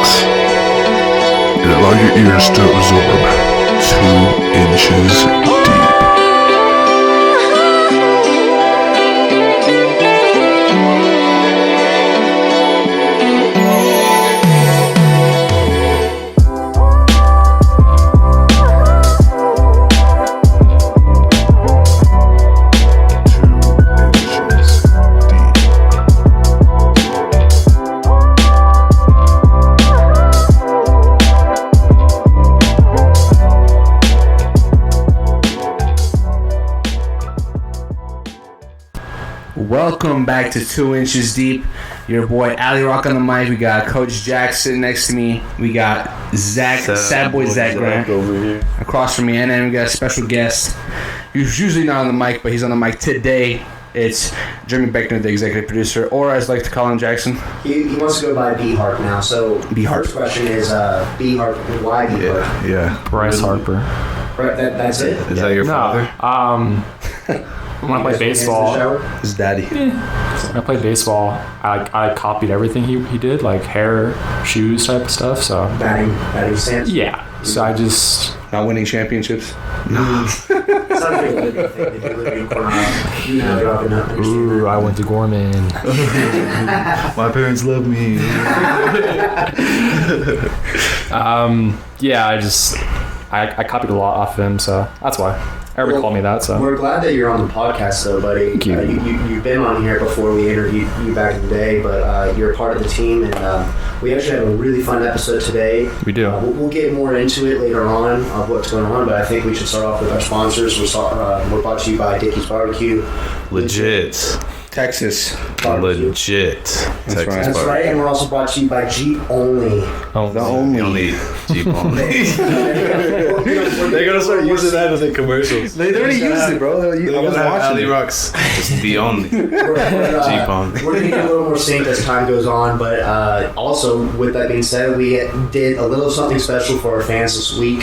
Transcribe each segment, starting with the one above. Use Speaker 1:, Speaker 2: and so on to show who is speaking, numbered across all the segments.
Speaker 1: relax and allow your ears to absorb 2 inches deep.
Speaker 2: Welcome back to 2 Inches Deep. Your boy Ali Rock on the mic. We got Coach Jack sitting next to me. We got Zach, Sad Boy Zach Grant
Speaker 3: over here
Speaker 2: across from me, and then we got a special guest. He's usually not on the mic, but he's on the mic today. It's Jeremy Beckner, the executive producer, or as I like to call him, Jackson.
Speaker 4: He wants to go by B Harp now. So
Speaker 2: B Harp.
Speaker 4: First question is B Harp. Why B Harp?
Speaker 3: Yeah.
Speaker 5: Bryce Harper.
Speaker 4: Right, that's it.
Speaker 3: Is that your father?
Speaker 5: When I played baseball,
Speaker 2: His daddy.
Speaker 5: when I played baseball, I copied everything he did, like hair, shoes type of stuff. So
Speaker 4: Batting stance.
Speaker 5: yeah, so I just
Speaker 2: Not winning championships.
Speaker 4: It's not a very good thing to do living in Coronado. You know, dropping up.
Speaker 5: ooh, I went to Gorman.
Speaker 3: My parents love me.
Speaker 5: Yeah, I copied a lot off him, so that's why. Everybody called me that, so.
Speaker 4: We're glad that you're on the podcast, though, buddy.
Speaker 5: Thank you.
Speaker 4: You've been on here before. We interviewed you back in the day, but you're a part of the team, and we actually have a really fun episode today.
Speaker 5: We do.
Speaker 4: We'll get more into it later on of what's going on, but I think we should start off with our sponsors. We're brought to you by Dickey's Barbecue.
Speaker 3: Legit.
Speaker 2: Texas.
Speaker 4: Barbecue.
Speaker 3: Legit. Texas
Speaker 2: right.
Speaker 4: That's
Speaker 3: barbecue.
Speaker 4: right, and we're also brought to you by Jeep Only.
Speaker 5: Oh,
Speaker 2: The only.
Speaker 3: Only Jeep only. They're gonna start using that in the commercials.
Speaker 2: They already used it, bro.
Speaker 3: They're
Speaker 2: I was
Speaker 3: gonna have Ali
Speaker 2: watching it.
Speaker 3: Rocks. Just the only.
Speaker 4: We're
Speaker 3: Jeep only.
Speaker 4: We're going to get a little more synced as time goes on, but also, with that being said, we did a little something special for our fans this week.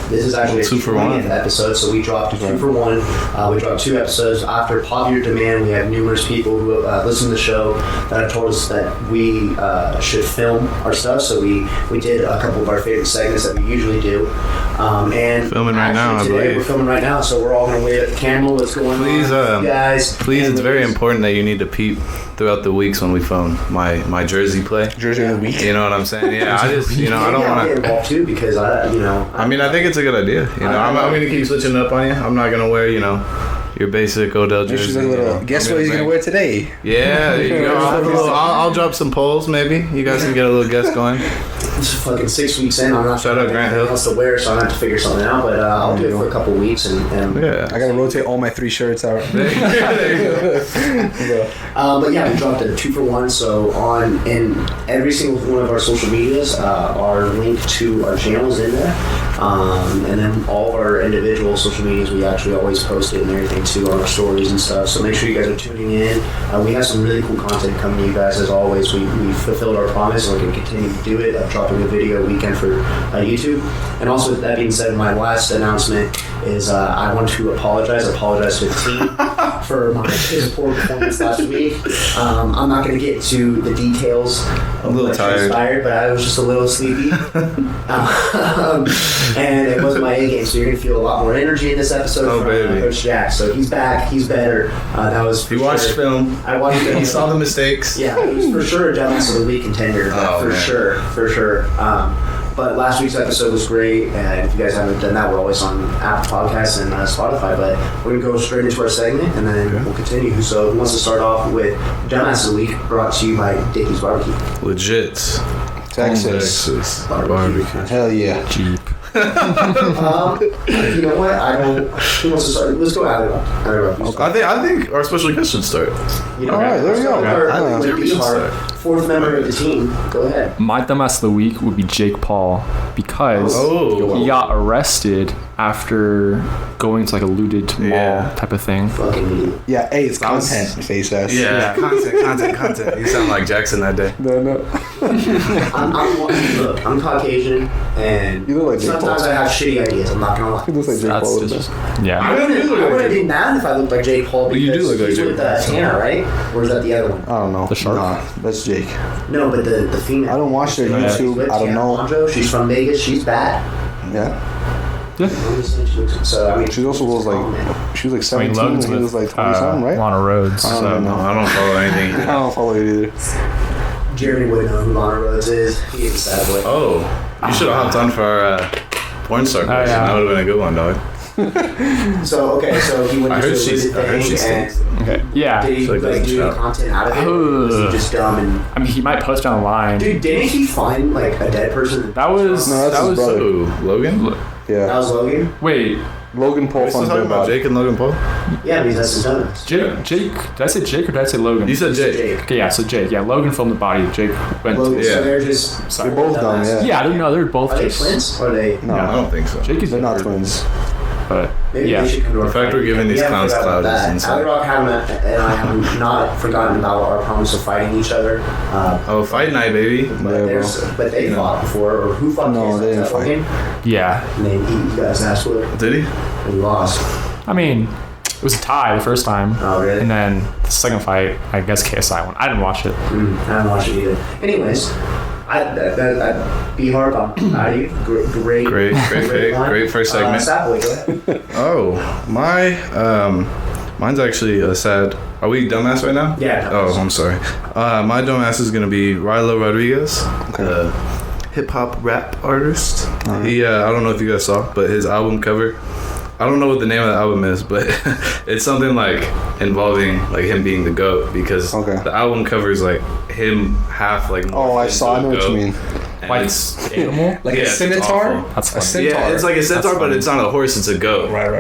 Speaker 4: This is actually a
Speaker 3: 2 for 1
Speaker 4: episode, so we dropped a 2 for 1. We dropped 2 episodes. After popular demand, we had numerous people who listen to the show that have told us that we should film our stuff, so we did a couple of our favorite segments that we usually do. And
Speaker 3: Filming right now, I
Speaker 4: today
Speaker 3: believe.
Speaker 4: we're filming right now, so we're all going to wave at the camera. What's going
Speaker 3: Please,
Speaker 4: on, guys?
Speaker 3: Please,
Speaker 4: And
Speaker 3: it's very
Speaker 4: ladies.
Speaker 3: important that you need to peep throughout the weeks when we film my Jersey play.
Speaker 2: Jersey of the week.
Speaker 3: You know what I'm saying? Yeah, I just, I don't
Speaker 4: Maybe I'll
Speaker 3: want
Speaker 4: get
Speaker 3: to.
Speaker 4: involved too because
Speaker 3: I mean, I think it's a good idea. I'm going to keep switching up on you. I'm not going to wear, your basic Odell
Speaker 2: She's
Speaker 3: jersey.
Speaker 2: like a little. Guess what he's gonna wear today?
Speaker 3: Yeah, there you go. I'll drop some polls, maybe. You guys can get a little guess going.
Speaker 4: it's fucking 6 weeks in. I'm not
Speaker 3: Shout out Grant Hill.
Speaker 4: else to wear, so I have to figure something out. But I'll do it for a couple weeks and
Speaker 3: Yeah.
Speaker 2: I gotta rotate all my 3 shirts out.
Speaker 3: There you go.
Speaker 4: But yeah, we dropped a 2 for 1. So in every single one of our social medias, our link to our channels in there, and then all of our individual social medias, we actually always post it and everything too on our stories and stuff. So make sure you guys are tuning in. We have some really cool content coming to you guys as always. We fulfilled our promise and we're going to continue to do it. Dropping a video weekend for YouTube. And also, with that being said, my last announcement is I want to apologize to the team for my piss poor performance last week. I'm not going to get to the details.
Speaker 3: I'm a little tired.
Speaker 4: But I was just a little sleepy. And it wasn't my A game, so you're going to feel a lot more energy in this episode from
Speaker 3: baby.
Speaker 4: Coach Jack. So he's back. He's better. That was for
Speaker 3: He watched
Speaker 4: sure.
Speaker 3: film.
Speaker 4: I watched it.
Speaker 3: He saw the mistakes.
Speaker 4: Yeah, it was for sure a Dumbass of the Week contender.
Speaker 3: Oh, man.
Speaker 4: For sure. But last week's episode was great, and if you guys haven't done that, we're always on Apple Podcasts and Spotify. But we're gonna go straight into our segment, and then we'll continue. So, who wants to start off with Dumbass of the Week, brought to you by Dickey's Barbecue?
Speaker 3: Legit.
Speaker 2: Texas.
Speaker 3: Barbecue.
Speaker 2: Hell yeah.
Speaker 5: Jeep.
Speaker 4: You know what? Who wants to start? Let's go out of it.
Speaker 3: I think our special guest should start.
Speaker 4: You know,
Speaker 2: All right, there we go.
Speaker 3: I think Jeremy should start.
Speaker 4: Fourth member of the team. Go ahead.
Speaker 5: My dumbass of the week would be Jake Paul because
Speaker 3: Oh.
Speaker 5: he got arrested after going to like a looted mall
Speaker 3: Yeah.
Speaker 5: type of thing.
Speaker 4: Fucking idiot.
Speaker 2: Yeah, hey, it's content, face ass.
Speaker 3: Yeah, content. You sound like Jackson that day.
Speaker 2: No.
Speaker 4: Look, I'm Caucasian, and
Speaker 2: You look like Jake
Speaker 4: sometimes
Speaker 2: Paul.
Speaker 4: I have shitty ideas. I'm not gonna lie.
Speaker 2: He looks like Jake
Speaker 5: That's
Speaker 2: Paul.
Speaker 5: just
Speaker 4: I
Speaker 5: yeah.
Speaker 4: wouldn't be mad if I looked like Jake Paul because
Speaker 3: you do look like
Speaker 4: he's
Speaker 3: Jake
Speaker 4: with
Speaker 3: Paul.
Speaker 4: Tana, right? Or is that the other one?
Speaker 2: I don't know.
Speaker 5: The shark.
Speaker 2: Nah, that's Jake.
Speaker 4: No, but the female.
Speaker 2: I don't watch their
Speaker 5: Yeah.
Speaker 2: YouTube. I don't know.
Speaker 4: Alejandro, she's from Vegas. She's bad.
Speaker 2: Yeah.
Speaker 4: I'm just saying she looks- So I mean,
Speaker 2: She also was like, she was like 17 and he was like 20 something, right?
Speaker 5: Lana Rhodes.
Speaker 2: I don't
Speaker 5: So.
Speaker 2: know.
Speaker 3: I don't follow anything.
Speaker 2: I don't follow it either.
Speaker 4: Jeremy would know who Lana Rhodes is. He is a sad boy.
Speaker 3: Oh, you should have hopped on for our porn star question.
Speaker 5: yeah.
Speaker 3: That would have been a good one, dog.
Speaker 4: So he went
Speaker 3: I
Speaker 4: to
Speaker 3: heard
Speaker 4: the
Speaker 3: she's-
Speaker 4: Reddit
Speaker 3: I heard
Speaker 4: thing
Speaker 3: she's
Speaker 4: and
Speaker 5: Okay. Yeah.
Speaker 4: did he
Speaker 3: like
Speaker 4: like
Speaker 3: that
Speaker 4: do
Speaker 3: shot.
Speaker 4: content out of it? Or was he just dumb and
Speaker 5: I mean, he might post down the line.
Speaker 4: dude? Didn't he find like a dead person?
Speaker 5: That was
Speaker 2: No, that's
Speaker 5: that
Speaker 2: his
Speaker 5: was
Speaker 2: brother.
Speaker 3: Ooh, Logan?
Speaker 4: That
Speaker 2: Yeah.
Speaker 4: was Logan.
Speaker 5: wait.
Speaker 2: Logan Paul
Speaker 3: Are we still
Speaker 2: from
Speaker 3: talking about Jake and Logan Paul?
Speaker 4: Yeah, because that's his dumbass.
Speaker 5: Jake. Did I say Jake or did I say Logan?
Speaker 3: You said Jake.
Speaker 4: Jake.
Speaker 5: Okay, yeah. So Jake. Yeah, Logan filmed the body. Jake went.
Speaker 4: Logan,
Speaker 3: Yeah.
Speaker 4: So they're just
Speaker 5: Sorry.
Speaker 2: They're both dumb, yeah.
Speaker 5: Yeah, I don't know. They're both
Speaker 4: Are they
Speaker 5: just.
Speaker 4: twins? Or are they?
Speaker 2: No,
Speaker 3: I don't think so.
Speaker 5: Jake is
Speaker 2: they're not
Speaker 5: younger,
Speaker 2: twins.
Speaker 5: But
Speaker 4: Maybe
Speaker 5: yeah.
Speaker 4: they should come to our
Speaker 3: The fact
Speaker 4: fight.
Speaker 3: we're giving these
Speaker 4: Yeah, I
Speaker 3: clowns
Speaker 4: forgot about
Speaker 3: clout is
Speaker 4: that.
Speaker 3: insane.
Speaker 4: Ali Rock and I have not forgotten about our promise of fighting each other.
Speaker 3: Oh, fight night, baby.
Speaker 4: But they fought before, or who fought?
Speaker 2: No,
Speaker 4: Kaz?
Speaker 2: they didn't
Speaker 4: That
Speaker 2: fight.
Speaker 4: Logan?
Speaker 5: Yeah.
Speaker 4: And then he got his ass whipped
Speaker 3: Did he?
Speaker 4: and he lost.
Speaker 5: I mean, it was a tie the first time.
Speaker 4: Oh, really?
Speaker 5: And then the second fight, I guess KSI won. I didn't watch it.
Speaker 4: I haven't watched it either. Anyways, I'd be hard on you. Great
Speaker 3: Great pick.
Speaker 4: line.
Speaker 3: Great first segment.
Speaker 4: Sapboy, go ahead.
Speaker 3: Oh, mine's actually a sad. Are we dumbass right now?
Speaker 4: Yeah.
Speaker 3: Oh, I'm sorry. My dumbass is gonna be Rilo Rodriguez, hip hop rap artist. He, I don't know if you guys saw, but his album cover. I don't know what the name of the album is, but it's something like involving like him being the GOAT because the album cover is like him half like.
Speaker 2: Oh, I saw. I know what you mean.
Speaker 5: Like
Speaker 3: It's
Speaker 5: animal?
Speaker 2: Like
Speaker 3: Yeah,
Speaker 2: a
Speaker 3: it's
Speaker 2: scimitar?
Speaker 3: awful.
Speaker 5: That's
Speaker 2: A
Speaker 5: funny.
Speaker 2: centaur.
Speaker 3: yeah, it's like a centaur, but it's not a horse; it's a goat.
Speaker 2: Right.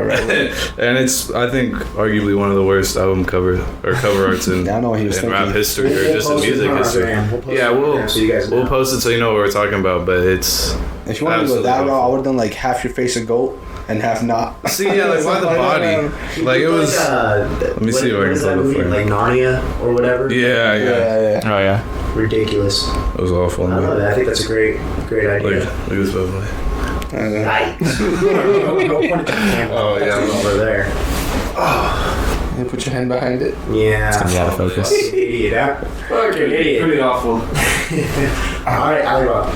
Speaker 3: And it's, I think, arguably one of the worst album cover arts in,
Speaker 2: Yeah, I know what he was
Speaker 3: in rap
Speaker 2: thinking.
Speaker 3: history or
Speaker 4: We'll
Speaker 3: just in
Speaker 4: post it
Speaker 3: music
Speaker 4: on our
Speaker 3: history.
Speaker 4: gram. We'll post it
Speaker 3: Yeah,
Speaker 4: on our
Speaker 3: we'll
Speaker 4: gram so you guys know.
Speaker 3: post it so you know what we're talking about. But it's
Speaker 2: If you want me to go
Speaker 3: absolutely
Speaker 2: that route, I
Speaker 3: awful.
Speaker 2: would have done like half your face a goat and half not.
Speaker 3: See, yeah, like why the body? Like it was.
Speaker 4: Let
Speaker 3: me see if I can pull it for you.
Speaker 4: Like Narnia or whatever.
Speaker 3: Yeah,
Speaker 2: Yeah.
Speaker 5: Oh yeah.
Speaker 4: Ridiculous.
Speaker 3: it was awful.
Speaker 4: I don't know. I think that's a great
Speaker 3: Look,
Speaker 4: idea.
Speaker 3: look at this bubbly.
Speaker 4: Nice.
Speaker 3: Oh yeah.
Speaker 4: Over there.
Speaker 2: You put your hand behind it.
Speaker 4: Yeah.
Speaker 5: It's gonna be out of focus.
Speaker 4: Fucking idiot, huh? Fucking idiot.
Speaker 3: awful.
Speaker 4: Alright, Ali Rock.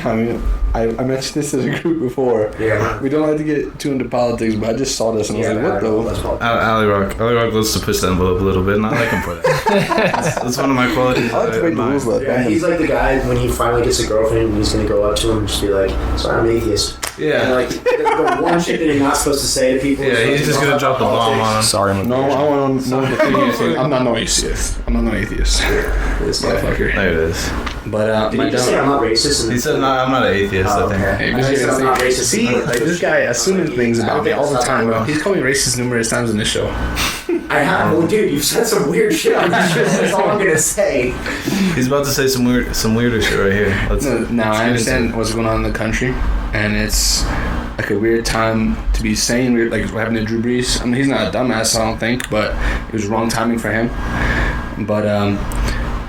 Speaker 2: I mean, I mentioned this in a group before.
Speaker 4: Yeah.
Speaker 2: We don't like to get too into politics, but I just saw this and I was like, what the?
Speaker 3: Ali Rock loves to push the envelope a little bit, and I like him for that. that's one of my qualities.
Speaker 2: I like to break the rules like
Speaker 4: Yeah,
Speaker 2: that.
Speaker 4: he's like the guy when he finally gets a girlfriend and he's gonna go up to him and just be like, "Sorry, I'm an atheist." And
Speaker 3: Yeah.
Speaker 4: like the one shit that you're not supposed to say to people.
Speaker 3: Yeah,
Speaker 4: is
Speaker 3: he's just gonna drop the bomb on him.
Speaker 5: Sorry, I'm a
Speaker 2: No, I want to know the thing is. I'm not no atheist. I'm not no atheist. This motherfucker.
Speaker 3: There it is.
Speaker 2: But
Speaker 4: Did he just say I'm not racist?
Speaker 3: He said, "No, I'm not an atheist."
Speaker 4: Oh,
Speaker 3: I think.
Speaker 4: okay. I said I'm not racist.
Speaker 2: See, like this guy assuming things about me all the time, bro. He's called me racist numerous times in this show.
Speaker 4: I have. Well, dude, you've said some weird shit on this show. That's all I'm gonna say.
Speaker 3: He's about to say some weirder shit right here. Let's,
Speaker 2: Now
Speaker 3: let's
Speaker 2: I
Speaker 3: get
Speaker 2: understand
Speaker 3: into
Speaker 2: what's going on in the country, and it's like a weird time to be saying weird, like what happened to Drew Brees. I mean, he's not a dumbass, I don't think, but it was wrong timing for him. But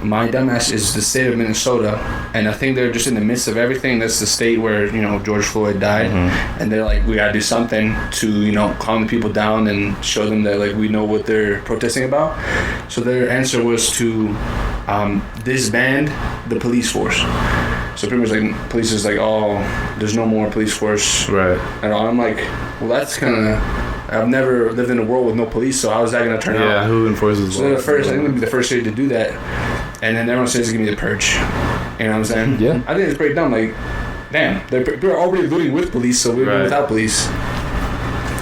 Speaker 2: my dumbass is the state of Minnesota, and I think they're just in the midst of everything. That's the state where George Floyd died, and they're like, we gotta do something to calm the people down and show them that like we know what they're protesting about. So their answer was to disband the police force. So pretty much like police is like, oh, there's no more police force
Speaker 3: Right.
Speaker 2: at all. I'm like, well, that's kind of. I've never lived in a world with no police, so how is that gonna turn out?
Speaker 3: Yeah, who enforces
Speaker 2: So they're
Speaker 3: law?
Speaker 2: the first. I think they'll be the first city to do that, and then everyone says it's gonna be the purge. You know what I'm saying?
Speaker 5: Yeah.
Speaker 2: I think it's pretty dumb. Like, damn, they're already looting with police, so we're
Speaker 3: Right.
Speaker 2: without police.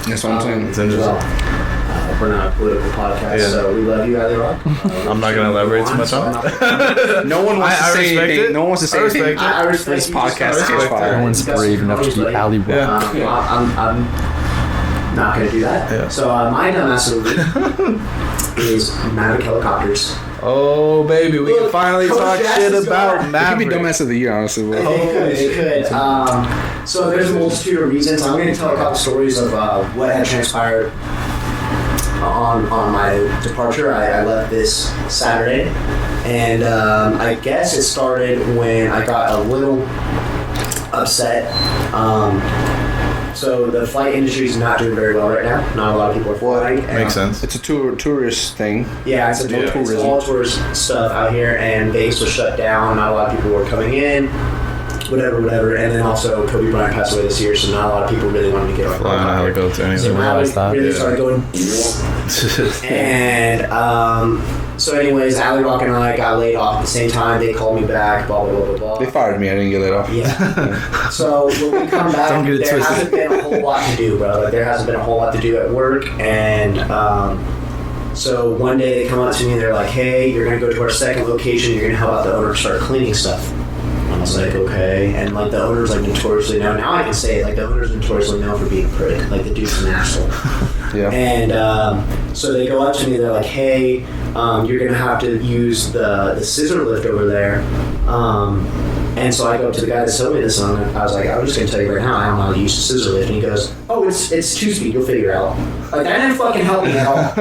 Speaker 2: That's what I'm saying.
Speaker 3: It's interesting.
Speaker 4: Well, we're not a political podcast,
Speaker 3: Yeah.
Speaker 4: so we love you, Ali Rock.
Speaker 3: I'm not gonna elaborate too much on it.
Speaker 2: No one wants
Speaker 3: I
Speaker 2: to say
Speaker 3: respect
Speaker 2: anything.
Speaker 3: it.
Speaker 2: No one wants to say
Speaker 3: I respect
Speaker 2: anything.
Speaker 3: it.
Speaker 4: I respect
Speaker 2: This
Speaker 4: you.
Speaker 2: podcast
Speaker 4: Just-
Speaker 2: is fire.
Speaker 5: No one's brave enough to be Ali Rock.
Speaker 3: Yeah.
Speaker 4: I'm not gonna do that.
Speaker 3: Yeah.
Speaker 4: So my dumbass of the week is Maverick Helicopters.
Speaker 3: Oh baby, we can
Speaker 4: Look,
Speaker 3: finally
Speaker 4: Coach
Speaker 3: talk
Speaker 4: Jazz
Speaker 3: shit
Speaker 4: is
Speaker 3: about
Speaker 4: going.
Speaker 2: It could be
Speaker 3: Maverick.
Speaker 2: dumbass of the year, honestly. But
Speaker 4: It could. So there's a multitude of reasons. I'm going to tell a couple stories of what had transpired on my departure. I left this Saturday, and I guess it started when I got a little upset So the flight industry is not doing very well right now. Not a lot of people are flying.
Speaker 3: Makes sense.
Speaker 2: It's a tourist thing.
Speaker 4: Yeah, it's all tourist stuff out here, and Vegas was shut down. Not a lot of people were coming in. Whatever. And then also Kobe Bryant passed away this year, so not a lot of people really wanted to get
Speaker 3: Flying a helicopter anyway.
Speaker 4: So now
Speaker 5: realize that.
Speaker 4: really started going. And so anyways, Ali Rock and I got laid off at the same time. They called me back, blah, blah, blah, blah,
Speaker 2: They
Speaker 4: blah.
Speaker 2: fired me. I didn't get laid off.
Speaker 4: Yeah. So when we come back,
Speaker 3: Don't get it
Speaker 4: there
Speaker 3: twisted.
Speaker 4: hasn't been a whole lot to do, bro. Like, there hasn't been a whole lot to do at work. And so one day they come up to me and they're like, hey, you're going to go to our second location. You're going to help out the owner start cleaning stuff. I was like, okay. And like the owner's like notoriously known. Now I can say it. Like the owner's notoriously known for being a prick. Like the dude's an asshole.
Speaker 2: Yeah.
Speaker 4: And so they go up to me. They're like, "Hey, you're gonna have to use the scissor lift over there." And so I go up to the guy that told me this, and I was like, "I'm just gonna tell you right now, I don't know how to use the scissor lift." And he goes, "Oh, it's 2-speed. You'll figure it out." Like that didn't fucking help me at all.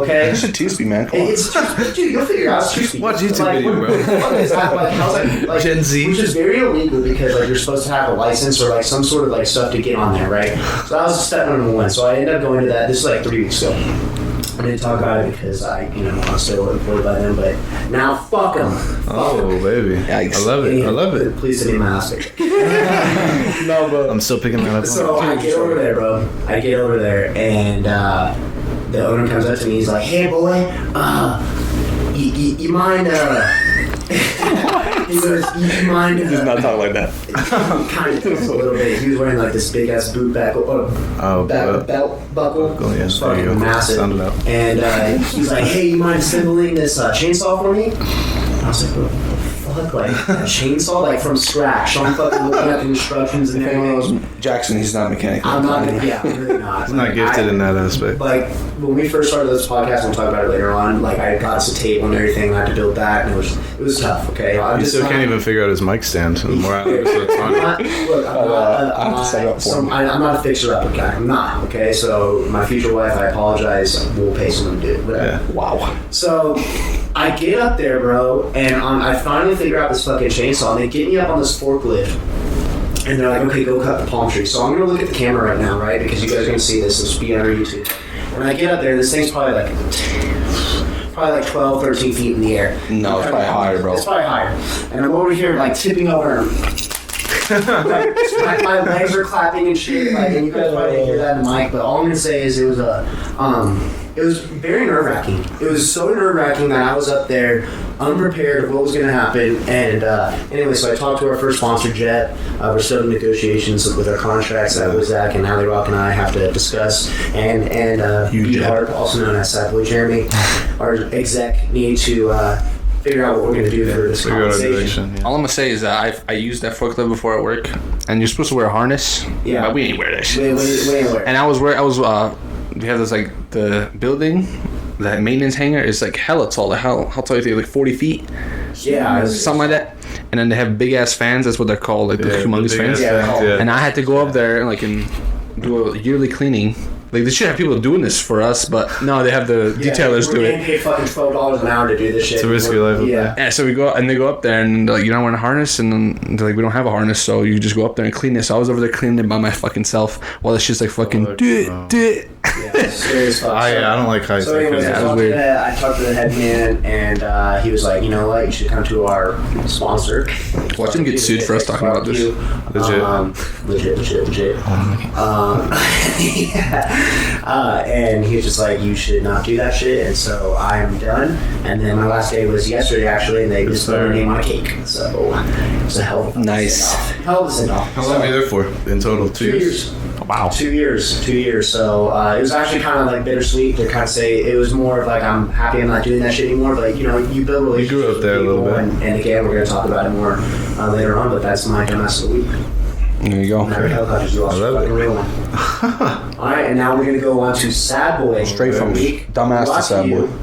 Speaker 4: Okay.
Speaker 2: It's a two-speed, man. Come on.
Speaker 4: It's 2-speed. Dude, you'll figure it out. It's 2-speed.
Speaker 3: Watch YouTube
Speaker 4: Like,
Speaker 3: video,
Speaker 4: what
Speaker 3: bro.
Speaker 4: the fuck is that? Like, how's that? Like,
Speaker 3: Gen Z.
Speaker 4: which is very illegal because like you're supposed to have a license or like some sort of like stuff to get on there, right? So that was step number one. So I ended up going to that. This is like 3 weeks ago. I didn't talk about it because I'm still employed by them, but now fuck them.
Speaker 3: Oh, baby.
Speaker 2: Yikes.
Speaker 3: I love it. I love it.
Speaker 4: Please send me my ass picture.
Speaker 2: No, but
Speaker 3: I'm still picking that up.
Speaker 4: So I get over there, bro. I get over there, and the owner comes up to me. He's like, "Hey, boy, you mind?" He goes, "You mind?"
Speaker 2: he does not talk like that.
Speaker 4: Kind of a little bit. He was wearing like this big ass boot buckle, belt buckle.
Speaker 3: Buckle, yeah,
Speaker 4: It's
Speaker 3: there you
Speaker 4: fucking
Speaker 3: go.
Speaker 4: massive.
Speaker 3: Sound it out.
Speaker 4: And he's like, "Hey, you mind assembling this chainsaw for me?" I was like, "What the fuck? Like a chainsaw, like from scratch?" So I'm fucking looking at the instructions and
Speaker 2: If anyone
Speaker 4: everything.
Speaker 2: knows Jackson, he's not a mechanic.
Speaker 4: I'm not gonna. Yeah, I'm really not.
Speaker 3: I'm not gifted in that aspect.
Speaker 4: Like when we first started this podcast, we'll talk about it later on. Like I got us a table and everything. I had to build that, and it was tough. Okay, I'm
Speaker 3: You
Speaker 4: just
Speaker 3: still
Speaker 4: not-
Speaker 3: can't even figure out his mic stand. The more I episode
Speaker 4: I'm not, look,
Speaker 2: I have to set it up for him.
Speaker 4: I'm not a fixer-upper guy. I'm not. Okay, so my future wife, I apologize. We'll pay someone to do it. Whatever.
Speaker 3: Yeah.
Speaker 2: Wow.
Speaker 4: So I get up there, bro, and I finally figure out this fucking chainsaw. And they get me up on this forklift. And they're like, okay, go cut the palm tree. So I'm going to look at the camera right now, right? Because you guys are going to see this. This will be on our YouTube. When I get up there, this thing's probably like 12, 13 feet in the air.
Speaker 2: No, it's probably higher, bro.
Speaker 4: It's probably higher. And I'm over here, like, tipping over. Like, my legs are clapping and shit. Like, and you guys probably didn't hear that in the mic, but all I'm going to say is it was very nerve-wracking. It was so nerve-wracking that I was up there unprepared of what was going to happen. And anyway, so I talked to our first sponsor, Jet. We're still in negotiations with our contracts that Zach and Ali Rock and I have to discuss. And
Speaker 3: Huge
Speaker 4: Art, also known as Sad Boy Jeremy, our exec, need to figure out what we're going to do for this
Speaker 3: Figure out our
Speaker 4: compensation.
Speaker 3: direction. Yeah.
Speaker 2: All I'm gonna say is that I used that forklift before at work, and you're supposed to wear a harness.
Speaker 4: Yeah.
Speaker 2: But we didn't wear that shit.
Speaker 4: Wait.
Speaker 2: And I was we have this like the building, that maintenance hangar is like hella tall. How tall you think? Like 40 feet,
Speaker 4: Yeah.
Speaker 2: something like that. And then they have big ass fans. That's what they're called, like the humongous
Speaker 3: big
Speaker 2: fans.
Speaker 3: ass
Speaker 4: Yeah,
Speaker 3: fans,
Speaker 4: yeah.
Speaker 2: And I had to go up there and do a yearly cleaning. Like they should have people doing this for us, but no, they have the detailers do
Speaker 4: We're
Speaker 2: it.
Speaker 4: getting paid fucking $12 an hour to do this shit.
Speaker 3: It's a risk of your life up
Speaker 4: Yeah.
Speaker 2: Yeah, so we go and they go up there and they're like, you're not wearing a harness, and then they're like, we don't have a harness, so you just go up there and clean it. So I was over there cleaning it by my fucking self while the shit's like fucking
Speaker 3: Oh,
Speaker 2: do
Speaker 3: wow.
Speaker 2: it.
Speaker 4: Yeah, serious fuck.
Speaker 3: I don't like heights.
Speaker 4: So anyways,
Speaker 2: Yeah,
Speaker 4: I,
Speaker 2: it was
Speaker 4: talked to
Speaker 2: weird.
Speaker 4: I talked to the head man, and he was like, you know what, you should come to our sponsor.
Speaker 2: Watch him get sued for us talking about this.
Speaker 4: Legit. Yeah. And he was just like, you should not do that shit, and so I'm done. And then my last day was yesterday, actually, and they just put my name on a cake. So it was a hell of a
Speaker 2: Nice.
Speaker 4: hell of a send-off.
Speaker 3: How long were you there for in total? 2
Speaker 4: 2
Speaker 3: years?
Speaker 4: years.
Speaker 5: Wow.
Speaker 4: 2 years. So it was actually kind of like bittersweet to kind of say it was more of like I'm happy I'm not doing that shit anymore. But you know, you build relationships.
Speaker 3: You grew up
Speaker 4: with
Speaker 3: there a little
Speaker 4: people,
Speaker 3: bit.
Speaker 4: And again, we're going to talk about it more later on. But that's my dumbass of the week.
Speaker 2: There you go.
Speaker 4: Never helicopters, you lost
Speaker 3: I
Speaker 4: a
Speaker 3: love
Speaker 4: fucking
Speaker 3: it.
Speaker 4: real one. All right, and now we're going to go on to Sad Boy.
Speaker 2: Straight
Speaker 4: of the
Speaker 2: from
Speaker 4: week.
Speaker 2: dumbass to
Speaker 4: Brought
Speaker 2: Sad
Speaker 4: you-
Speaker 2: Boy.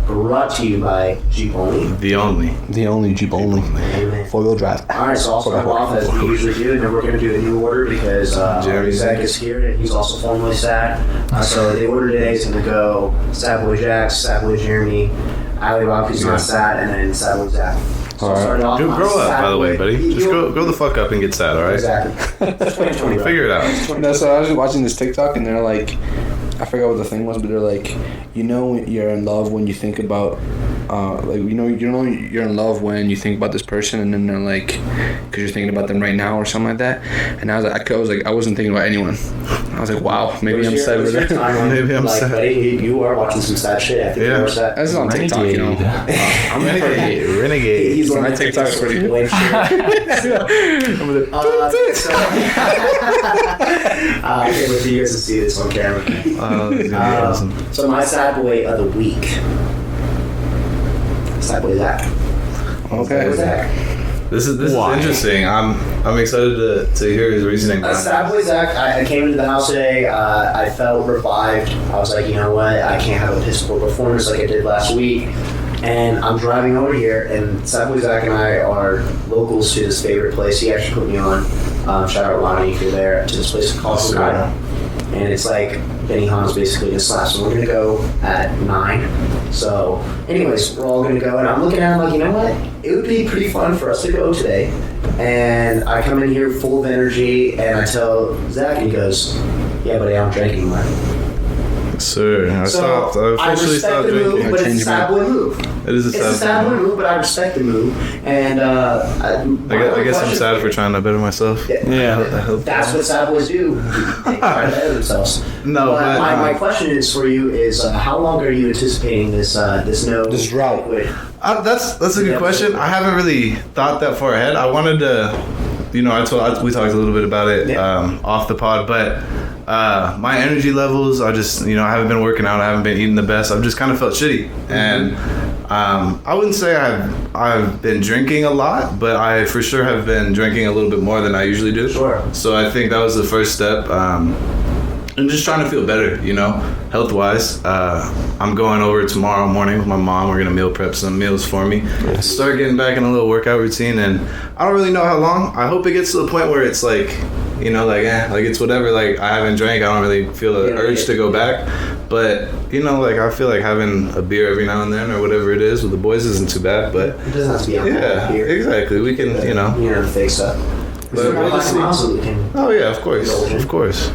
Speaker 4: Brought to you by Jeep Only.
Speaker 3: The only.
Speaker 2: The only Jeep only.
Speaker 4: Amen.
Speaker 2: 4-wheel drive.
Speaker 4: All right, so I'll start off as we usually do, and then we're going to do a new order because
Speaker 3: Jeremy.
Speaker 4: Zach is here and he's also formerly Sad. So the order today is going to go Sad Boy Jax, Sad Boy Jeremy, Ali Rock, who's not Sad, and then Sad Boy Zach. So I'll start off.
Speaker 3: Dude, grow up, by the way, buddy. Just grow the fuck up and get sad, all right?
Speaker 4: Exactly. It's 2020, bro.
Speaker 3: Figure it out.
Speaker 2: No, so I was watching this TikTok and they're like, I forgot what the thing was, but they're like, you know, you're in love when you think about, like, you know, you're in love when you think about this person, and then they're like, because you're thinking about them right now or something like that. And I was like, I wasn't thinking about anyone. I was like, wow, maybe I'm sad.
Speaker 3: Maybe I'm sad.
Speaker 4: Buddy, you are watching some sad shit. I think
Speaker 3: Yeah.
Speaker 4: you watch that.
Speaker 2: That's on TikTok, you know. I'm
Speaker 3: Renegade.
Speaker 4: He's
Speaker 2: My
Speaker 4: on
Speaker 2: TikTok's pretty good.
Speaker 4: Blame shit. I can't wait for you guys to see this on camera.
Speaker 3: This is gonna be awesome.
Speaker 4: So my sad boy of the week. Sad boy Zach.
Speaker 2: Okay.
Speaker 4: Zach.
Speaker 3: This is
Speaker 5: Why?
Speaker 3: interesting. I'm excited to hear his reasoning.
Speaker 4: Sad boy Zach. I came into the house today. I felt revived. I was like, you know what? I can't have a piss poor performance like I did last week. And I'm driving over here, and Sad boy Zach and I are locals to this favorite place. He actually put me on. Shout out Lonnie if you're there, to this place called Hokkaido. And it's like Benihana's basically just slap. So we're gonna go at 9. So, anyways, we're all gonna go, and I'm looking at him like, you know what? It would be pretty fun for us to go today. And I come in here full of energy, and I tell Zach, and he goes, "Yeah, buddy, I don't drink anymore."
Speaker 3: Sir, I stopped. I officially
Speaker 4: respect
Speaker 3: stopped
Speaker 4: the move,
Speaker 3: drinking.
Speaker 4: but it's a sad boy move.
Speaker 3: It is
Speaker 4: It's a sad boy move, but I respect the move. And
Speaker 3: I guess I'm sad for trying to better myself.
Speaker 5: Yeah.
Speaker 4: That's what sad boys do. They try to better themselves.
Speaker 3: No, but
Speaker 4: my question is for you is how long are you anticipating this
Speaker 2: This drought.
Speaker 3: That's a good question. I haven't really thought that far ahead. I wanted to, we talked a little bit about it off the pod, but my energy levels, I just, I haven't been working out. I haven't been eating the best. I've just kind of felt shitty. And I wouldn't say I've been drinking a lot, but I for sure have been drinking a little bit more than I usually do.
Speaker 4: Sure.
Speaker 3: So I think that was the first step. And just trying to feel better, health-wise. I'm going over tomorrow morning with my mom. We're going to meal prep some meals for me. Start getting back in a little workout routine. And I don't really know how long. I hope it gets to the point where it's like, it's whatever. Like, I haven't drank. I don't really feel the urge to go back. But, I feel like having a beer every now and then or whatever it is with the boys isn't too bad. But,
Speaker 4: It doesn't have to be alcohol.
Speaker 3: yeah,
Speaker 4: Beer.
Speaker 3: exactly. We can,
Speaker 4: The fake stuff.
Speaker 3: But
Speaker 4: We're not
Speaker 3: we'll
Speaker 4: like so we can.
Speaker 3: Oh, yeah, of course.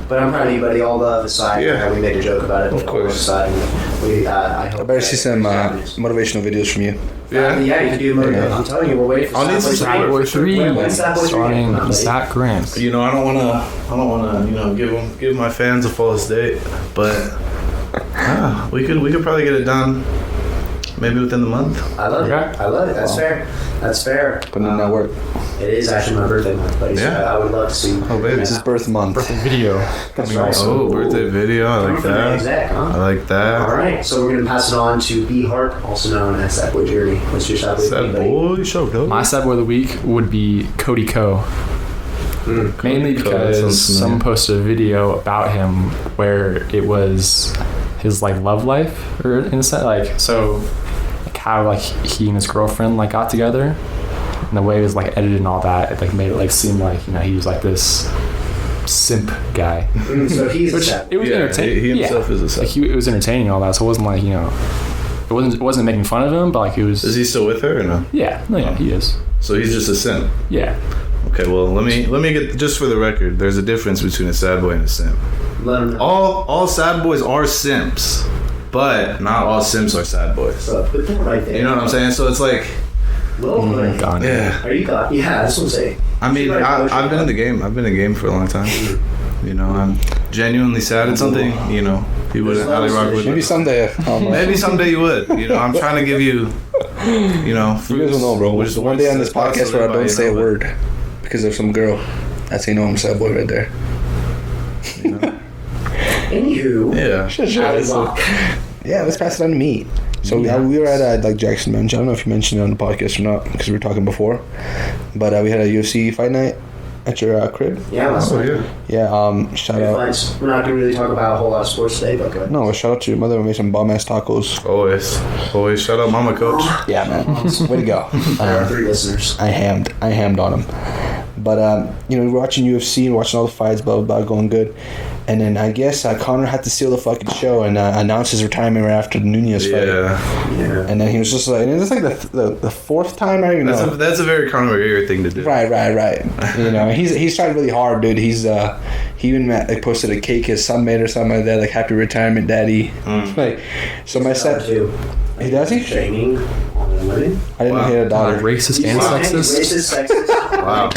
Speaker 4: But I'm proud of you, buddy. All love aside.
Speaker 3: Yeah.
Speaker 4: We made a joke about it.
Speaker 3: Of course.
Speaker 4: Aside, I hope
Speaker 2: I better see some motivational videos from you.
Speaker 3: Yeah.
Speaker 4: Yeah, you can do more. I'm telling you, we're waiting for
Speaker 3: I'll need some
Speaker 4: Sad
Speaker 3: support.
Speaker 4: Boy
Speaker 5: Boy 3,
Speaker 4: When's Sad Boy 3
Speaker 5: starring
Speaker 4: coming out, buddy?
Speaker 5: Zach Grant.
Speaker 3: I don't wanna, give my fans a false date, but we could probably get it done maybe within the month.
Speaker 4: I love it.
Speaker 5: Okay.
Speaker 4: I love it. That's fair. That's fair.
Speaker 2: Putting in that work.
Speaker 4: It is actually my birthday month, buddy. So
Speaker 3: Yeah.
Speaker 4: I would love to see.
Speaker 3: Oh, baby.
Speaker 2: It's his birth month.
Speaker 5: Video.
Speaker 4: That's right.
Speaker 3: Oh, birthday video. I like that.
Speaker 4: Exact, huh?
Speaker 3: I like that.
Speaker 4: All right, so we're gonna pass it on to B Hart, also known as Sad Boy Journey. What's your Sad Boy
Speaker 3: Sad
Speaker 4: Journey, buddy?
Speaker 3: boy, show go.
Speaker 5: My sad boy of the week would be Cody Ko. Mainly
Speaker 3: Cody Ko, that
Speaker 5: because
Speaker 3: sounds familiar.
Speaker 5: someone posted a video about him where it was his love life, or in a sense, how he and his girlfriend got together, and the way it was edited and all that, it made it seem like he was this simp guy.
Speaker 4: So he's
Speaker 5: Which
Speaker 4: sad.
Speaker 5: it was entertaining.
Speaker 3: He himself is a sad.
Speaker 5: it was entertaining and all that, so it wasn't it wasn't making fun of him, but it was.
Speaker 3: Is he still with her or no?
Speaker 5: Yeah, no, yeah, he is.
Speaker 3: So he's just a simp.
Speaker 5: Yeah.
Speaker 3: Okay, well let me get, just for the record, there's a difference between a sad boy and a simp.
Speaker 4: Let him know.
Speaker 3: All sad boys are simps, but not all simps are sad boys.
Speaker 4: So put that right there.
Speaker 3: You know what I'm saying? So it's like,
Speaker 4: Little buddy.
Speaker 5: Gone.
Speaker 3: yeah.
Speaker 4: Are you God? Yeah, that's what I'm saying.
Speaker 3: I mean, I've been in the game. I've been in the game for a long time. I'm genuinely sad. It's something, he wouldn't highly rock with.
Speaker 2: Maybe someday.
Speaker 3: Maybe someday you would. I'm trying to give you,
Speaker 2: You guys will know, bro.
Speaker 3: Which is
Speaker 2: One day on this podcast where I don't say a word because of some girl. That's how you know I'm a sad boy right there.
Speaker 4: Anywho,
Speaker 3: Yeah.
Speaker 4: I would rock.
Speaker 2: Yeah, let's pass it on to me. So we were at Jackson Bench. I don't know if you mentioned it on the podcast or not because we were talking before, but we had a UFC fight night at your crib.
Speaker 4: Yeah, that's
Speaker 3: Oh
Speaker 4: right.
Speaker 3: yeah.
Speaker 2: Yeah. Shout out.
Speaker 4: We're not gonna really talk about a whole lot of sports today, but go ahead.
Speaker 2: No, shout out to your mother who made some bomb ass tacos.
Speaker 3: Always. Shout out Mama Coach.
Speaker 2: Yeah, man. Way to go.
Speaker 4: There are 3 listeners.
Speaker 2: I hammed on them.
Speaker 6: But we were watching UFC, watching all the fights, blah blah blah, going good. And then I guess Conor had to steal the fucking show and announce his retirement right after the Nunez fight.
Speaker 3: Yeah.
Speaker 6: And then he was just like, and it was like the fourth time, I don't even know.
Speaker 3: That's a very Conor McGregor thing to do.
Speaker 6: Right. He's tried really hard, dude. He even posted a cake his son made or something like that, like happy retirement, daddy. Like, so my son, he does he?
Speaker 4: Training on women.
Speaker 6: I didn't hear a daughter.
Speaker 5: Racist and sexist.
Speaker 4: Racist, sexist.
Speaker 3: Wow.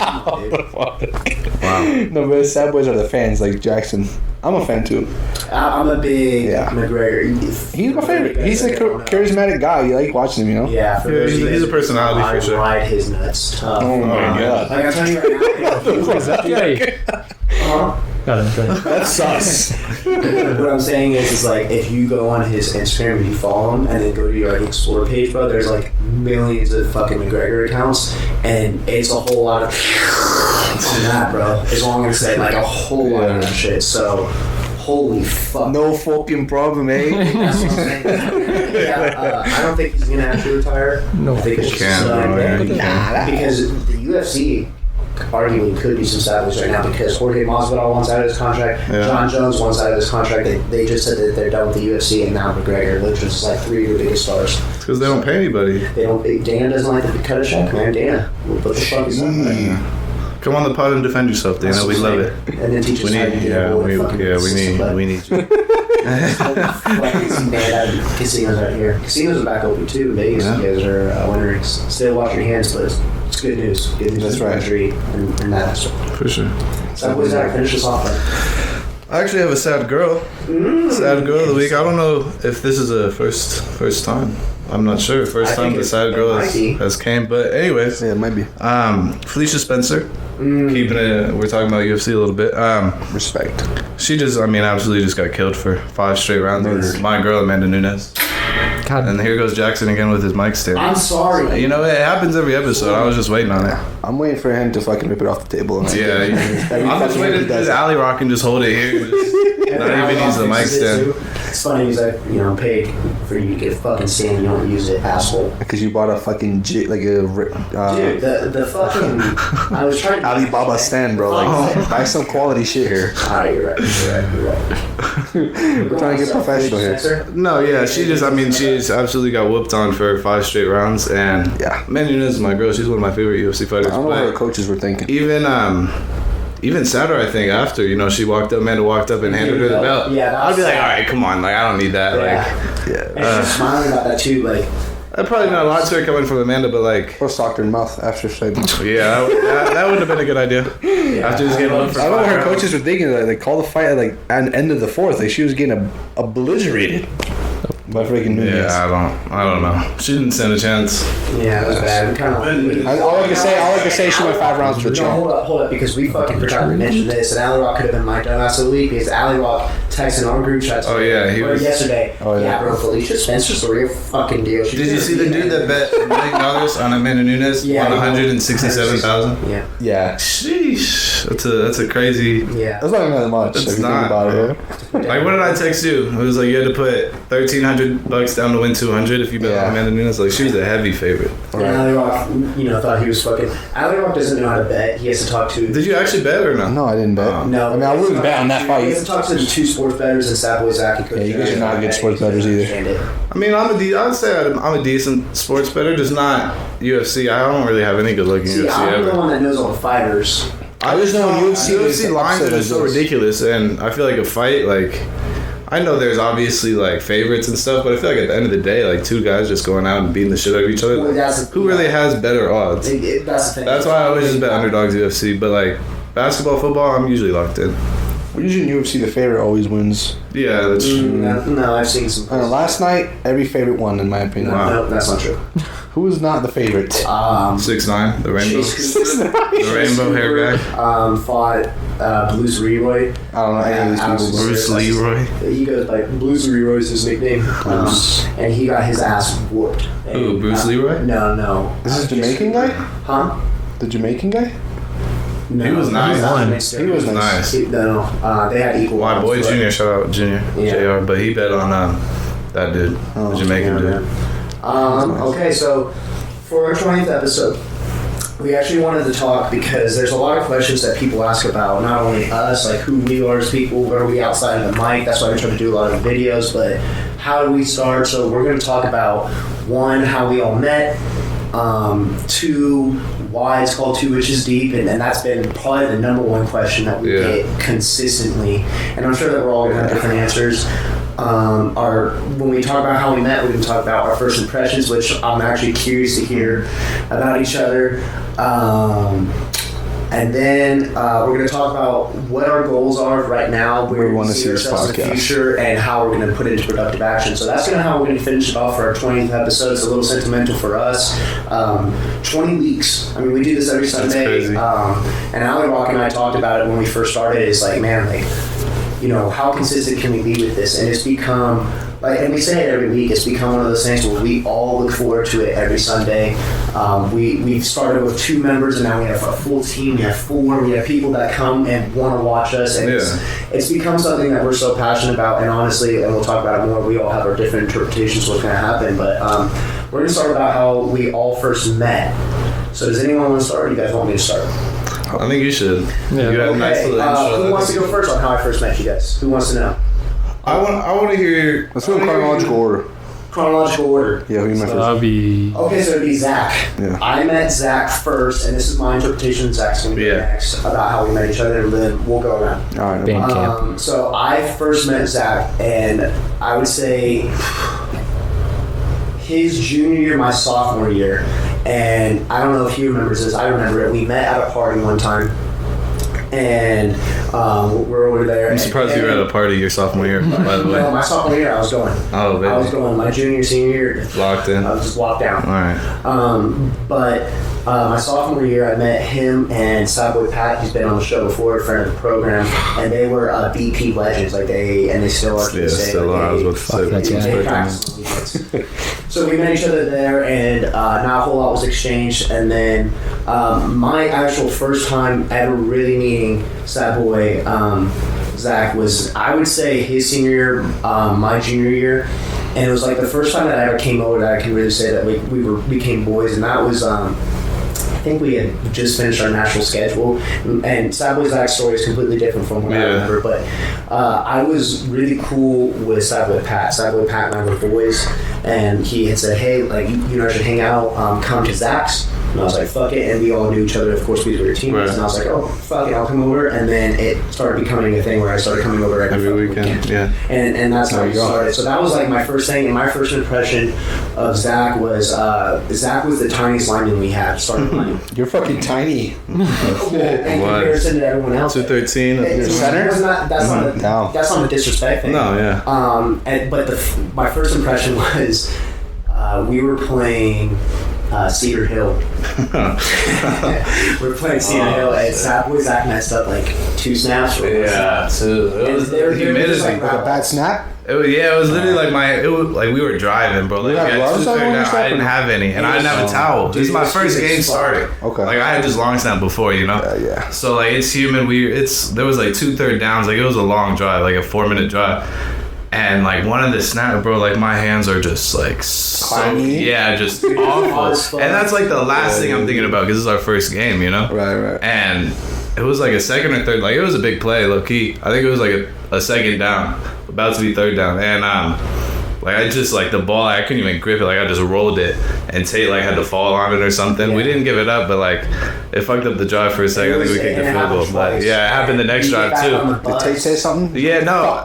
Speaker 6: No, but his sad boys are the fans, like Jackson. I'm a fan too.
Speaker 4: I'm a big McGregor.
Speaker 6: He's my favorite. He's a charismatic guy. You like watching him,
Speaker 4: Yeah, for
Speaker 3: Yeah,
Speaker 4: those of you
Speaker 3: he's a
Speaker 4: guys
Speaker 3: personality
Speaker 4: who
Speaker 3: for sure.
Speaker 4: ride his nuts tough.
Speaker 6: Oh my god.
Speaker 4: Like I'm telling you right now.
Speaker 5: Is that gay? Got it.
Speaker 6: That's sus.
Speaker 4: What I'm saying is like if you go on his Instagram and you follow him and then go to your like explore page, bro, there's like millions of fucking McGregor accounts and it's a whole lot of on that, bro. Is all I'm gonna say. Like a whole lot of that shit. So holy fuck.
Speaker 6: No fucking problem, eh?
Speaker 4: That's what I'm saying. I don't think he's gonna actually retire.
Speaker 5: No,
Speaker 4: I think it's just
Speaker 3: can't, bro.
Speaker 4: because the UFC arguably could be some savage right now because Jorge Masvidal wants out of his contract.
Speaker 3: Yeah.
Speaker 4: John Jones wants out of his contract. They just said that they're done with the UFC and now McGregor, which is like three of the biggest stars.
Speaker 3: It's because they don't pay anybody.
Speaker 4: They don't. Dana doesn't like to cut a check, man. Dana, what the fuck is that?
Speaker 3: Come on the pod and defend yourself, Dana. We love it.
Speaker 4: And then teach us
Speaker 3: We
Speaker 4: how to
Speaker 3: need,
Speaker 4: do
Speaker 3: yeah,
Speaker 4: it.
Speaker 3: we need you.
Speaker 4: Like some bad casinos out here. Casinos are back open too. Vegas,
Speaker 3: Yeah.
Speaker 4: you guys are wondering. Still wash your hands, but it's good news. Good news.
Speaker 6: That's
Speaker 4: for the
Speaker 6: right.
Speaker 4: country and that.
Speaker 3: For sure.
Speaker 4: So, what's that? Finish us off. Then.
Speaker 3: I actually have a sad girl. Sad girl of the week. I don't know if this is a first time. I'm not sure. First
Speaker 4: I
Speaker 3: time
Speaker 4: think
Speaker 3: the sad girl
Speaker 4: it might be.
Speaker 3: has came. But anyways,
Speaker 6: Yeah, it might be.
Speaker 3: Felicia Spencer. Keeping it. We're talking about UFC a little bit.
Speaker 6: Respect.
Speaker 3: She just, absolutely just got killed for 5 straight rounds.
Speaker 6: Murdered.
Speaker 3: My girl Amanda Nunes.
Speaker 5: God,
Speaker 3: And here goes Jackson again with his mic stand.
Speaker 4: I'm sorry.
Speaker 3: You know, it happens every episode. I was just waiting on it.
Speaker 6: I'm waiting for him to fucking rip it off the table. And
Speaker 3: Yeah,
Speaker 6: Every
Speaker 3: I'm just
Speaker 6: fucking
Speaker 3: waiting
Speaker 6: he
Speaker 3: to
Speaker 6: does
Speaker 3: do
Speaker 6: it.
Speaker 3: alley rock and just hold it here. Just not even use the mic stand.
Speaker 4: It's funny because I paid for you to get a fucking stand. You don't use it, asshole.
Speaker 6: Because you bought a fucking
Speaker 4: Dude, the fucking I was trying to
Speaker 6: Alibaba stand, bro. Like, buy some quality shit here.
Speaker 4: Alright, you're right.
Speaker 6: We're trying to get professional here.
Speaker 3: No, yeah, she just, she's absolutely got whooped on for 5 straight rounds. And
Speaker 6: Yeah.
Speaker 3: Amanda Nunes is my girl. She's one of my favorite UFC fighters.
Speaker 6: I don't know what the
Speaker 3: But
Speaker 6: coaches were thinking.
Speaker 3: even sadder, I think, after, Amanda walked up and handed her the belt.
Speaker 4: Yeah, that
Speaker 3: I'd
Speaker 4: was
Speaker 3: be like,
Speaker 4: sad.
Speaker 3: all right, come on. Like, I don't need that. Like,
Speaker 6: Yeah.
Speaker 4: And she's smiling about that too, like
Speaker 3: that probably not a lot to her coming from Amanda, but like,
Speaker 6: Or socked her in the mouth after segment.
Speaker 3: yeah, that would have been a good idea. After just getting whooped for
Speaker 6: I don't know
Speaker 3: 5
Speaker 6: what her
Speaker 3: rounds.
Speaker 6: coaches were thinking. Like, they called the fight at like at the end of the fourth. Like, she was getting obliterated by freaking Nunez.
Speaker 3: Yeah, I don't know. She didn't stand a chance.
Speaker 4: yeah, it was bad. We kind of
Speaker 6: All I can say, she went 5 rounds for the
Speaker 4: No,
Speaker 6: champ.
Speaker 4: hold up, because we fucking forgot to mention this, and Alley Rock could have been my dumbass of the week because Alley Rock texted our group chat.
Speaker 3: Oh, yeah, he was-
Speaker 4: yesterday.
Speaker 6: Oh, yeah.
Speaker 4: Bro, Felicia Spencer's a real fucking deal.
Speaker 3: Did you see the dude that bet $1 million on Amanda Nunes?
Speaker 4: Yeah.
Speaker 3: Won 167,000.
Speaker 4: Yeah,
Speaker 6: Yeah.
Speaker 3: Sheesh, that's a crazy.
Speaker 4: yeah.
Speaker 6: That's not even that much.
Speaker 3: It's
Speaker 6: if you
Speaker 3: not,
Speaker 6: think about it.
Speaker 3: Like, what did I text you? It was like you had to put $1,300 down to win 200 if you bet
Speaker 6: Yeah.
Speaker 3: on Amanda Nunes. Like, she was a heavy favorite.
Speaker 4: And Alley Rock, thought he was fucking. Alley Rock doesn't know how to bet. He has to talk to.
Speaker 3: Did you actually bet or not?
Speaker 6: No, I didn't bet.
Speaker 4: No,
Speaker 6: I mean, I wouldn't bet on that
Speaker 4: He
Speaker 6: fight.
Speaker 4: has to talk to the 2 sports bettors and Sad Boy Zach.
Speaker 6: Yeah, you guys are not good sports bettors either.
Speaker 3: I mean, I'd say I'm a decent sports bettor, just not UFC. I don't really have any good looking
Speaker 4: See,
Speaker 3: UFC
Speaker 4: I'm the
Speaker 3: ever.
Speaker 4: one that knows all the fighters.
Speaker 6: I just know UFC
Speaker 3: UFC lines are just so ridiculous, and I feel like a fight, like, I know there's obviously like favorites and stuff, but I feel like at the end of the day, like 2 guys just going out and beating the shit out of each other.
Speaker 4: Well,
Speaker 3: Like,
Speaker 4: that's the-
Speaker 3: who really has better odds?
Speaker 4: That's the thing.
Speaker 3: That's why I always just bet underdogs UFC. But like basketball, football, I'm usually locked in.
Speaker 6: Usually in UFC, the favorite always wins.
Speaker 3: Yeah, that's true.
Speaker 4: No, I've seen some.
Speaker 6: I don't know, last night, every favorite won, in my opinion.
Speaker 4: No, that's not true.
Speaker 6: Who was not the favorite?
Speaker 3: 6'9", the rainbow,
Speaker 4: Chase Cooper,
Speaker 3: the rainbow hair guy,
Speaker 4: fought Blues Leroy.
Speaker 6: I don't know any of these people.
Speaker 3: Bruce Leroy.
Speaker 4: He goes by Blues Leroy is his nickname, and he got his ass whooped.
Speaker 3: Who, Bruce Leroy?
Speaker 4: No.
Speaker 6: This is Jamaican guy?
Speaker 4: Huh?
Speaker 6: The Jamaican guy?
Speaker 4: No,
Speaker 3: He was nice.
Speaker 6: He was nice.
Speaker 3: Nice.
Speaker 4: No, they had equal.
Speaker 3: My
Speaker 4: odds,
Speaker 3: boy
Speaker 4: but-
Speaker 3: Junior, shout out Junior,
Speaker 4: Yeah.
Speaker 3: JR, but he bet on that dude, the Jamaican dude.
Speaker 4: Okay, so for our 20th episode, We actually wanted to talk because there's a lot of questions that people ask about not only us, like who we are as people, where are we outside of the mic. That's why we try to do a lot of videos, but how do we start? So we're going to talk about, one, how we all met, two, why it's called 2 Inches Deep, and that's been probably the number one question that we get consistently, and I'm sure that we're all going to have different answers. When we talk about how we met, we can talk about our first impressions, which I'm actually curious to hear about each other. And then we're going to talk about what our goals are right now, where we want to see ourselves in the future, and how we're going to put it into productive action. So that's kind of how we're going to finish it off for our 20th episode. It's a little sentimental for us. 20 weeks. I mean, we do this every Sunday. And Ali Rock and I talked about it when we first started. It's like, man, like, you know, how consistent can we be with this? And it's become, like, and we say it every week, it's become one of those things where we all look forward to it every Sunday. We've started with 2 members, and now we have a full team. We have 4. We have people that come and want to watch us. And it's become something that we're so passionate about. And honestly, and we'll talk about it more, we all have our different interpretations of what's going to happen. But we're going to start about how we all first met. So does anyone want to start, or do you guys want me to start?
Speaker 3: I think you should.
Speaker 4: Yeah.
Speaker 3: You have a nice little intro.
Speaker 4: Who wants to go first on how I first met you guys? Who wants to know?
Speaker 3: I want to hear.
Speaker 6: Let's go in chronological order.
Speaker 4: Chronological order.
Speaker 6: Yeah, who you met first?
Speaker 5: That'll be.
Speaker 4: Okay, so it'd be Zach.
Speaker 6: Yeah.
Speaker 4: I met Zach first, and this is my interpretation. Zach's going to be next about how we met each other, and then we'll go around.
Speaker 6: All right.
Speaker 5: Band camp.
Speaker 4: So I first met Zach, and I would say his junior year, my sophomore year. And I don't know if he remembers this. I remember it. We met at a party one time, and we're over there.
Speaker 3: I'm surprised you were at a party your sophomore year, by the way.
Speaker 4: No, my sophomore year, I was going.
Speaker 3: Oh, baby.
Speaker 4: I was going. My junior, senior year,
Speaker 3: Locked in.
Speaker 4: I was just locked down.
Speaker 3: All right.
Speaker 4: But my sophomore year, I met him and Sadboy Pat. He's been on the show before, a friend of the program, and they were BP legends. Like they still are.
Speaker 3: Yeah, still are. I was about to say
Speaker 5: Fuck that,
Speaker 4: they practiced on the weekends. So we met each other there, and not a whole lot was exchanged. And then my actual first time ever really meeting Sadboy Zach was, I would say, his senior year, my junior year. And it was like the first time that I ever came over that I can really say that we became boys, and that was I think we had just finished our national schedule, and Sadboy Zach's story is completely different from what I remember, but I was really cool with Sadboy Pat. Sadboy Pat and I were boys, and he had said, hey, like, you know, I should hang out, come to Zach's. And I was like, fuck it, and we all knew each other, of course, we were teammates, and I was like, oh, fuck it, I'll come over, and then it started becoming a thing where I started coming over every weekend.
Speaker 3: Yeah.
Speaker 4: And that's how we started. So that was like my first thing, and my first impression of Zach was the tiniest lineman we had, starting line.
Speaker 6: You're fucking tiny.
Speaker 4: In comparison to everyone else.
Speaker 3: 213.
Speaker 4: Center? That's not a disrespect thing.
Speaker 3: No, yeah.
Speaker 4: But my first impression was we were playing Cedar Hill. We're playing Cedar Hill, and Zach messed up like 2 snaps.
Speaker 3: Yeah, so it was
Speaker 4: they were
Speaker 3: humidity.
Speaker 4: just like
Speaker 6: A bad snap?
Speaker 3: It was literally like we were driving, bro. Like,
Speaker 6: You had gloves on when you
Speaker 3: I didn't have any, and I didn't have a towel. This is my first game starting.
Speaker 6: Okay.
Speaker 3: Like I had just long snap before, you know.
Speaker 6: Yeah.
Speaker 3: So like it's humid. There was like 2 third downs. Like it was a long drive, like a 4-minute drive. And like one of the snaps, bro, like my hands are just like so,
Speaker 6: clammy.
Speaker 3: Yeah, just awful. And that's like the last thing I'm thinking about because this is our first game, you know.
Speaker 6: Right.
Speaker 3: And it was like a second or third, like it was a big play, low key. I think it was like a second down, about to be third down, and like I just like the ball, I couldn't even grip it. Like I just rolled it, and Tate like had to fall on it or something.
Speaker 4: Yeah.
Speaker 3: We didn't give it up, but like it fucked up the drive for a second. I think we kicked the field goal, but yeah, it happened the next drive too.
Speaker 6: Did Tate say something?
Speaker 3: Yeah, no,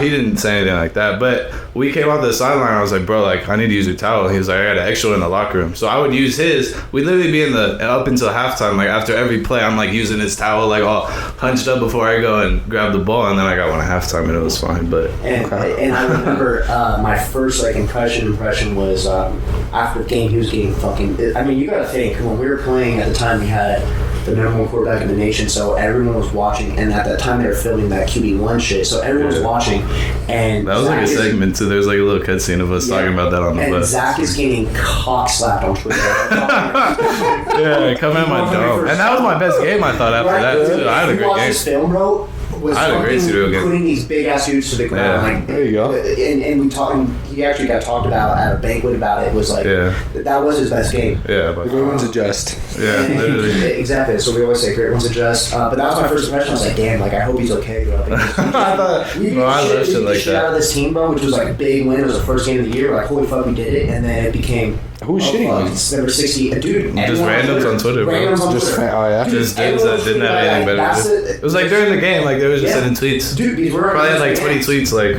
Speaker 3: he didn't say anything like that. But we came off the sideline. I was like, bro, like I need to use your towel. He was like, I got an extra in the locker room, so I would use his. We'd literally be in the up until halftime. Like after every play, I'm like using his towel, like all hunched up before I go and grab the ball, and then I got one at halftime, and it was fine. But
Speaker 4: and I remember my first like impression was after the game he was getting fucking. I mean, you gotta think when we were playing at the time we had the number 1 quarterback in the nation, so everyone was watching, and at that time they were filming that QB1 shit, so everyone was watching, and
Speaker 3: that was like a segment too. There was like a little cutscene of us talking about that on the
Speaker 4: and
Speaker 3: bus.
Speaker 4: Zach is getting cock slapped on Twitter.
Speaker 3: Yeah, come in my dome, and that was my best game. I thought after that too. I had a great
Speaker 4: watch
Speaker 3: game.
Speaker 4: this film, bro. was
Speaker 3: I had a great
Speaker 4: fucking
Speaker 3: studio game.
Speaker 4: putting these big ass dudes to the ground.
Speaker 3: Yeah.
Speaker 4: Like,
Speaker 6: There you go.
Speaker 4: And we talked. He actually got talked about at a banquet about it. Was like that was his best game.
Speaker 3: Yeah, but
Speaker 6: The great ones adjust.
Speaker 3: yeah, literally.
Speaker 4: Exactly. So we always say great ones adjust. But that was my first impression. I was like, damn, like I hope he's okay, bro. Like,
Speaker 3: I thought,
Speaker 4: we beat
Speaker 3: bro, I
Speaker 4: the
Speaker 3: love shit like
Speaker 4: shit out of
Speaker 3: that.
Speaker 4: this team, bro, which was like a big win. It was the first game of the year. We're like, holy fuck, we did it. And then it became.
Speaker 6: Who was shitting on you?
Speaker 4: It's number 60. Dude,
Speaker 3: Just
Speaker 4: everyone
Speaker 3: randoms on Twitter, bro.
Speaker 4: Randoms on
Speaker 6: Just
Speaker 4: Twitter.
Speaker 6: oh yeah.
Speaker 3: Just dudes that didn't have anything better
Speaker 4: That's
Speaker 3: to do. It was like during the game, like they were just
Speaker 4: Yeah.
Speaker 3: sending tweets.
Speaker 4: Dude, these were
Speaker 3: Probably had like 20 tweets, like.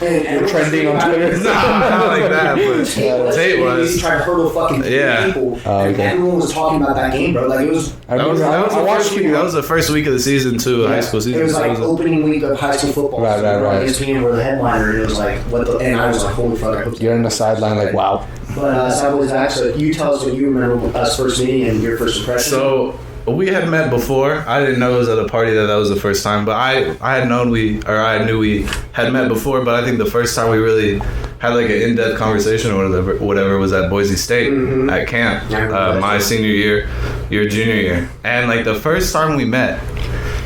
Speaker 4: and
Speaker 6: Trending on Twitter.
Speaker 3: Nah, not like that, but Tate was.
Speaker 4: trying to hurdle fucking people.
Speaker 6: Oh,
Speaker 4: And
Speaker 6: okay.
Speaker 4: everyone was talking about that game, bro. Like it was.
Speaker 6: I
Speaker 3: That was,
Speaker 6: remember I watched you.
Speaker 3: that was the first week of the season too, high school season.
Speaker 4: It was
Speaker 3: So
Speaker 4: like opening week of high school football.
Speaker 6: Right,
Speaker 4: So
Speaker 6: right.
Speaker 4: ESPN were the headliner, and it was like, what the? And I was like, holy fuck! I hope
Speaker 6: You're in the sideline like, wow.
Speaker 4: But Sideways Zach, so you tell us what you remember us first meeting and your first impression.
Speaker 3: So we had met before. I didn't know it was at a party that was the first time, but I had known I knew we had met before. But I think the first time we really had like an in-depth conversation or whatever was at Boise State at camp,
Speaker 4: I remember that.
Speaker 3: my senior year, your junior year, and like the first time we met,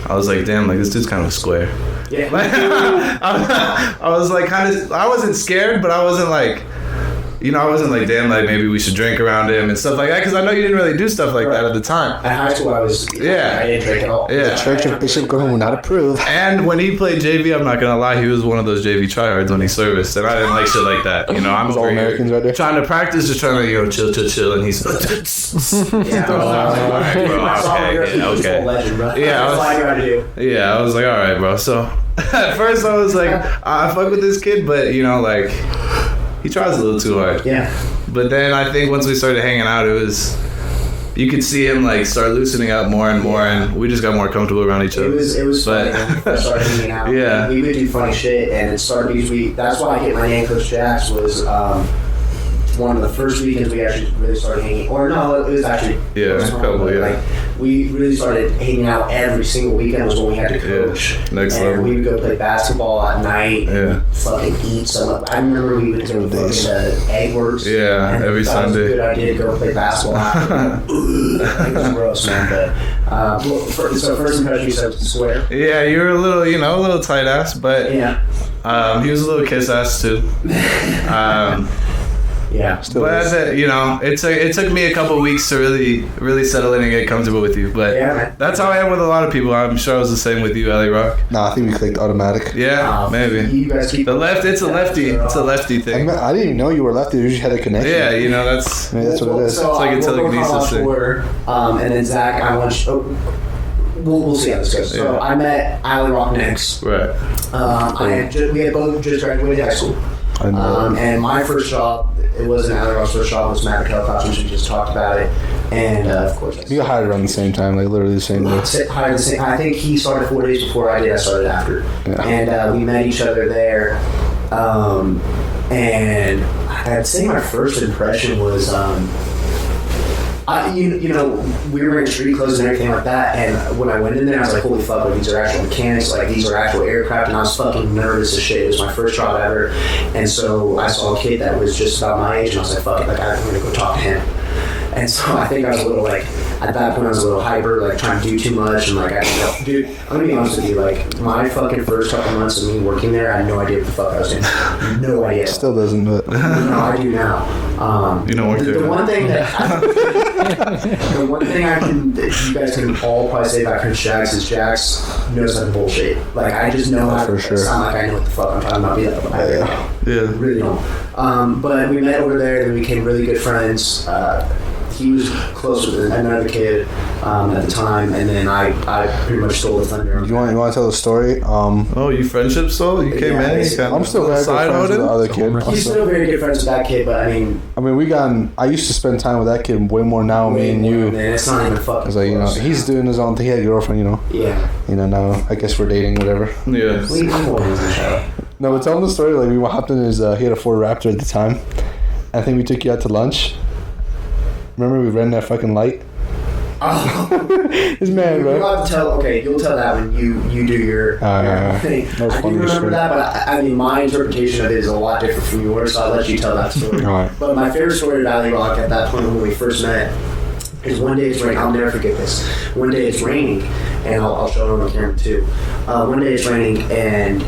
Speaker 3: I was like, damn, like this dude's kind of a square.
Speaker 4: yeah.
Speaker 3: I was like I wasn't scared, but I wasn't like. I wasn't like, damn, like maybe we should drink around him and stuff like that, because I know you didn't really do stuff like that at the time.
Speaker 4: At high school, I was.
Speaker 3: Yeah.
Speaker 4: I didn't drink at all.
Speaker 3: Yeah.
Speaker 6: Church of Bishop Graham will not approve.
Speaker 3: And when he played JV, I'm not gonna lie, he was one of those JV tryhards when he serviced, and I didn't like shit like that. I'm
Speaker 6: Those
Speaker 3: over here
Speaker 6: All-Americans right there.
Speaker 3: trying to practice, just trying to chill, and he's.
Speaker 4: Yeah.
Speaker 3: Alright, bro,
Speaker 4: My sophomore year,
Speaker 3: okay,
Speaker 4: he was
Speaker 3: okay.
Speaker 4: a legend, bro.
Speaker 3: Yeah, I
Speaker 4: That's
Speaker 3: was-
Speaker 4: all I knew how to do.
Speaker 3: Yeah, I was like, all right, bro. So at first I was like, I fuck with this kid, but like he tries a little too hard.
Speaker 4: Yeah.
Speaker 3: But then I think once we started hanging out, you could see him like start loosening up more and more, and we just got more comfortable around each
Speaker 4: It
Speaker 3: other.
Speaker 4: was
Speaker 3: But-
Speaker 4: funny when we first started hanging out.
Speaker 3: Yeah.
Speaker 4: We would do funny shit, and it started because that's why I get my name Coach Jax was one of the first weekends we actually really started hanging. Or no, it was actually
Speaker 3: Yeah,
Speaker 4: it was wrong,
Speaker 3: probably,
Speaker 4: but,
Speaker 3: yeah.
Speaker 4: like we really started hanging out every single weekend was when we had to coach.
Speaker 3: next
Speaker 4: and
Speaker 3: level.
Speaker 4: we would go play basketball at night.
Speaker 3: Yeah.
Speaker 4: And fucking eat some. I remember we would go to Egg Works.
Speaker 3: Yeah,
Speaker 4: and
Speaker 3: every
Speaker 4: that was
Speaker 3: Sunday.
Speaker 4: a good idea to go play basketball. After. It was gross, man. But so first impression, you said swear.
Speaker 3: Yeah, you were a little tight ass, but
Speaker 4: Yeah.
Speaker 3: he was a little kiss ass too.
Speaker 4: Yeah.
Speaker 6: Still
Speaker 3: But
Speaker 6: is.
Speaker 3: it took me a couple weeks to really settle in and get comfortable with you. But
Speaker 4: Yeah, man.
Speaker 3: that's how I am with a lot of people. I'm sure I was the same with you, Ali Rock.
Speaker 6: Nah, I think we clicked automatic.
Speaker 3: Yeah, maybe.
Speaker 4: You guys keep
Speaker 3: It's a lefty thing.
Speaker 6: I didn't even know you were lefty. You just had a connection.
Speaker 3: Yeah, that's.
Speaker 6: Maybe that's what it is.
Speaker 4: So,
Speaker 3: It's like a
Speaker 4: we'll go
Speaker 3: telekinesis
Speaker 4: chronological
Speaker 3: thing.
Speaker 4: order, and then Zach, I want you. We'll see how this goes. So
Speaker 3: Yeah.
Speaker 4: I met Alley Rock next.
Speaker 3: Right.
Speaker 4: We had both just graduated high school.
Speaker 6: I know.
Speaker 4: And my first job, it wasn't Alley Rock's first job, it was Matt McKell, which we just talked about it. And of course,
Speaker 6: You got hired around the same time, like literally the same day.
Speaker 4: I think he started 4 days before I did. I started after.
Speaker 6: Yeah.
Speaker 4: And we met each other there. And I'd say my first impression was, we were in street clothes and everything like that. And when I went in there, I was like, holy fuck, like, these are actual mechanics, like these are actual aircraft. And I was fucking nervous as shit. It was my first job ever. And so I saw a kid that was just about my age, and I was like, fuck it, like I'm gonna go talk to him. And so I think I was a little like, at that point I was a little hyper, like trying to do too much, and like, dude, I'm gonna be honest with you, like my fucking first couple months of me working there, I had no idea what the fuck I was doing. No idea.
Speaker 6: Still doesn't, but
Speaker 4: No, I do now.
Speaker 3: You don't work there
Speaker 4: The
Speaker 3: now.
Speaker 4: one thing that you guys can all probably say about Coach Jax is Jax knows how to bullshit. Like I just know how
Speaker 6: for
Speaker 4: to
Speaker 6: sure.
Speaker 4: sound like I know what the fuck I'm talking about.
Speaker 3: Yeah.
Speaker 4: Really don't. But we met over there and we became really good friends. He was close with another kid at the time, and then I pretty much stole the thunder.
Speaker 6: you want to tell the story?
Speaker 3: Oh, you friendship soul? You came
Speaker 4: Yeah,
Speaker 3: in. You
Speaker 4: basically.
Speaker 3: kind
Speaker 6: I'm still very good friends with the other kid.
Speaker 4: He's still very good friends with that kid, but I mean,
Speaker 6: I used to spend time with that kid way more now. Me and you.
Speaker 4: man, it's not even fucking.
Speaker 6: I was like,
Speaker 4: close.
Speaker 6: he's doing his own thing. He had a girlfriend,
Speaker 4: Yeah.
Speaker 6: Now I guess we're dating, whatever.
Speaker 3: Yeah.
Speaker 4: We won't lose the show.
Speaker 6: No, but tell him the story. Like we hopped in his, he had a Ford Raptor at the time. I think we took you out to lunch. Remember we ran that fucking light?
Speaker 4: Oh.
Speaker 6: His man,
Speaker 4: You'll
Speaker 6: bro.
Speaker 4: have to tell. Okay, you'll tell that when you do your thing.
Speaker 6: that was
Speaker 4: I do
Speaker 6: funny
Speaker 4: remember
Speaker 6: shit.
Speaker 4: that, but I mean, my interpretation of it is a lot different from yours, so I'll let you tell that story.
Speaker 6: All right.
Speaker 4: But my favorite story of Valley Rock at that point when we first met is one day it's raining. I'll never forget this. One day it's raining, and I'll show it on the camera too. One day it's raining, and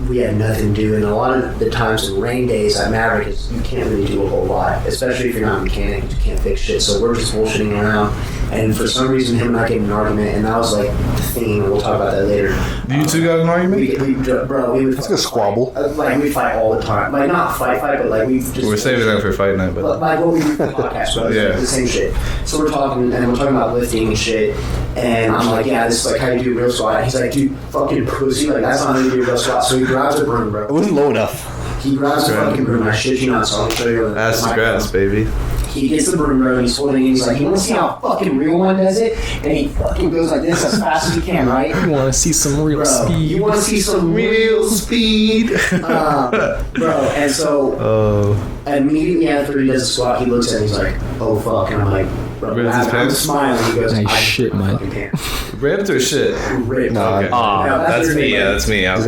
Speaker 4: we had nothing to do. And a lot of the times in rain days at Maverick, is you can't really do a whole lot, especially if you're not a mechanic. You can't fix shit. So we're just bullshitting around. And for some reason, him and I get in an argument, and that was like the thing. We'll talk about that later.
Speaker 3: Do you two got an argument?
Speaker 4: We would.
Speaker 6: That's a squabble.
Speaker 4: Like we fight all the time. Like not fight, but like we just.
Speaker 3: We're saving that for fight night, but
Speaker 4: Like what we do for the podcast, bro.
Speaker 3: Yeah.
Speaker 4: It's the same shit. So we're talking about lifting and shit. And I'm like, yeah, this is like how you do a real squat. He's like, dude, fucking pussy. Like that's not how you do a real squat. So he grabs a broom, bro.
Speaker 6: It wasn't low enough.
Speaker 4: He grabs the fucking broom. I shit you not. So I'll show you.
Speaker 3: ass to grass, baby.
Speaker 4: He gets the broom, bro, and he's holding it. He's like, you want to see how fucking real one does it? And he fucking goes like this as fast as he can, right?
Speaker 5: You want to see some real
Speaker 4: Bro,
Speaker 5: speed?
Speaker 4: you want to see some real speed, bro? And so immediately after he does the squat, he looks at me. He's like, "Oh fuck!" And I'm like, "Bro,
Speaker 3: Ripped his
Speaker 4: I'm
Speaker 3: pants?
Speaker 4: smiling." He goes,
Speaker 5: Nice
Speaker 4: "I
Speaker 5: shit, man."
Speaker 4: fucking pants.
Speaker 3: Ripped or shit?
Speaker 4: Ripped.
Speaker 6: Nah,
Speaker 3: Okay.
Speaker 4: No,
Speaker 3: That's
Speaker 4: your
Speaker 3: me.
Speaker 4: name,
Speaker 3: Yeah,
Speaker 4: right?
Speaker 3: that's me. I was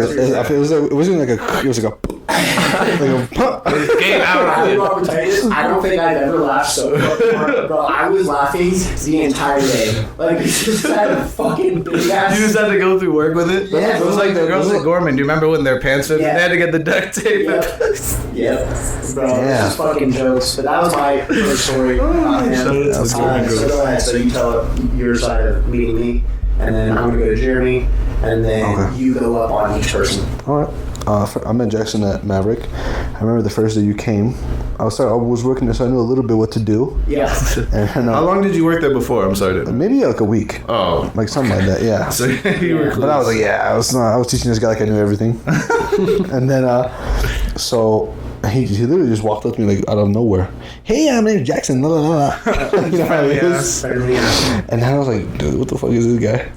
Speaker 6: It wasn't like a. It was like a. Like a pump.
Speaker 3: game
Speaker 4: I
Speaker 3: out.
Speaker 4: don't think I've ever laughed so hard, bro. I was laughing the entire day. Like, this just had a fucking big ass.
Speaker 3: You just had to go through work with it?
Speaker 4: Yeah.
Speaker 3: It was like the girls at Gorman. Do you remember when their pants fit?
Speaker 4: Yeah.
Speaker 3: They had to get the duct tape.
Speaker 4: Yep, bro.
Speaker 6: Yeah.
Speaker 4: This is fucking jokes. But that was my first story. So go ahead. So you tell your side of meeting me, and then I'm gonna go to Jeremy, and then
Speaker 6: Okay.
Speaker 4: you go up on each person.
Speaker 6: All right. I met Jackson at Maverick. I remember the first day you came. I was working there, so I knew a little bit what to do.
Speaker 4: Yeah.
Speaker 6: And
Speaker 3: How long did you work there before? I'm sorry.
Speaker 6: maybe like a week,
Speaker 3: Oh.
Speaker 6: like something like that. Yeah.
Speaker 3: So you were
Speaker 6: But I was like, yeah, I was teaching this guy like I knew everything. And then, so he literally just walked up to me like out of nowhere. Hey, my name's Jackson. La, la, la. You know how it is? And then I was like, dude, what the fuck is this guy?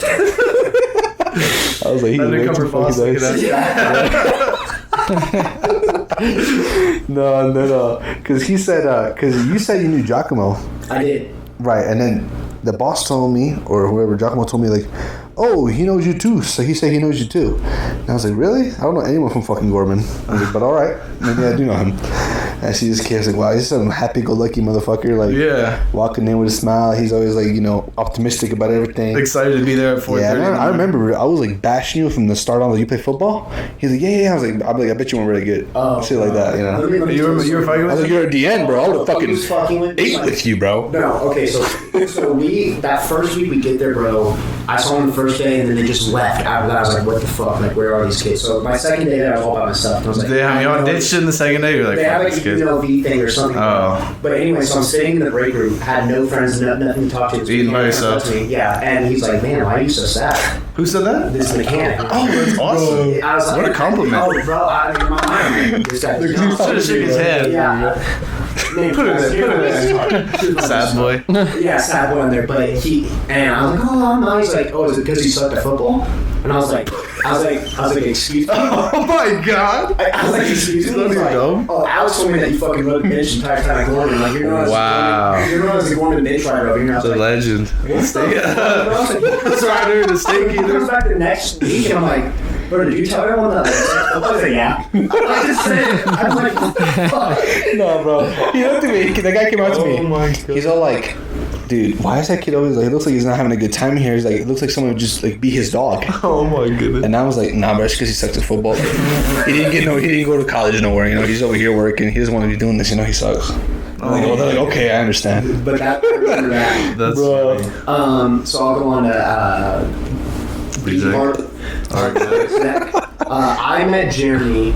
Speaker 6: I was like, he's way
Speaker 3: Undercover
Speaker 6: too
Speaker 3: boss.
Speaker 6: fucking
Speaker 3: Look at
Speaker 6: nice.
Speaker 3: that.
Speaker 6: No, because you said you knew Giacomo.
Speaker 4: I did.
Speaker 6: Right, and then the boss told me, or whoever, Giacomo told me, like, oh, he knows you too. So he said he knows you too. And I was like, really? I don't know anyone from fucking Gorman. I was like, but all right, maybe I do know him. And she just cares, like, wow, he's some happy-go-lucky motherfucker. Like,
Speaker 3: Yeah.
Speaker 6: walking in with a smile. He's always like, optimistic about everything.
Speaker 3: Excited to be there at 4:30.
Speaker 6: Yeah, I remember. I was like bashing you from the start on. Like, you play football? He's like, yeah. I was like, I bet you weren't really good. Shit like that,
Speaker 3: You were fighting
Speaker 6: I was
Speaker 3: with
Speaker 6: like, you're a DN, bro. I would have fucking
Speaker 4: with
Speaker 6: ate with you, bro.
Speaker 4: No, okay, so that first week we get there, bro. I saw him the first day, and then they just left. After that, I was like, what the fuck? Like, where are these kids? So my second day there, I was all by myself. And I was like,
Speaker 3: They have you
Speaker 4: I
Speaker 3: on
Speaker 4: know-
Speaker 3: ditch in the second day. You're like,
Speaker 4: They
Speaker 3: fuck
Speaker 4: have like
Speaker 3: this
Speaker 4: a
Speaker 3: kid.
Speaker 4: UNLV thing or something.
Speaker 3: Oh.
Speaker 4: But anyway, so I'm sitting in the break room, had no friends, nothing to talk to. This
Speaker 3: Eating by
Speaker 4: mechanic
Speaker 3: yourself.
Speaker 4: comes up to me. Yeah, and he's like, man, why are you so sad?
Speaker 3: Who said that?
Speaker 4: This mechanic.
Speaker 3: Oh, that's awesome.
Speaker 4: I was like,
Speaker 3: What a compliment.
Speaker 4: Oh, bro, I mean, my mind. This guy.
Speaker 3: Should have shook his head.
Speaker 4: Yeah.
Speaker 3: Put it in. Sad boy.
Speaker 4: Yeah, sad boy in there, but and I was like, oh, I'm not. He's like, oh, is it because he sucked at football? And I was like, excuse me.
Speaker 3: Oh my god.
Speaker 4: I was like, excuse me.
Speaker 3: Is that
Speaker 4: He's
Speaker 3: your
Speaker 4: like,
Speaker 3: dome?
Speaker 4: oh, Alex told me that you fucking rode the bench the entire time at Gorman. Like, you're not
Speaker 3: Wow.
Speaker 4: you're not as a Gorman bench rider over here. I was
Speaker 3: The
Speaker 4: like,
Speaker 3: legend.
Speaker 4: That's
Speaker 3: Rider, the steak
Speaker 4: He comes
Speaker 3: eater.
Speaker 4: back the next week and I'm like, bro, did you tell everyone that? I was like, yeah. I just said, I'm like, fuck.
Speaker 6: No, bro. He looked at me. The guy came out to me.
Speaker 3: Oh my god.
Speaker 6: He's all like, dude, why is that kid always like, it looks like he's not having a good time here. He's like, it looks like someone would just like be his dog.
Speaker 3: Oh my goodness.
Speaker 6: And I was like, nah, bro, it's because he sucks at football. He didn't go to college nowhere, He's over here working. He doesn't want to be doing this, he sucks. They're like, okay, I understand.
Speaker 4: But that,
Speaker 3: That's
Speaker 6: Bro.
Speaker 3: funny.
Speaker 4: so I'll go on to
Speaker 3: BJ.
Speaker 4: Mark. I met Jeremy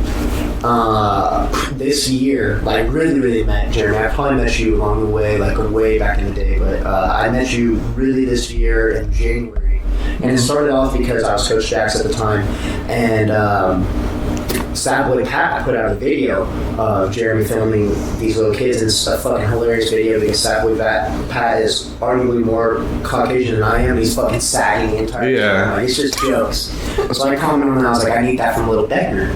Speaker 4: this year. Like really met Jeremy. I probably met you along the way, like way back in the day. But I met you really this year in January, and it started off because I was Coach Jax at the time, and Sad Boy Pat put out a video of Jeremy filming these little kids. And it's a fucking hilarious video because Sad Boy Pat is arguably more Caucasian than I am. He's fucking sagging the entire time. Like, it's just jokes. So I commented on that. I was like, I need that from Little Beckner.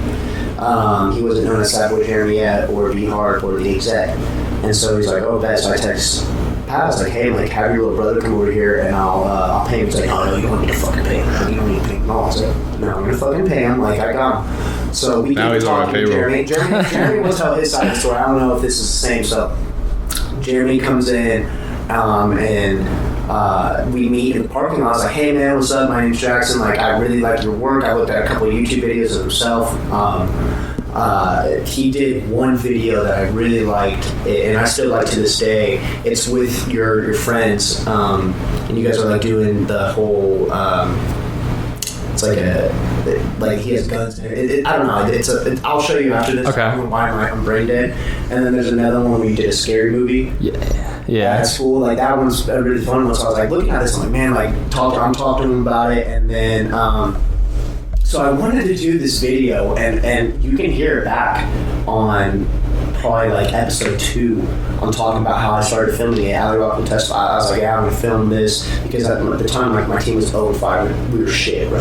Speaker 4: He wasn't known as Sad Boy Jeremy yet, or B Hard, or the exec. And so he's like, oh, bet. So I text Pat. I was like, hey, like, have your little brother come over here and I'll pay him. He's like, oh, no, you don't need to fucking pay him. Like, you don't need to pay him. No, I was like, no, I'm gonna fucking pay him. Like, I got him. So we
Speaker 3: Now
Speaker 4: keep
Speaker 3: he's on our
Speaker 4: talking to
Speaker 3: payroll.
Speaker 4: Jeremy will tell his side of the story. I don't know if this is the same. So Jeremy comes in, and we meet in the parking lot. I was like, hey man, what's up? My name's Jackson. Like, I really like your work. I looked at a couple of YouTube videos of himself. He did one video that I really liked, and I still like to this day. It's with your friends, and you guys are like doing the whole. It's like he has guns. I don't know. I'll show you after this.
Speaker 5: Okay.
Speaker 4: I don't know why I'm brain dead. And then there's another one where you did a scary movie.
Speaker 5: Yeah.
Speaker 4: That's cool. Like that one's a really fun one. So I was like looking at this, I'm like, man, like I'm talking to him about it, and then so I wanted to do this video, and you can hear it back on probably like episode 2. I'm talking about how I started filming it. Alley Rock will testify. I was like, yeah, I'm gonna film this because at the time, like my team was 0-5. We were shit, bro.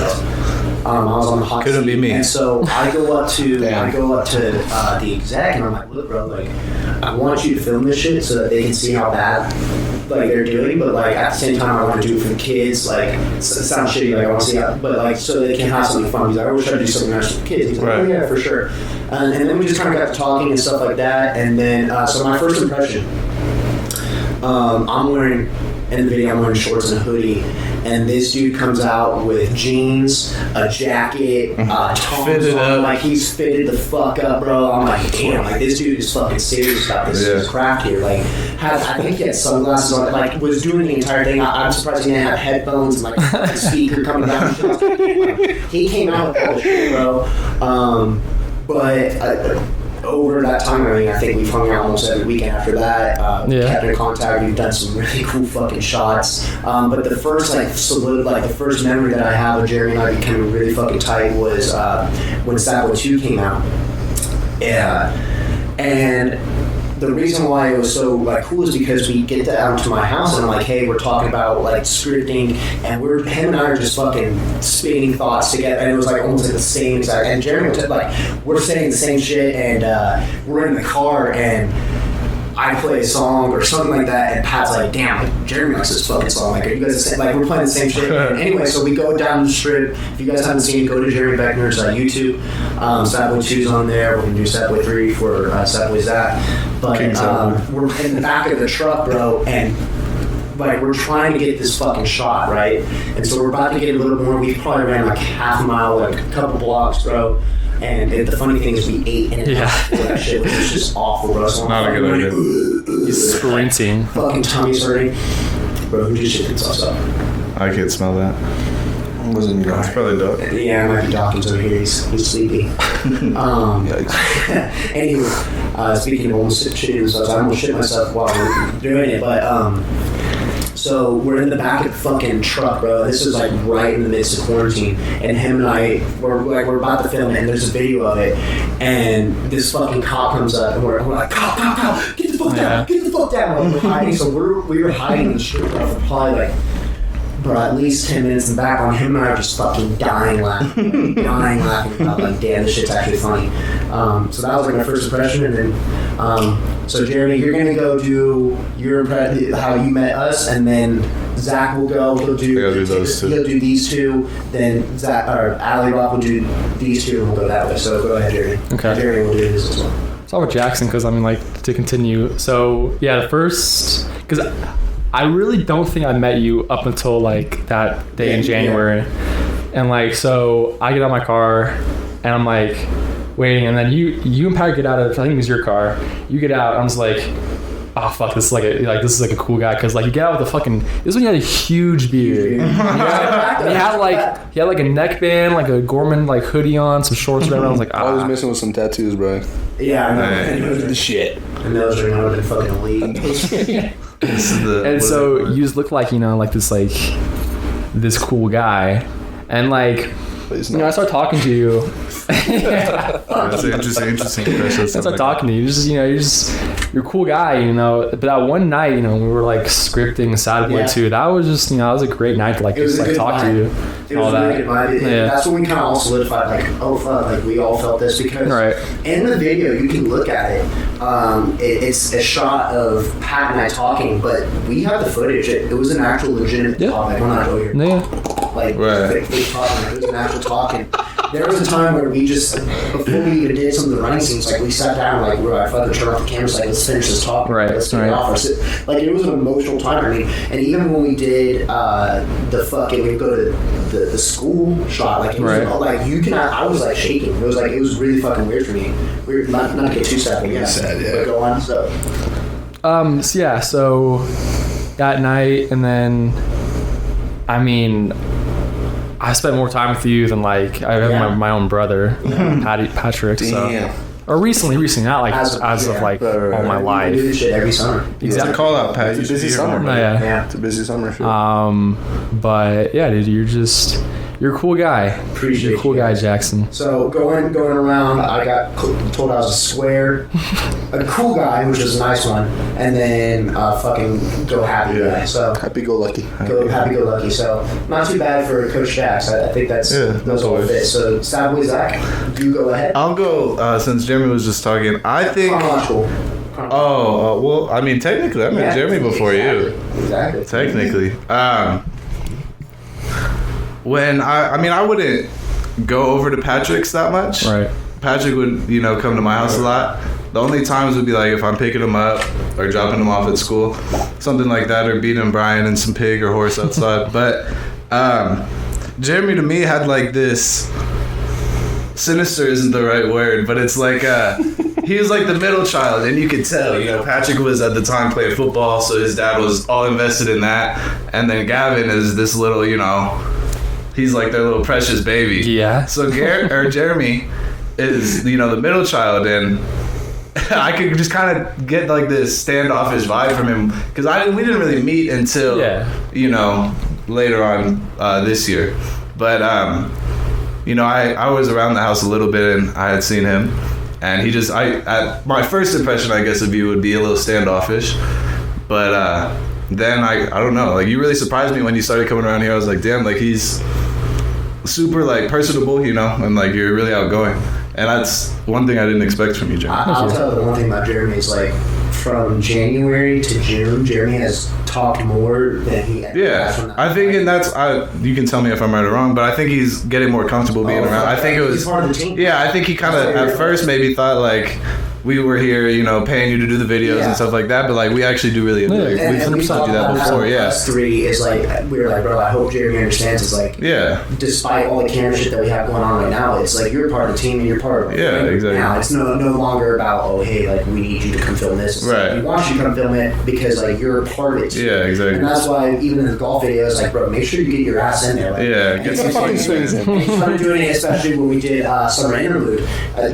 Speaker 4: I was on the hot
Speaker 3: Couldn't
Speaker 4: seat,
Speaker 3: be me.
Speaker 4: and so I go up to the exec, and I'm like, look, bro, like I want you to film this shit so that they can see how bad like they're doing, but like at the same time, I want to do it for the kids. Like it sounds shitty, like I want to see how, but like so they can have something fun. He's like, I wish I'd do something nice for the kids. He's like, oh yeah, for sure. And then we just kind of got to talking and stuff like that. And then so my first impression, I'm wearing in the video, I'm wearing shorts and a hoodie, and this dude comes out with jeans, a jacket, Tom's
Speaker 3: Fitted
Speaker 4: on,
Speaker 3: up.
Speaker 4: like he's fitted the fuck up, bro. I'm like, damn, like this dude is fucking serious about this craft here. Like, I think he had sunglasses on, like was doing the entire thing. I'm surprised he didn't have headphones and like a speaker coming down. He came out with all the shit, bro. Over that time, I think we've hung out almost every weekend after that. Kept in contact. We've done some really cool fucking shots. But the first the first memory that I have of Jeremy and I becoming really fucking tight was when Sad Boy 2 came out. Yeah, and the reason why it was so like cool is because we get out to my house and I'm like, hey, we're talking about like scripting, and him and I are just fucking spinning thoughts together, and it was like almost like the same exact. And Jeremy was like, we're saying the same shit, and we're in the car, and I play a song or something like that, and Pat's like, damn, like, Jeremy likes this fucking song. Like, are you guys the same? Like, we're playing the same shit. And anyway, so we go down the strip. If you guys haven't seen it, go to Jeremy Beckner's YouTube. Sad Boy 2's on there. We're going to do Sad Boy 3 for Sad Boy Zach. But we're in the back of the truck, bro, and like we're trying to get this fucking shot, right? And so we're about to get a little more. We probably ran like half a mile, like a couple blocks, bro. And the funny thing is we ate and that shit was just awful, bro. So
Speaker 3: Not a good idea.
Speaker 5: He's sprinting.
Speaker 4: Fucking tummy's hurting. Bro, who just shit himself up?
Speaker 3: I can't smell that.
Speaker 6: Wasn't your
Speaker 3: It's probably dope.
Speaker 4: Yeah, I might be Dawkins over here. He's sleepy. Anyway, speaking of almost shitting myself, I almost shit myself while we're doing it, but so we're in the back of the fucking truck, bro. This is like right in the midst of quarantine, and him and I we're about to film it, and there's a video of it, and this fucking cop comes up, and we're like, cop, get the fuck down, get the fuck down. Like, we're hiding, so we were hiding in the street, bro, for probably like, bro, at least 10 minutes in the background. Him and I are just fucking dying laughing about like, damn, this shit's actually funny. So that was like my first impression, and then so Jeremy, you're gonna go do your impression, how you met us, and then Zach will go. He'll do
Speaker 3: those two.
Speaker 4: He'll do these two. Then Zach or Alley Rock will do these two, and we'll go that way. So go ahead, Jeremy.
Speaker 5: Okay.
Speaker 4: Jeremy will do this as well.
Speaker 5: Let's talk about Jackson, because I mean, like, to continue. So yeah, the first, because I really don't think I met you up until like that day in January, and like, so I get out of my car, and I'm like waiting, and then you and Pat get out of, I think it was your car. You get out, and I'm just like, oh fuck, this is like a cool guy, because like you get out with a fucking, this is when you had a huge beard. He had like a neckband, like a Gorman like hoodie on, some shorts, whatever. I was like,
Speaker 6: I was missing with some tattoos, bro.
Speaker 4: Yeah, I know. And
Speaker 6: The shit.
Speaker 4: those are not been fucking elite.
Speaker 5: And so you just look like, you know, like this cool guy, and like, you know, I start talking to you.
Speaker 3: That's an interesting impression.
Speaker 5: I start talking to you. You're a cool guy, you know. But that one night, you know, we were like scripting Sad Boy 2. That was just, you know, that was a great night to like just like talk to you.
Speaker 4: It was a good vibe. That's when we kind of all solidified, like, oh fuck, like we all felt this, because in the video you can look at it. It's a shot of Pat and I talking, but we have the footage. It was an actual legitimate talk. Like, we're not over here. Like, fake talking. It was an actual talking. there was a time where we just, before we even did some of the running scenes, like we sat down, like where I fucking turned off the cameras, like let's finish this talk,
Speaker 5: Right,
Speaker 4: let's get
Speaker 5: right.
Speaker 4: it off. Like it was an emotional time for me, and even when we did the fucking, we go to the school shot, like it was
Speaker 5: Right.
Speaker 4: like you cannot. I was like shaking. It was really fucking weird for me. Weird, not to get too sad, but yeah.
Speaker 2: Sad, yeah.
Speaker 4: But go on. So
Speaker 5: So that night, and then, I mean, I spent more time with you than like I have
Speaker 4: Yeah.
Speaker 5: my own brother, Patrick. So,
Speaker 2: Damn.
Speaker 5: or recently, not like
Speaker 4: As
Speaker 5: as
Speaker 4: of-
Speaker 5: of like
Speaker 6: right,
Speaker 5: all my
Speaker 6: right.
Speaker 4: we do
Speaker 5: life.
Speaker 4: this shit every summer.
Speaker 3: It's a call out, Pat.
Speaker 6: It's a busy summer,
Speaker 5: Oh,
Speaker 6: man.
Speaker 5: yeah.
Speaker 4: Yeah.
Speaker 6: It's a busy summer. Sure.
Speaker 5: But yeah, dude, you're a cool guy.
Speaker 4: Appreciate
Speaker 5: You're a cool
Speaker 4: you
Speaker 5: guy,
Speaker 4: guys.
Speaker 5: Jackson.
Speaker 4: So going around, I got told I was a square, a cool guy, which was a nice one, and then fucking go happy guy. So
Speaker 6: Happy-go-lucky.
Speaker 4: go happy go lucky. So not too bad for Coach Dax. I think that's
Speaker 3: that's
Speaker 4: all
Speaker 3: always.
Speaker 4: fit. So Sad Boy Zach, you go ahead.
Speaker 3: I'll go since Jeremy was just talking. I think.
Speaker 4: Chronological.
Speaker 3: Oh, well, I mean, technically, I met Jeremy before you.
Speaker 4: Exactly.
Speaker 3: Technically. When I wouldn't go over to Patrick's that much.
Speaker 5: Right.
Speaker 3: Patrick would, come to my house a lot. The only times would be like if I'm picking him up or dropping him off at school, something like that, or beating Brian and some pig or horse outside. But Jeremy to me had like this. Sinister isn't the right word, but it's like he was like the middle child, and you could tell. Patrick was at the time playing football, so his dad was all invested in that, and then Gavin is this little, he's like their little precious baby.
Speaker 5: Yeah.
Speaker 3: So Jeremy is the middle child, and I could just kind of get like this standoffish vibe from him because we didn't really meet until later on this year, but I was around the house a little bit and I had seen him, and he just my first impression I guess of you would be a little standoffish, but then I don't know, like you really surprised me when you started coming around here. I was like, damn, like he's super like personable, and like you're really outgoing. And that's one thing I didn't expect from you, Jeremy.
Speaker 4: I'll tell you the one thing about Jeremy is like from January to June, Jeremy has talked more than he ever has from
Speaker 3: Yeah,
Speaker 4: that.
Speaker 3: I think, and that's you can tell me if I'm right or wrong, but I think he's getting more comfortable being around. I think it was,
Speaker 4: He's part of the team.
Speaker 3: yeah, I think he kind of at first maybe thought like we were here, paying you to do the videos
Speaker 4: Yeah.
Speaker 3: and stuff like that, but like we actually do really enjoy it.
Speaker 4: And
Speaker 3: We've
Speaker 4: we
Speaker 3: told
Speaker 4: talked
Speaker 3: you that
Speaker 4: about
Speaker 3: before,
Speaker 4: how
Speaker 3: yeah.
Speaker 4: us three is like, we were like, bro, I hope Jeremy understands. It's like,
Speaker 3: Yeah.
Speaker 4: despite all the camera shit that we have going on right now, it's like you're part of the team and you're part of it.
Speaker 3: Yeah, exactly.
Speaker 4: Now it's no longer about, oh hey, like we need you to come film this. It's
Speaker 3: Right.
Speaker 4: Like, we want you to come film it because like you're a part of it. too.
Speaker 3: Yeah, exactly.
Speaker 4: And that's why even in the golf videos, like bro, make sure you get your ass in there. Like,
Speaker 3: Yeah, get some
Speaker 6: fucking swings in.
Speaker 4: And you started doing it, especially when we did Summer Interlude.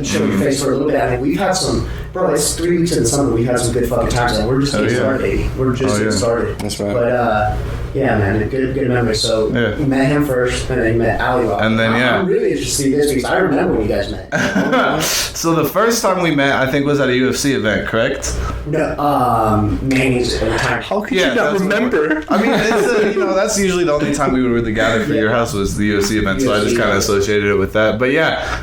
Speaker 4: Showed your face for a little bit. I mean, we've had some, bro. It's 3 weeks in the summer. We've had some good fucking times, and we're just getting
Speaker 3: yeah.
Speaker 4: started, baby. We're just
Speaker 3: Oh,
Speaker 4: getting
Speaker 3: yeah.
Speaker 4: started.
Speaker 6: That's right.
Speaker 4: But yeah, man, a good memory. So
Speaker 3: Yeah.
Speaker 4: you met him first, and then you met Ali Rock.
Speaker 3: And then, yeah.
Speaker 4: I'm really interested to see this because I remember when you guys met.
Speaker 3: So the first time we met, I think, was at a UFC event, correct?
Speaker 4: No, Manny's at the time.
Speaker 6: How could
Speaker 3: Yeah,
Speaker 6: you not
Speaker 3: that's what-
Speaker 6: remember?
Speaker 3: I mean, it's that's usually the only time we would really gather for your house was the UFC event, so I just kind of associated it with that. But yeah,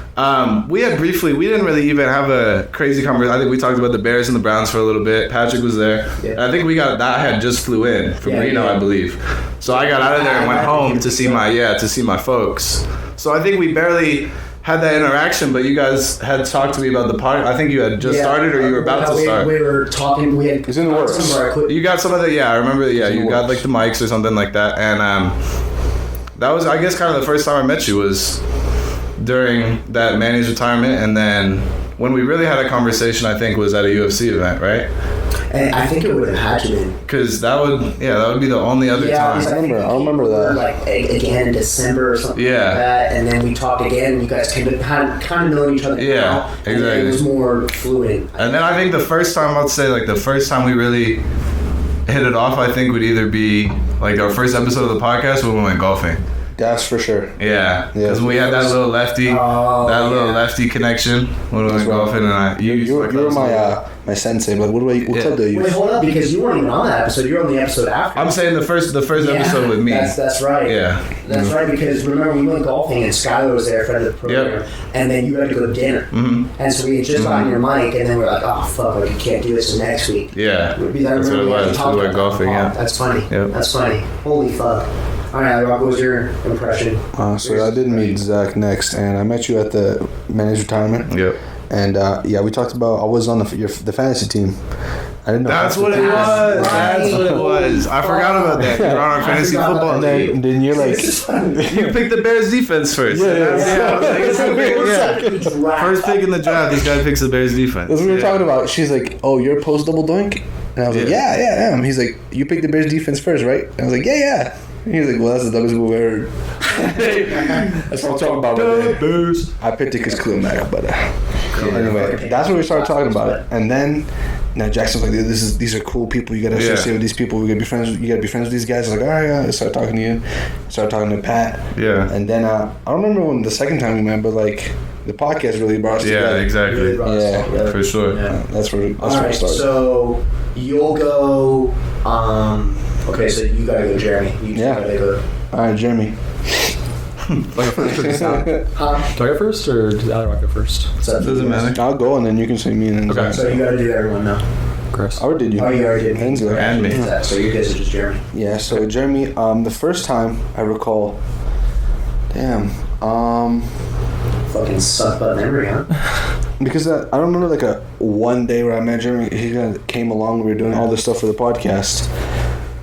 Speaker 3: we didn't really even have a crazy conversation. I think we talked about the Bears and the Browns for a little bit. Patrick was there.
Speaker 4: Yeah.
Speaker 3: And I think I had just flew in from
Speaker 4: Yeah,
Speaker 3: Reno,
Speaker 4: yeah.
Speaker 3: I believe. So I got out of there and went home to see my folks. So I think we barely had that interaction, but you guys had talked to me about the party. I think you had just
Speaker 4: Yeah.
Speaker 3: started or you were about to start.
Speaker 4: We were talking. We had.
Speaker 6: It's in the works.
Speaker 4: some of our equipment.
Speaker 3: You got some of the, yeah, I remember, yeah,
Speaker 6: in
Speaker 3: you
Speaker 6: the
Speaker 3: got
Speaker 6: works.
Speaker 3: like the mics or something like that. And that was, I guess, kind of the first time I met you was during that Manny's retirement. And then when we really had a conversation, I think, was at a UFC event, right?
Speaker 4: And I think it would have had to been.
Speaker 3: Because that would be the only other
Speaker 4: Yeah, because
Speaker 3: time.
Speaker 6: I remember that.
Speaker 4: Like again in December or something
Speaker 3: Yeah.
Speaker 4: like that, and then we talked again. And you guys kind of knowing each other.
Speaker 3: Yeah,
Speaker 4: now, and then
Speaker 3: exactly.
Speaker 4: it was more fluid.
Speaker 3: And then I think the first time, I'd say, like, the first time we really hit it off, I think, would either be, like, our first episode of the podcast when we went golfing.
Speaker 6: That's for sure.
Speaker 3: Yeah, because we had that little lefty, lefty connection when we went golfing, and
Speaker 6: You were my sensei. But what club do you
Speaker 4: Wait,
Speaker 6: use?
Speaker 4: hold up, because you weren't even on that episode. You were on the episode after.
Speaker 3: I'm saying the first
Speaker 4: Yeah,
Speaker 3: episode with me.
Speaker 4: That's right.
Speaker 3: Yeah.
Speaker 4: That's right, because remember we went golfing and Skylar was there, friend of the program,
Speaker 3: Yep.
Speaker 4: and then you had to go to dinner.
Speaker 3: Mm-hmm.
Speaker 4: And so we had just gotten your mic, and then we're like, oh fuck, like you can't do this next week.
Speaker 3: Yeah,
Speaker 4: Because I
Speaker 3: that's what
Speaker 4: remember
Speaker 3: it
Speaker 4: we had to
Speaker 3: was.
Speaker 4: talk
Speaker 3: We went
Speaker 4: about
Speaker 3: golfing.
Speaker 4: that.
Speaker 3: Yeah.
Speaker 4: That's funny.
Speaker 3: Yep.
Speaker 4: That's funny. Holy fuck. All right, Rob, what was your impression?
Speaker 6: So I did meet Zach next, and I met you at the managed retirement.
Speaker 3: Yep.
Speaker 6: And yeah, we talked about I was on the fantasy team. I didn't know.
Speaker 3: That's what it was. That's what it was. I forgot about that. You're on our fantasy football team.
Speaker 6: And then you're like,
Speaker 3: You picked the Bears defense first. First pick in the draft, this guy picks the Bears defense.
Speaker 6: that's what we were talking about. She's like, "Oh, you're post double doink," and I was like, "Yeah, I am." He's like, "You picked the Bears defense first, right?" And I was like, "Yeah." And he was like, "Well, that's the dumbest move I ever heard." That's what I'm talking about.
Speaker 3: Bears.
Speaker 6: I picked it because Khalil Mack, but anyway, that's when we started talking about it. And then now Jackson's like, these are cool people. You gotta associate with these people. We gotta be friends. You gotta be friends with these guys. I was like, all right, I started talking to you. Started talking to Pat.
Speaker 3: Yeah.
Speaker 6: And then I don't remember when the second time we met, but like the podcast really brought us together.
Speaker 3: Yeah, exactly.
Speaker 6: Yeah,
Speaker 3: For sure.
Speaker 4: Yeah.
Speaker 6: That's where it started.
Speaker 4: So you'll go. Okay, so you gotta go, Jeremy. You gotta go.
Speaker 6: All right, Jeremy.
Speaker 5: Like first or do I go first or does Allie go first?
Speaker 3: Doesn't matter.
Speaker 6: I'll go and then you can say me and then
Speaker 5: Okay.
Speaker 6: Zach.
Speaker 4: So you gotta do everyone now.
Speaker 5: Chris.
Speaker 6: I already did you.
Speaker 4: Oh, you already did.
Speaker 6: And Zach.
Speaker 3: And me.
Speaker 4: So you guys are just Jeremy.
Speaker 6: Yeah. So Jeremy, the first time I recall,
Speaker 4: Fucking suck butt memory, huh?
Speaker 6: because I don't remember like a one day where I met Jeremy. He kind of came along. We were doing all this stuff for the podcast.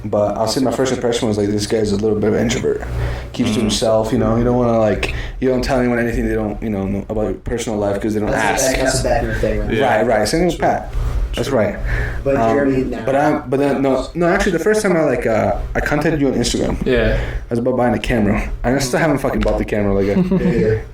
Speaker 6: But I'll say my first impression was like, this guy's a little bit of an introvert. Keeps to himself, you know. You don't want to like, you don't tell anyone anything they don't, you know about your personal life because they don't ask.
Speaker 4: That's a bad thing, right?
Speaker 3: Yeah.
Speaker 6: Right. Same thing with Pat. That's right.
Speaker 4: But Jeremy, now.
Speaker 6: But then no. Actually, the first time I contacted you on Instagram.
Speaker 5: Yeah.
Speaker 6: I was about buying a camera. I still haven't fucking bought the camera. Like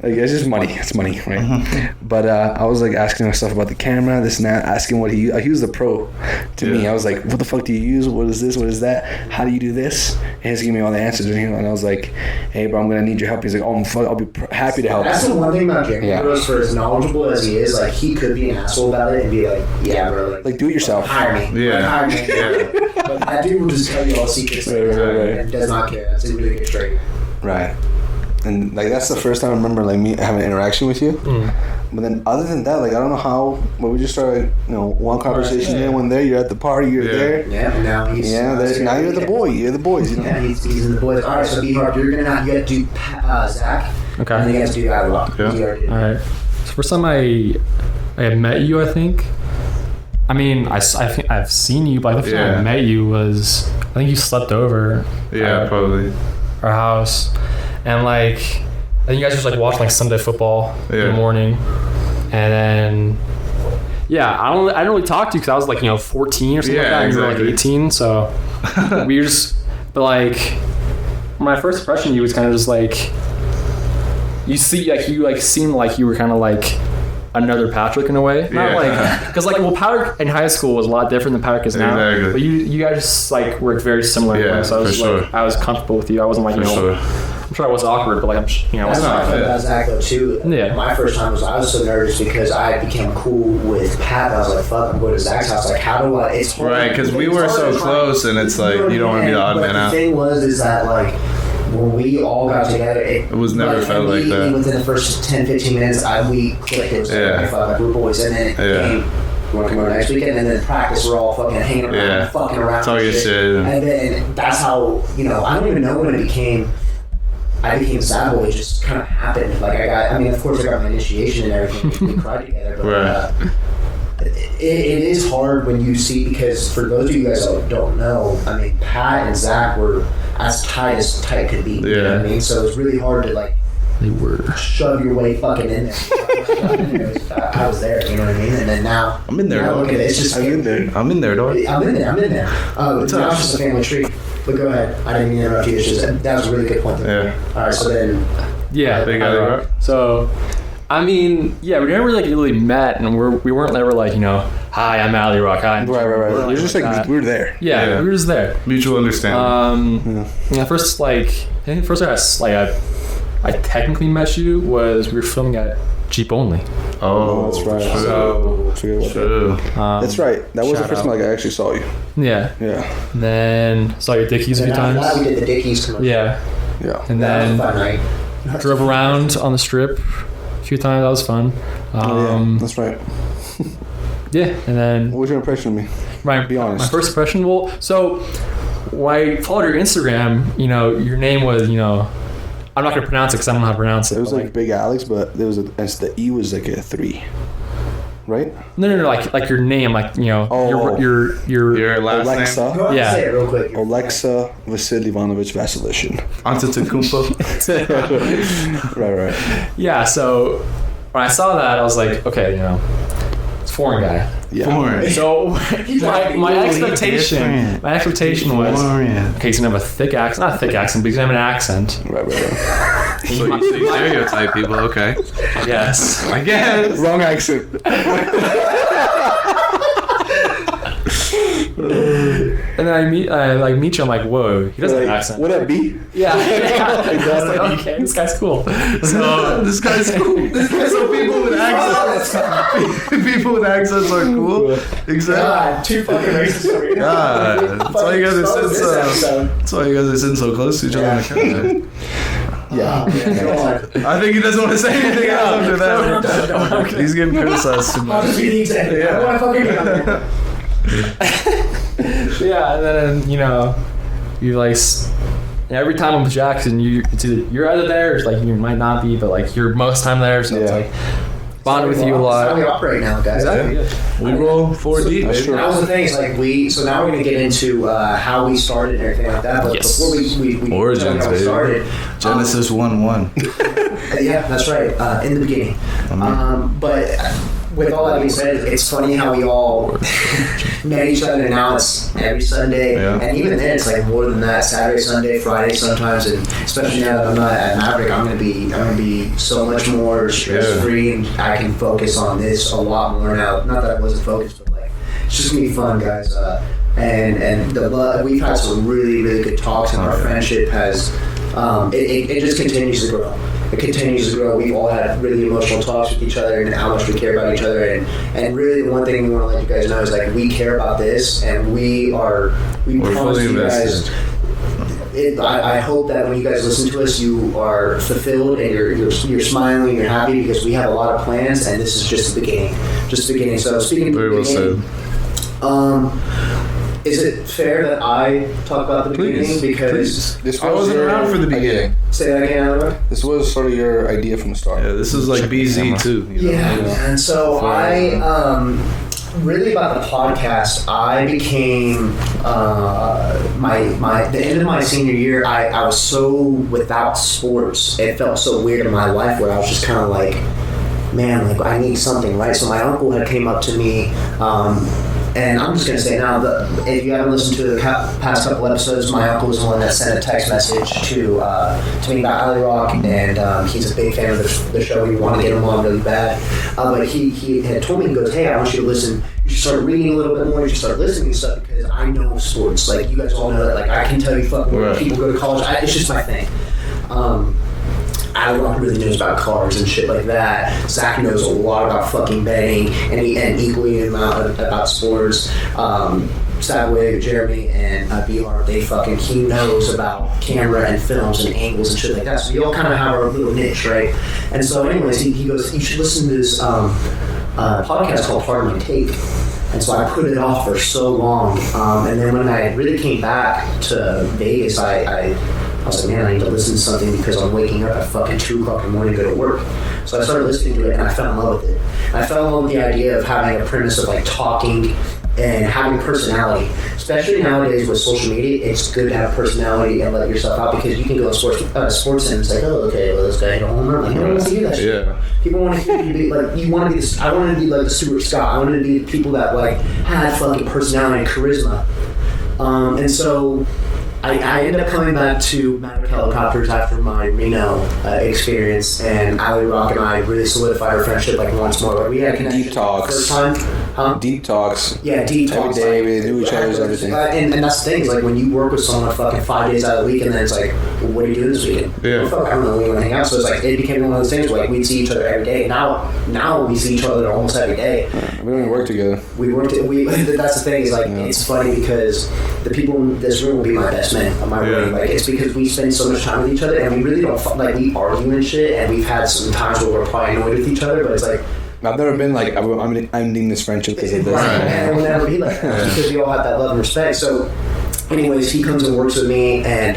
Speaker 6: it's just money. It's money, right? But I was like asking him stuff about the camera, this and that, asking what he used. He was the pro to me. I was like, what the fuck do you use? What is this? What is that? How do you do this? And he's giving me all the answers. And I was like, hey, bro, I'm gonna need your help. He's like, oh, I'll be happy to help.
Speaker 4: That's the one thing about Jeremy.
Speaker 6: Yeah.
Speaker 4: Bro, for as knowledgeable as he is, like he could be an asshole about it and be like, yeah, bro,
Speaker 6: Like do it yourself.
Speaker 4: hire me.
Speaker 3: Yeah.
Speaker 4: Hire me.
Speaker 3: Yeah.
Speaker 4: But that dude will just tell you all secrets
Speaker 6: Right.
Speaker 4: and does not care. That's a really good trait.
Speaker 6: Right. And like that's the first time I remember like me having an interaction with you. But then other than that, like I don't know how, but we just started, you know, one conversation there, one there. You're at the party, you're there.
Speaker 4: Yeah, and now he's
Speaker 6: Now you're the boy. You're the boys. You know.
Speaker 4: Yeah, he's in the boys. All right, so B-Hard, you got to do Zach.
Speaker 5: Okay.
Speaker 4: And then you guys do Adderall.
Speaker 3: Yeah.
Speaker 5: All right. So first time I had met you, I think. I mean, I think I've seen you, but the first time I met you was, I think you slept over.
Speaker 3: Yeah, probably.
Speaker 5: Our house, and like, I think you guys just like watching like Sunday football in the morning, and then I didn't really talk to you because I was like 14 or something like that, and you were like 18, so we were just, but like my first impression of you was kind of just like you seemed like you were kind of like another Patrick in a way, not like because like Patrick in high school was a lot different than Patrick is now, but you guys just like worked very similar in a way, so I was like I was comfortable with you. I wasn't like I'm sure I was awkward, but like I'm
Speaker 4: That's how I felt about Zach though too.
Speaker 5: Yeah.
Speaker 4: My first time I was so nervous because I became cool with Pat. I was like, fuck, I'm going to Zach's house. Like, how do I? It's hard.
Speaker 3: Right, because we were so close, and it's like you don't want to be the odd man out.
Speaker 4: The thing is that like when we all got together, it
Speaker 3: was never felt like that.
Speaker 4: Within the first 10-15 minutes, we clicked. It was like, fuck, like we're boys, and then it became. You want to come over next weekend? And then practice, we're all fucking hanging around, fucking around.
Speaker 3: Talk your shit.
Speaker 4: And then that's how, I don't even know when it became. I became sad boy. It just kind of happened. Like of course I got my initiation and everything. We cried together, but it is hard when you see, because for those of you guys that don't know, I mean, Pat and Zach were as tight could be. You know what I mean? So it's really hard to like.
Speaker 5: They were.
Speaker 4: Shove your way fucking in there. I was there, you know what I mean? And then now
Speaker 3: I'm in there.
Speaker 4: Now look at it. It's just
Speaker 3: I'm in there, dog.
Speaker 4: I'm in there. Now it's just a family tree. But go ahead. I didn't mean to interrupt you. It's just, that was a really good point.
Speaker 3: Yeah.
Speaker 4: All right. So then.
Speaker 5: Yeah.
Speaker 3: Big Adderall.
Speaker 5: So, I mean, we never like really met, and we weren't ever like hi, I'm Alley Rock. Hi.
Speaker 6: Right. It was just like we were there.
Speaker 5: Yeah, we were just there.
Speaker 3: Mutual understanding.
Speaker 5: First I technically met you was we were filming at Jeep Only.
Speaker 3: Oh,
Speaker 6: that's right.
Speaker 3: True.
Speaker 6: That's right. That was the first time I actually saw you.
Speaker 5: Yeah.
Speaker 6: Yeah.
Speaker 5: Then saw your Dickies a few
Speaker 4: After that,
Speaker 5: times.
Speaker 4: we did the Dickies commercial.
Speaker 6: Yeah.
Speaker 5: And
Speaker 4: That was
Speaker 5: then
Speaker 4: a fun night.
Speaker 5: drove around on the strip a few times. That was fun.
Speaker 6: That's right.
Speaker 5: Yeah. And then
Speaker 6: What was your impression of me?
Speaker 5: right,
Speaker 6: Be honest.
Speaker 5: my first impression. Well, so when I followed your Instagram, you know, your name was, you know, I'm not gonna pronounce it because I don't know how to pronounce it.
Speaker 6: It was
Speaker 5: but,
Speaker 6: like Big Alex, but there was the E was like a 3, right?
Speaker 5: no, like your name, like, you know,
Speaker 6: Oh.
Speaker 5: your
Speaker 3: last
Speaker 6: Alexa.
Speaker 3: name.
Speaker 4: Go ahead
Speaker 5: Yeah.
Speaker 4: and say it real quick.
Speaker 6: Alexa Vasil Ivanovich Vasilishin.
Speaker 3: Antetokounmpo.
Speaker 6: Right.
Speaker 5: yeah. So when I saw that, I was like, okay, you know, it's a foreign guy.
Speaker 6: Yeah.
Speaker 3: Foreign.
Speaker 5: So my expectation was,
Speaker 3: Foreign.
Speaker 5: okay, he's gonna have a thick accent, not a thick accent, but he's gonna have an accent.
Speaker 6: Right.
Speaker 3: So you stereotype people, okay.
Speaker 5: Yes.
Speaker 3: I guess.
Speaker 6: Wrong accent.
Speaker 5: And then I meet you. I'm like, whoa, he doesn't have an accent.
Speaker 6: Would that be?
Speaker 5: Yeah. I was like, okay, this guy's cool.
Speaker 3: So this guy's cool. So people with accents. People with accents are cool. Exactly.
Speaker 4: God, 2 fucking racist over here.
Speaker 3: God, that's why you guys are sitting so.
Speaker 4: episode.
Speaker 3: That's why you guys are sitting so close to each other on the camera.
Speaker 6: Yeah.
Speaker 3: I think he doesn't want to say anything else after that. He's getting criticized too
Speaker 4: I'll just
Speaker 3: much.
Speaker 4: be the example. I don't want to fucking get on there.
Speaker 5: Yeah, and then you know, you like every time I'm with Jackson, you're either there, or like you might not be, but like you're most time there, so it's
Speaker 6: Yeah.
Speaker 5: like bonded with you a
Speaker 4: That's how we
Speaker 5: lot.
Speaker 4: operate now, guys.
Speaker 3: We roll 4 deep.
Speaker 6: That's
Speaker 3: baby.
Speaker 6: true.
Speaker 4: That was the thing. It's like so now we're gonna get into how we started and everything like that. But
Speaker 5: Yes.
Speaker 4: before we
Speaker 3: Origins,
Speaker 4: tell you how we
Speaker 3: baby.
Speaker 4: started,
Speaker 3: Genesis 1:1.
Speaker 4: yeah, that's right. In the beginning, but with all that being said, it's funny how we all met each other. Now it's every Sunday,
Speaker 3: Yeah.
Speaker 4: and even then it's like more than that. Saturday, Sunday, Friday sometimes, and especially now that I'm not at Maverick, I'm gonna be so much more stress free, and I can focus on this a lot more now. Not that I wasn't focused, but like it's just gonna be fun, guys. And the love, we've had some really good talks, and our friendship has it just continues to grow. It continues to grow. We've all had really emotional talks with each other and how much we care about each other. And really, the one thing we want to let you guys know is like we care about this, and we promise
Speaker 3: fully
Speaker 4: you guys. I hope that when you guys listen to us, you are fulfilled and you're smiling, you're happy because we have a lot of plans, and this is just the beginning. Just the beginning. So speaking of the
Speaker 3: Very well
Speaker 4: beginning,
Speaker 3: said.
Speaker 4: is it fair that I talk about the beginning? Because
Speaker 6: This
Speaker 3: I wasn't around for the beginning.
Speaker 4: say that again, Alvaro?
Speaker 6: This was sort of your idea from the start.
Speaker 3: Yeah, this is like BZ too. You know?
Speaker 4: Yeah, and so I really about the podcast. I became the end of my senior year. I was so without sports. It felt so weird in my life where I was just kind of like, man, like I need something, right? So my uncle had came up to me. And I'm just going to say now, if you haven't listened to the past couple episodes, my uncle was the one that sent a text message to me about Alley Rock, and he's a big fan of the show. We want to get him on really bad. But he had told me, he goes, hey, I want you to listen. You should start reading a little bit more. You should start listening to stuff because I know sports. Like, you guys all know that. Like, I can tell you fucking when people go to college. It's just my thing. Alley Rock really knows about cars and shit like that. Zach knows a lot about fucking betting and equally amount about sports. Sadway, Jeremy, and BR, he knows about camera and films and angles and shit like that. So we all kind of have our little niche, right? And so anyways, he goes, you should listen to this podcast called Pardon My Take. And so I put it off for so long. And then when I really came back to Vegas, I was like, man, I need to listen to something because I'm waking up at fucking 2 o'clock in the morning to go to work. So I started listening to it and I fell in love with it. And I fell in love with the idea of having a premise of like talking and having personality. Especially nowadays with social media, it's good to have personality and let yourself out because you can go to sports and it's like, oh, okay, well, this guy hit a home run. Like, no one wants to hear that shit.
Speaker 3: Yeah.
Speaker 4: People want to hear you be like, I wanted to be like the Stuart Scott. I wanted to be the people that like had fucking personality and charisma. And so I ended up coming back to Maverick Helicopters after my Reno experience, and Alley Rock and I really solidified our friendship like once more. Like, we had connection
Speaker 6: Deep talks.
Speaker 4: first time. Huh?
Speaker 6: Deep talks.
Speaker 4: Yeah, deep talks.
Speaker 6: Every day,
Speaker 4: like,
Speaker 6: we knew each other's everything.
Speaker 4: And that's the thing, is like when you work with someone fucking 5 days out of the week, and then it's like, well, what are you doing this weekend?
Speaker 3: Yeah.
Speaker 4: Well, fuck, I don't know, we want to hang out. So it's like, it became one of those things where like we'd see each other every day. Now we see each other almost every day.
Speaker 6: We don't even work together.
Speaker 4: That's the thing, is like, it's funny because the people in this room will be my best men on my room. Like, it's because we spend so much time with each other, and we really don't, like, we argue and shit, and we've had some times where we're probably annoyed with each other, but it's like,
Speaker 6: I've never been like, I'm ending this friendship because of this.
Speaker 4: and it will never be like that because we all have that love and respect. So anyways, he comes and works with me, and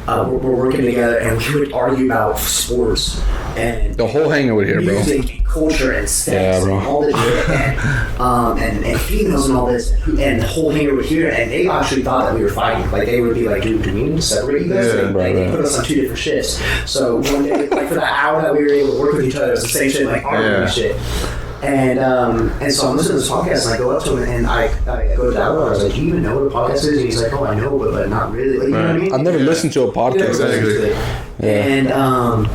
Speaker 4: we're working together, and we would argue about sports and
Speaker 6: The whole hangar would hear, bro.
Speaker 4: music and culture and sex
Speaker 6: Yeah, bro.
Speaker 4: and all this shit, and females and all this, and the whole hangar would hear it, and they actually thought that we were fighting. Like, they would be like, dude, do we need to separate you guys?
Speaker 3: Yeah,
Speaker 4: Like,
Speaker 6: right,
Speaker 4: they
Speaker 6: right.
Speaker 4: put us on 2 different shifts. So one day, like, for the hour that we were able to work with each other, it was the same shit, like arguing and shit. And so I'm listening to this podcast, and I go up to him, and I go to Alvaro. I was like, do you even know what a podcast is? And he's like, oh, I know, but not really. Like, you know what I mean?
Speaker 6: I've never listened to a podcast.
Speaker 3: Exactly.
Speaker 4: And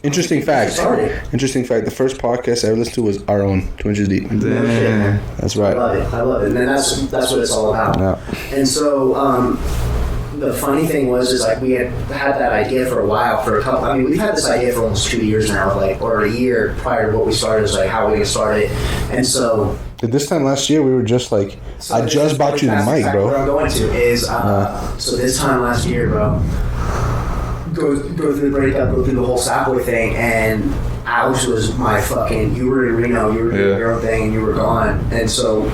Speaker 6: Interesting fact.
Speaker 4: Sorry.
Speaker 6: Interesting fact. The first podcast I ever listened to was our own, 2 Inches Deep.
Speaker 4: no shit, man.
Speaker 6: That's
Speaker 4: I
Speaker 6: right.
Speaker 4: love it. I love it. And then that's what it's all about.
Speaker 6: Yeah.
Speaker 4: And so the funny thing was like we had that idea for a while, for a couple. I mean, we've had this idea for almost 2 years now, like, or a year prior to what we started. Is like how we get started. And so
Speaker 6: But this time last year, we were just like, I just bought you the mic,
Speaker 4: What
Speaker 6: bro.
Speaker 4: I'm going to is so this time last year, bro. Go through the breakup, go through the whole Sapboy thing, and Alex was my fucking. You were in Reno, you were doing your own thing, and you were gone, and so.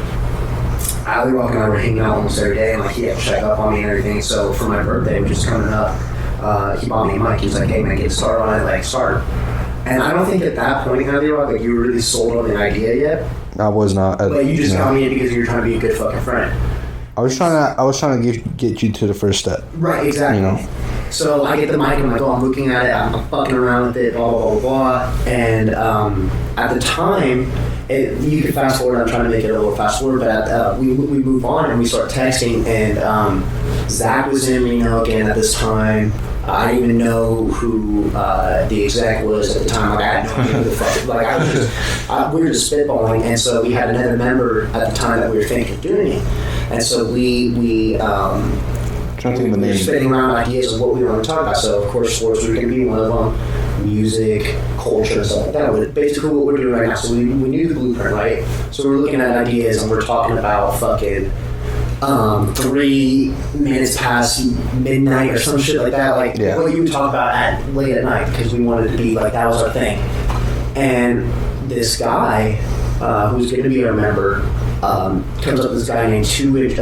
Speaker 4: Ali Rock and I were hanging out almost every day, and like he had to check up on me and everything. So for my birthday, which is coming up, he bought me a mic. He was like, "Hey man, get started on it, like start." And I don't think at that point, Ali Rock, like you were really sold on the idea yet.
Speaker 6: I was not.
Speaker 4: But you just got me in because you were trying to be a good fucking friend.
Speaker 6: I was trying to get you to the first step.
Speaker 4: Right, exactly.
Speaker 6: You know.
Speaker 4: So I get the mic, I'm like, oh, I'm looking at it, I'm fucking around with it, blah, blah, blah, blah. And at the time, you could fast forward, I'm trying to make it a little fast forward, but we move on and we start texting, and Zach was in Reno again at this time. I didn't even know who the exec was at the time. Like, I had no idea who the fuck. Like, I was just, we were just spitballing, and so we had another member at the time that we were thinking of doing it. And so we
Speaker 6: Trying to think of the
Speaker 4: we were
Speaker 6: name.
Speaker 4: spitting around ideas of what we want to talk about. So, of course, sports was going to be one of them. Music, culture, and stuff like that. But basically what we're doing right now. So we knew the blueprint, right? So we're looking at ideas, and we're talking about fucking 3 minutes past midnight or some shit like that. Like what you would talk about at late at night, because we wanted to be like, that was our thing. And this guy, who's going to be our member, comes up with this guy named 2 Inch.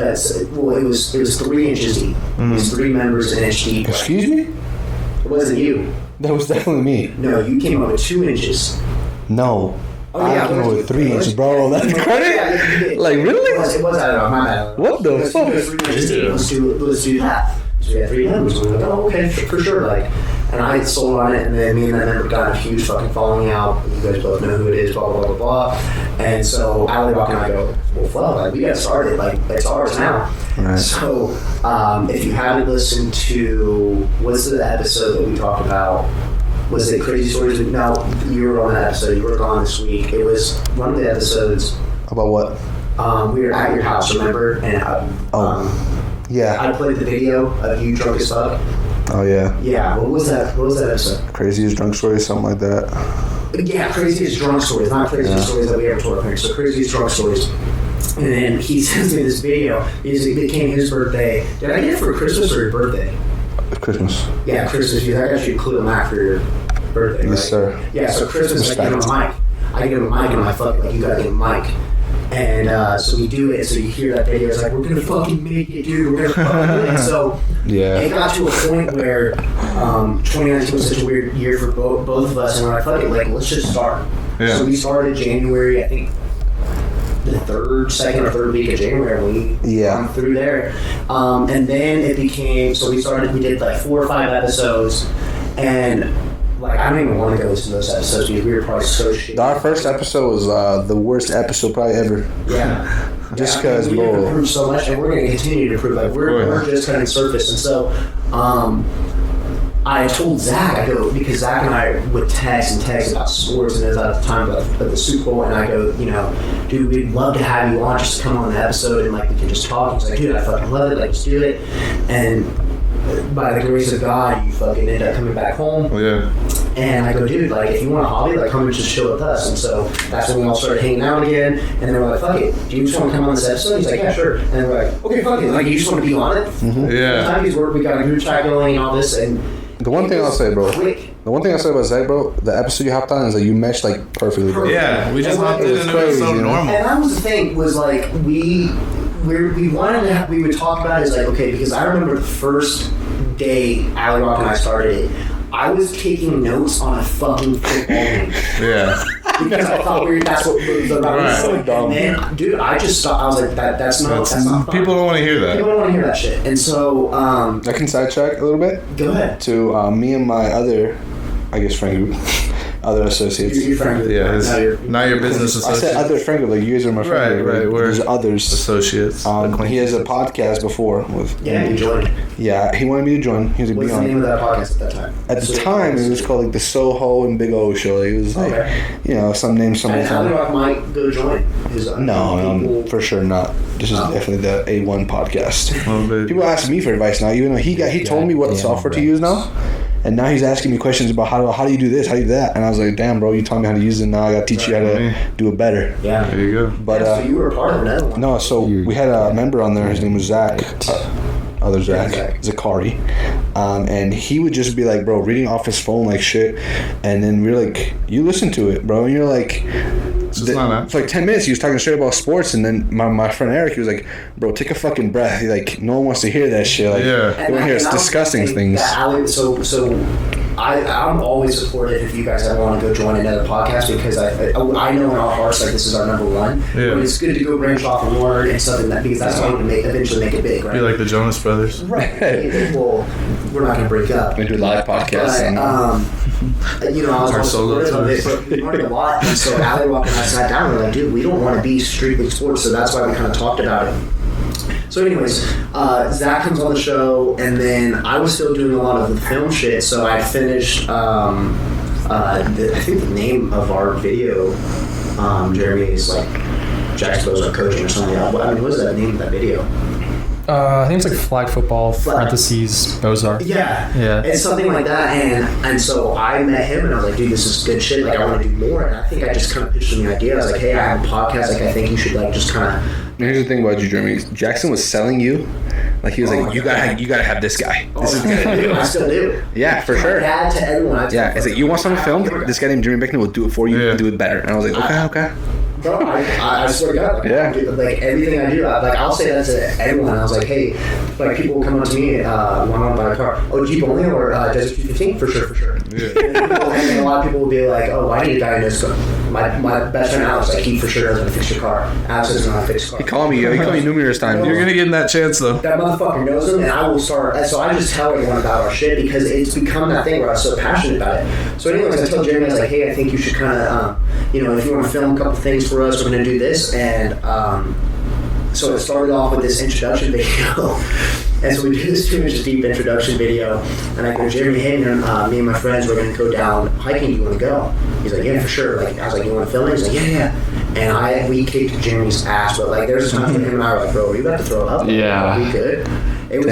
Speaker 4: Well, it was 3 inches deep. It was 3 members an inch deep.
Speaker 6: Excuse me?
Speaker 4: It wasn't you.
Speaker 6: That was definitely me.
Speaker 4: No, you came up with 2 inches.
Speaker 6: No.
Speaker 4: Oh, yeah,
Speaker 6: I came up with 3
Speaker 4: it was-
Speaker 6: inches, bro. That's credit?
Speaker 4: Yeah, you did.
Speaker 6: Like, really?
Speaker 4: It was, I don't know, my bad.
Speaker 6: What the fuck?
Speaker 4: Let's do that. So we had 3 members. We were like, oh, okay, for sure. Like, and I had sold on it, and then me and that member got a huge fucking following out. You guys both know who it is, blah, blah, blah, blah, blah. And so Ali Rock and I go, well, fuck, like, we got started. Like, it's ours now.
Speaker 6: Right.
Speaker 4: So, if you haven't listened to, what's the episode that we talked about? Was it Crazy Stories? No, you were on that episode. You were gone this week. It was one of the episodes.
Speaker 6: About what?
Speaker 4: We were at your house, remember? And
Speaker 6: Yeah.
Speaker 4: I played the video of you drunk as fuck.
Speaker 6: Oh, yeah.
Speaker 4: Yeah, what was that episode?
Speaker 6: Craziest drunk story, something like that.
Speaker 4: Yeah, Craziest Drunk Stories, not Craziest Stories that we ever told our parents. So Craziest Drunk Stories. And then he sends me this video. It became his birthday. Did I get it for Christmas or your birthday?
Speaker 6: Christmas.
Speaker 4: Yeah, Christmas. I got you a Clue Mac for your birthday, right?
Speaker 6: Yes, sir.
Speaker 4: Yeah, so Christmas, I give him a
Speaker 6: Respect.
Speaker 4: mic. I give him a mic, and I'm like, fuck it, like, you gotta get a mic. And so we do it, so you hear that video, it's like, we're gonna fucking make it, dude, we're gonna fucking do it. So
Speaker 6: Yeah.
Speaker 4: it got to a point where 2019 was such a weird year for both of us, and we're like, fuck it, like, let's just start.
Speaker 3: Yeah.
Speaker 4: So we started January, I think, the second or third week of January, we
Speaker 6: Yeah.
Speaker 4: through there. And then it became, so we did like 4 or 5 episodes, and like, I don't even want to go listen to those episodes because we were probably so shit.
Speaker 6: Our first episode was the worst episode probably ever.
Speaker 4: Yeah.
Speaker 6: Just
Speaker 4: Yeah, I mean,
Speaker 6: because,
Speaker 4: we've
Speaker 6: bro.
Speaker 4: improved so much, and we're going to continue to improve. Like, we're just kind of surface. And so, I told Zach, I go, because Zach and I would text about sports, and it was at the time of the Super Bowl, and I go, you know, dude, we'd love to have you on, just to come on the episode, and like, we can just talk. He's like, dude, I fucking love it, like, just do it. And by the grace of God, you fucking end up coming back home.
Speaker 3: Oh, yeah.
Speaker 4: And I go, dude, like, if you want a hobby, like, come and just chill with us. And so that's when we all started hanging out again. And then we're like, fuck it. Do you just want to come on this episode? He's like, yeah, sure. And then we're like, okay, fuck it. Like, you just want to be on it?
Speaker 3: Yeah.
Speaker 4: Time he's work, we got a group chat going and all this. And
Speaker 6: The one thing I'll say, bro.
Speaker 4: quick.
Speaker 6: The one thing I'll say about Zach, bro, the episode you hopped on is that you meshed like perfectly, bro.
Speaker 3: Yeah, we just hopped in and it was
Speaker 6: crazy,
Speaker 3: so
Speaker 6: you know?
Speaker 3: normal.
Speaker 4: And that was the thing, was like, we we would talk about it as like, okay, because I remember the first day Alley Rock and I started it, I was taking notes on a fucking football game.
Speaker 3: Yeah.
Speaker 4: Because I thought that's what was about.
Speaker 3: Right.
Speaker 4: So dumb. And then, dude, I just stopped. I was like, that's not fun.
Speaker 3: People don't want to hear that.
Speaker 4: People don't want to hear that shit. And so,
Speaker 6: I can sidetrack a little bit
Speaker 4: go ahead.
Speaker 6: to me and my other, I guess, friend group, other associates.
Speaker 4: Your friend group.
Speaker 3: Yeah, not your business
Speaker 6: I said
Speaker 3: associate.
Speaker 6: other friend group, like you guys are my friend group.
Speaker 3: Right, we're
Speaker 6: There's others.
Speaker 3: Associates.
Speaker 6: He has a podcast before with.
Speaker 4: Yeah, you joined.
Speaker 6: Yeah, he wanted me to join. He was like,
Speaker 4: What's
Speaker 6: be
Speaker 4: the
Speaker 6: on.
Speaker 4: name of that podcast at that time?
Speaker 6: At the time, it was called like the Soho and Big O show. Like, it was like,
Speaker 4: Okay.
Speaker 6: you know, some name, some.
Speaker 4: And Alley Rock might go join. His,
Speaker 6: No, for sure not. This is definitely the A1 podcast.
Speaker 3: Oh, baby.
Speaker 6: People ask me for advice now, even though he told me what
Speaker 5: Yeah,
Speaker 6: software to
Speaker 5: right.
Speaker 6: use now, and now he's asking me questions about how do you do this, how do you do that, and I was like, damn, bro, you taught me how to use it. Now I got to teach you how to do it better.
Speaker 4: Yeah.
Speaker 3: There you go.
Speaker 6: But
Speaker 4: So you were a part of another one.
Speaker 6: no, so we had a member on there. His name was Zach. Other Zach,
Speaker 4: Zach.
Speaker 6: Zakari, and he would just be like, bro, reading off his phone like shit, and then we're like, you listen to it, bro, and you're like,
Speaker 3: It's not that.
Speaker 6: for like 10 minutes he was talking straight about sports, and then my friend Eric, he was like, bro, take a fucking breath. He like, no one wants to hear that shit. Like,
Speaker 3: Yeah.
Speaker 6: they want to hear us discussing things.
Speaker 4: I'm always supportive if you guys ever want to go join another podcast, because I know in our hearts like this is our number one.
Speaker 3: Yeah.
Speaker 4: But it's good to go branch off and learn and something that, because that's how you can eventually make it big, right?
Speaker 3: Be like the Jonas Brothers.
Speaker 4: Right. Well, we're not gonna break up.
Speaker 2: We do live podcasts.
Speaker 4: But, you know, I was
Speaker 3: Our
Speaker 4: also
Speaker 3: solo
Speaker 4: supportive of it, but we learned a lot. And so Alley Rock and I sat down and we're like, dude, we don't want to be strictly sports, so that's why we kind of talked about it. So anyways, Zach comes on the show, and then I was still doing a lot of the film shit, so I finished, I think the name of our video, Jeremy, is like Jack's Bozo Coaching or something. I mean, what is that name of that video?
Speaker 5: I think it's like flag football, parentheses, Ozark.
Speaker 4: Yeah.
Speaker 5: Yeah.
Speaker 4: It's something like that, and so I met him, and I was like, dude, this is good shit, like, I want to do more, and I think I just kind of pitched him the idea. I was like, hey, I have a podcast, like, I think you should, like, just kind of...
Speaker 2: Here's the thing about you, Jeremy. Jackson was selling you. Like, he was like, you gotta have this guy. This is gonna do
Speaker 4: I
Speaker 2: it.
Speaker 4: still do.
Speaker 2: Yeah, for
Speaker 4: My
Speaker 2: sure.
Speaker 4: dad to everyone.
Speaker 2: Yeah, it's like, you want something filmed? This guy named Jeremy Beckner will do it for you
Speaker 3: Yeah.
Speaker 2: and do it better. And I was like, okay.
Speaker 4: Bro, I swear to God, like,
Speaker 2: Yeah.
Speaker 4: like everything I do, I'll say that to everyone. I was like, hey, like people will come up to me when I want to buy a car. Oh, Jeep only or Desert 215? For sure. And a lot of people will be like, oh, I need a guy who knows. My best friend Alex, like, he for sure knows how to fix your car. Alex doesn't know how to fix a car.
Speaker 2: He called me numerous times.
Speaker 3: You're gonna get that chance though.
Speaker 4: That motherfucker knows him, and I will start. So I just tell everyone about our shit because it's become that thing where I was so passionate about it. So anyways, I told Jeremy, I was like, hey, I think you should kind of, if you want to film a couple things for us, we're going to do this. And so it started off with this introduction video. And so we do this 2 inches deep introduction video. And I go, Jeremy, hey, me and my friends, we're going to go down hiking. Do you want to go? He's like, yeah, for sure. Like, I was like, you want to film it? He's like, yeah. And we kicked Jeremy's ass. But like, there's times when him and I were like, bro, are you about to throw up?
Speaker 5: Yeah.
Speaker 4: Are we good? It was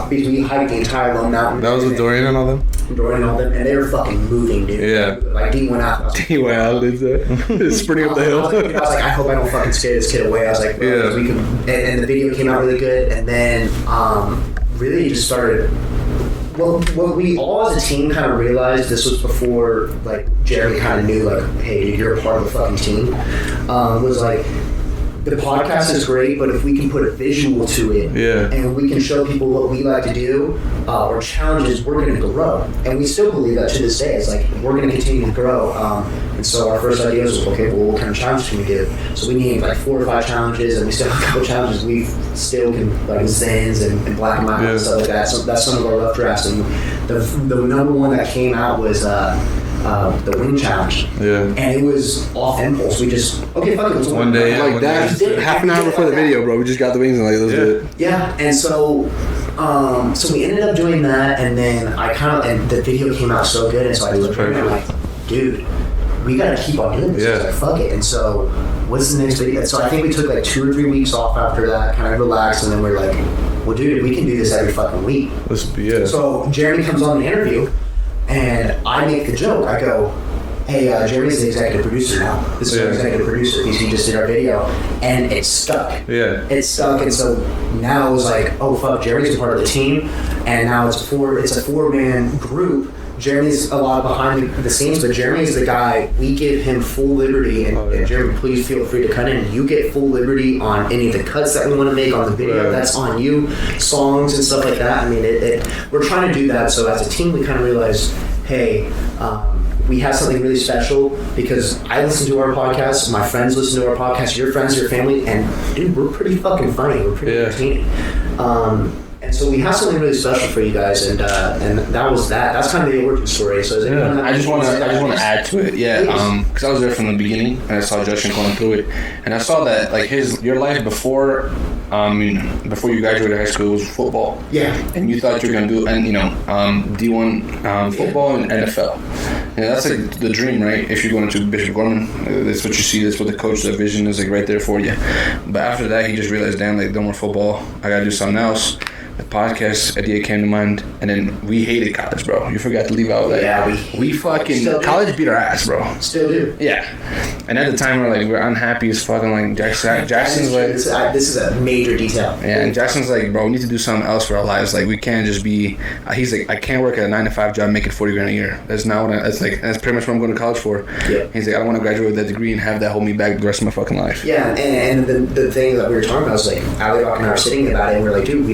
Speaker 4: because we hiked the entire Lone Mountain.
Speaker 3: That was with Dorian and all them.
Speaker 4: Dorian and all them, and they were fucking moving, dude.
Speaker 3: Yeah.
Speaker 4: Like, D went out. I was like,
Speaker 2: Sprinting up the
Speaker 4: I
Speaker 2: hill.
Speaker 4: was like, I hope I don't fucking scare this kid away. I was like, bro,
Speaker 3: Yeah.
Speaker 4: we can. And the video came out really good, and then really just started. What we all as a team kind of realized, this was before like Jeremy kind of knew, like, hey, dude, you're a part of the fucking team. Was like, the podcast is great, but if we can put a visual to it,
Speaker 3: Yeah.
Speaker 4: and we can show people what we like to do, or challenges, we're going to grow. And we still believe that to this day. It's like, we're going to continue to grow. And so our first idea was, okay, well, what kind of challenge can we do? So we named like 4 or 5 challenges, and we still have a couple challenges we still can, like Zens and Black and White and stuff like that. So that's some of our rough drafts. And the number one that came out was the wing challenge.
Speaker 3: Yeah.
Speaker 4: And it was off impulse. We just, okay, fuck it. Let's
Speaker 3: One day,
Speaker 2: Like that, half an hour before the video, bro. We just got the wings and like, let's do it.
Speaker 4: Yeah, and so we ended up doing that, and then and the video came out so good, and so I looked at it and I'm like, dude, we gotta keep on doing this.
Speaker 3: Yeah.
Speaker 4: I was like, fuck it. And so, what's the next video? So I think we took like 2 or 3 weeks off after that, kind of relaxed, and then we're like, well, dude, we can do this every fucking week. So Jeremy comes on the interview, and I make the joke. I go, hey, Jeremy's the executive producer now. This is our executive producer. He just did our video, and it stuck.
Speaker 3: Yeah.
Speaker 4: It stuck, and so now it was like, oh fuck, Jeremy's a part of the team, and now it's a 4-man group. Jeremy's a lot behind the scenes, but Jeremy's the guy. We give him full liberty, and Jeremy, please feel free to cut in. You get full liberty on any of the cuts that we want to make on the video.
Speaker 3: Right.
Speaker 4: That's on you, songs and stuff like that. I mean, we're trying to do that. So as a team, we kind of realized, hey. We have something really special because I listen to our podcast, my friends listen to our podcast, your friends, your family, and dude, we're pretty fucking funny. We're pretty entertaining. And so we have something really special for you guys, and that was that. That's kind of the origin story. So
Speaker 2: I just want to add to it, because I was there from the beginning, and I saw Justin going through it, and I saw that like your life before you graduated high school was football.
Speaker 4: Yeah.
Speaker 2: And you thought you were gonna do D1 football and NFL. Yeah, that's like the dream, right? If you're going to Bishop Gorman, that's what you see. That's what the coach, the vision is like right there for you. But after that, he just realized, damn, like no more football. I gotta do something else. The podcast idea came to mind, and then we hated college, bro. You forgot to leave out that.
Speaker 4: Yeah,
Speaker 2: we fucking college beat our ass, bro.
Speaker 4: Still do.
Speaker 2: Yeah, and at the time we're unhappy as fucking like Jackson's like
Speaker 4: this is a major detail.
Speaker 2: Yeah, and Jackson's like, bro, we need to do something else for our lives. Like we can't just be. He's like, I can't work at a 9-to-5 job making $40,000 a year. That's not what. That's pretty much what I'm going to college for.
Speaker 4: Yeah.
Speaker 2: He's like, I don't want to graduate with that degree and have that hold me back the rest of my fucking life.
Speaker 4: Yeah, and the thing that we were talking about was like Ali Rock and I were sitting about it, and we were like, dude,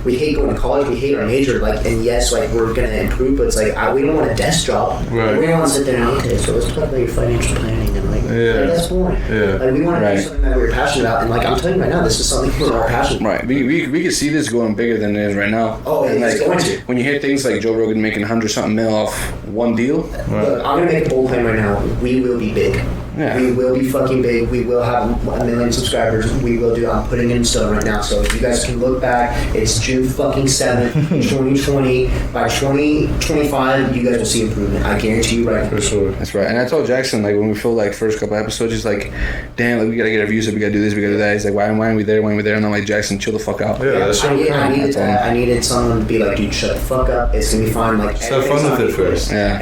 Speaker 4: we hate going to college. We hate our major, like, and yes, like we're gonna improve, but it's like we don't want a desk job.
Speaker 3: Right.
Speaker 4: We don't want to sit there and okay, so let's talk about your financial planning and like that's boring.
Speaker 3: Yeah.
Speaker 4: Like we want to do something that we're passionate about, and like I'm telling you right now, this is something we're all passionate about.
Speaker 2: Right. We can see this going bigger than it is right now.
Speaker 4: Oh, and
Speaker 2: like,
Speaker 4: it's going to.
Speaker 2: When you hear things like Joe Rogan making 100-something mil off one deal.
Speaker 4: Look, I'm gonna make a bold claim right now. We will be big.
Speaker 2: Yeah.
Speaker 4: We will be fucking big. We will have 1 million subscribers. We will do. I'm putting it in stone right now. So if you guys can look back, it's June fucking 7th, 2020. By 2025, you guys will see improvement. I guarantee you right now.
Speaker 3: For sure.
Speaker 2: That's right. And I told Jackson, like, when we filmed like first couple episodes, he's like, damn, like we gotta get our views up, we gotta do this, we gotta do that. He's like, why aren't we there? And I'm like, Jackson, chill the fuck out.
Speaker 3: Yeah, that's
Speaker 4: I needed that. I needed someone to be like, dude, shut the fuck up. It's gonna be fine. Like,
Speaker 3: Just have fun with it first.
Speaker 2: Yeah.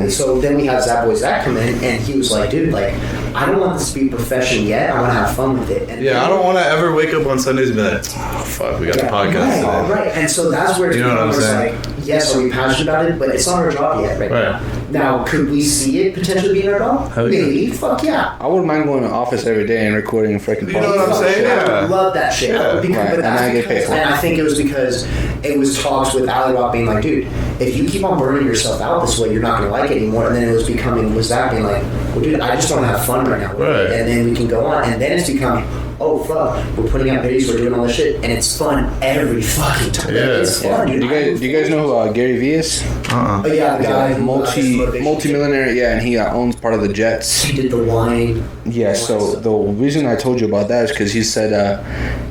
Speaker 4: So then we had Zach Boy Zach come in, and he was like, dude, like, I don't want this to be a profession yet. I want to have fun with it. And
Speaker 3: Yeah, I don't want to ever wake up on Sundays and be like, oh, fuck, we got the podcast today.
Speaker 4: Right. And so that's where it's
Speaker 3: You know what I'm saying?
Speaker 4: like, yes, are we passionate about it? But it's not our job yet, right? Now, could we see it potentially being our job?
Speaker 3: Hell yeah.
Speaker 4: Maybe. Fuck yeah.
Speaker 2: I wouldn't mind going to the office every day and recording a freaking podcast.
Speaker 3: You know what I'm saying?
Speaker 4: I
Speaker 3: Yeah.
Speaker 4: would love that shit.
Speaker 3: Yeah.
Speaker 4: Because,
Speaker 2: Right.
Speaker 4: but
Speaker 2: And
Speaker 4: that's
Speaker 2: I get paid
Speaker 4: because,
Speaker 2: for it.
Speaker 4: and I think it was because it was talks with Ali Rock being like, dude, if you keep on burning yourself out this way, you're not going to like it anymore. And then it was Zach being like, well, dude, I just want to have fun right now.
Speaker 3: Right.
Speaker 4: And then we can go on. And then it's become, oh, fuck, we're putting out videos, we're doing all this shit. And it's fun every fucking time.
Speaker 3: Yeah.
Speaker 4: It's fun, dude.
Speaker 2: Do you guys know who Gary Vee is?
Speaker 4: Oh, yeah, the guy who
Speaker 2: Multi-millionaire, yeah, and he owns part of the Jets.
Speaker 4: He did the wine.
Speaker 2: Yeah, so the reason I told you about that is because he said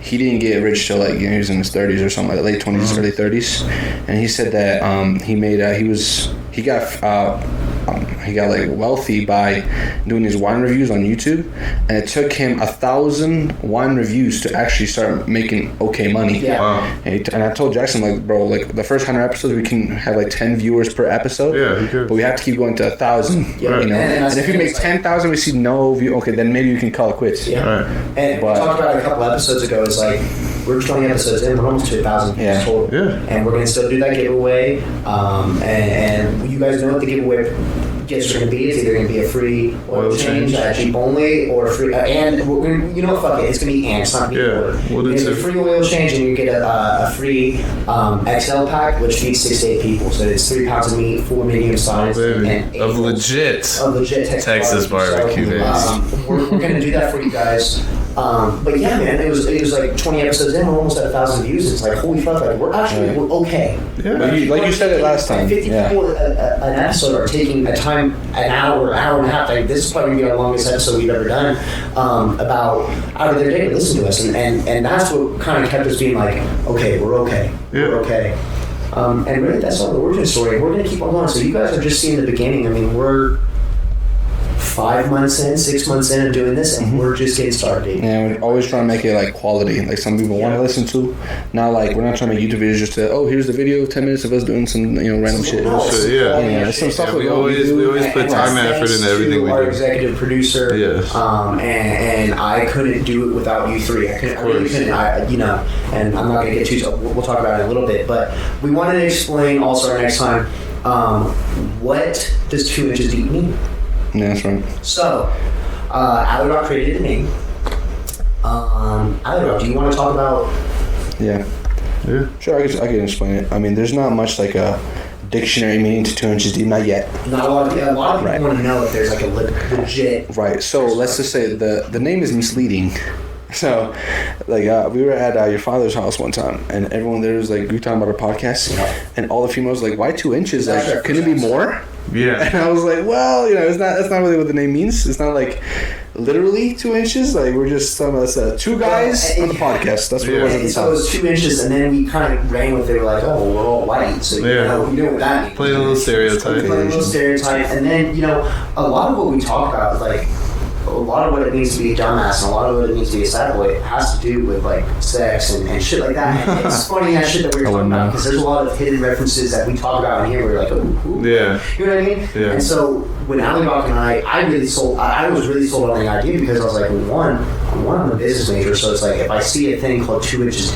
Speaker 2: he didn't get rich till like he was in his 30s or something, like late 20s, early 30s, and he said that he got like wealthy by doing these wine reviews on YouTube, and it took him 1,000 wine reviews to actually start making okay money.
Speaker 4: Yeah.
Speaker 3: Wow.
Speaker 2: And I told Jackson, like, bro, like the first 100 episodes we can have like 10 viewers per episode.
Speaker 3: Yeah, who cares?
Speaker 2: But we have to keep going to 1,000.
Speaker 4: Yeah.
Speaker 2: You know,
Speaker 4: And
Speaker 2: and if we make 10,000, we see no view. Okay, then maybe we can call it quits.
Speaker 4: Yeah.
Speaker 3: Right.
Speaker 4: And we talked about it a couple episodes ago. It's like we're 20 episodes in, we're almost to 1,000 views
Speaker 2: Yeah.
Speaker 4: total.
Speaker 3: Yeah.
Speaker 4: And we're gonna still do that giveaway. And you guys know what the giveaway gifts are gonna be. It's either gonna be a free oil change at Jeep only, or a free and we're gonna, you know what, fuck it, it's gonna be and it's not gonna be
Speaker 3: Yeah,
Speaker 4: order.
Speaker 3: we'll do
Speaker 4: It's a
Speaker 3: two.
Speaker 4: free oil change, and you get a free XL pack, which feeds 6 to 8 people. So it's 3 pounds of meat, 4 medium size,
Speaker 3: Baby.
Speaker 4: and 8
Speaker 3: Of legit.
Speaker 4: Texas
Speaker 3: barbecue, baby.
Speaker 4: we're gonna do that for you guys. But yeah, man, it was like 20 episodes in, we're almost at 1,000 views. It's like, holy fuck, like we're okay.
Speaker 3: Yeah.
Speaker 2: Like you said it last time.
Speaker 4: 50
Speaker 2: Yeah.
Speaker 4: people an episode are taking a time, an hour and a half. Like, this is probably gonna be our longest episode we've ever done, about out of their day to listen to us, and that's what kind of kept us being like, okay, we're okay, we're okay. And really, that's not the origin story. We're gonna keep on going. So you guys are just seeing the beginning. I mean, we're 5 months in, 6 months in of doing this, and we're just getting started.
Speaker 6: And we're always trying to make it like quality, like some people want to listen to. Not like we're not trying to make YouTube videos just to here's the video, 10 minutes of us doing some random shit.
Speaker 3: Yeah.
Speaker 6: Some stuff
Speaker 3: we always put time and effort into everything we
Speaker 4: our
Speaker 3: do.
Speaker 4: executive producer.
Speaker 3: Yes.
Speaker 4: And I couldn't do it without you three. I really couldn't. And I'm not gonna get too. We'll talk about it in a little bit, but we wanted to explain also next time. What does 2 inches deep mean?
Speaker 6: Yeah, that's right.
Speaker 4: So, Alley Rock created a name. Alley Rock, do you want to talk about?
Speaker 6: Yeah. Sure, I can explain it. I mean, there's not much like a dictionary meaning to 2 inches deep, not yet.
Speaker 4: Not a lot of people want to know if there's like a legit.
Speaker 6: Right. So let's just say the name is misleading. So, like, we were at your father's house one time, and everyone there was like, we were talking about our podcast, and all the females were like, why 2 inches? Like, couldn't it be more?
Speaker 3: Yeah.
Speaker 6: And I was like, well, that's not really what the name means. It's not like literally 2 inches. Like, we're just some of us two guys on the podcast. That's what it was at the
Speaker 4: So
Speaker 6: time.
Speaker 4: it was 2 inches, and then we kind of ran with it. We're like, oh, we're all white, so you know what that means.
Speaker 3: Playing a little stereotype.
Speaker 4: And then a lot of what we talk about, like a lot of what it means to be a dumbass, and a lot of what it means to be a sad boy, has to do with like sex and shit like that. And it's funny that shit that we were talking about because there's a lot of hidden references that we talk about in here. We're like, ooh.
Speaker 3: Yeah.
Speaker 4: You know what I mean?
Speaker 3: Yeah.
Speaker 4: And so when Alley Rock and I was really sold on the idea because I was like, one, I'm a business major, so it's like if I see a thing called 2 inches.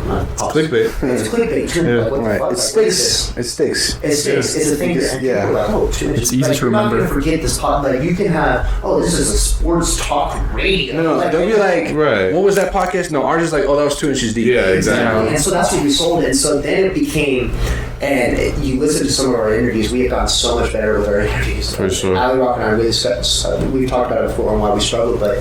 Speaker 3: Clickbait.
Speaker 4: It's clickbait too.
Speaker 3: Yeah.
Speaker 4: Like, what the
Speaker 6: Right.
Speaker 4: fuck?
Speaker 6: It sticks. It sticks.
Speaker 4: It sticks. It's a thing that
Speaker 6: Yeah.
Speaker 4: people are like, oh, 2 inches.
Speaker 5: It's easy
Speaker 4: Like,
Speaker 5: to
Speaker 4: you're
Speaker 5: remember.
Speaker 4: not gonna forget this pod. Like you can have, this is a sports talk radio.
Speaker 6: No,
Speaker 4: Like,
Speaker 6: don't be like,
Speaker 3: Right.
Speaker 6: what was that podcast? No, ours is like, that was 2 inches deep.
Speaker 3: Yeah, exactly.
Speaker 4: And so that's what we sold it. And so then it became, and you listen to some of our interviews, we have gotten so much better with our interviews.
Speaker 3: For sure.
Speaker 4: Alley Rock and I really, we've talked about it before and why we struggled, but,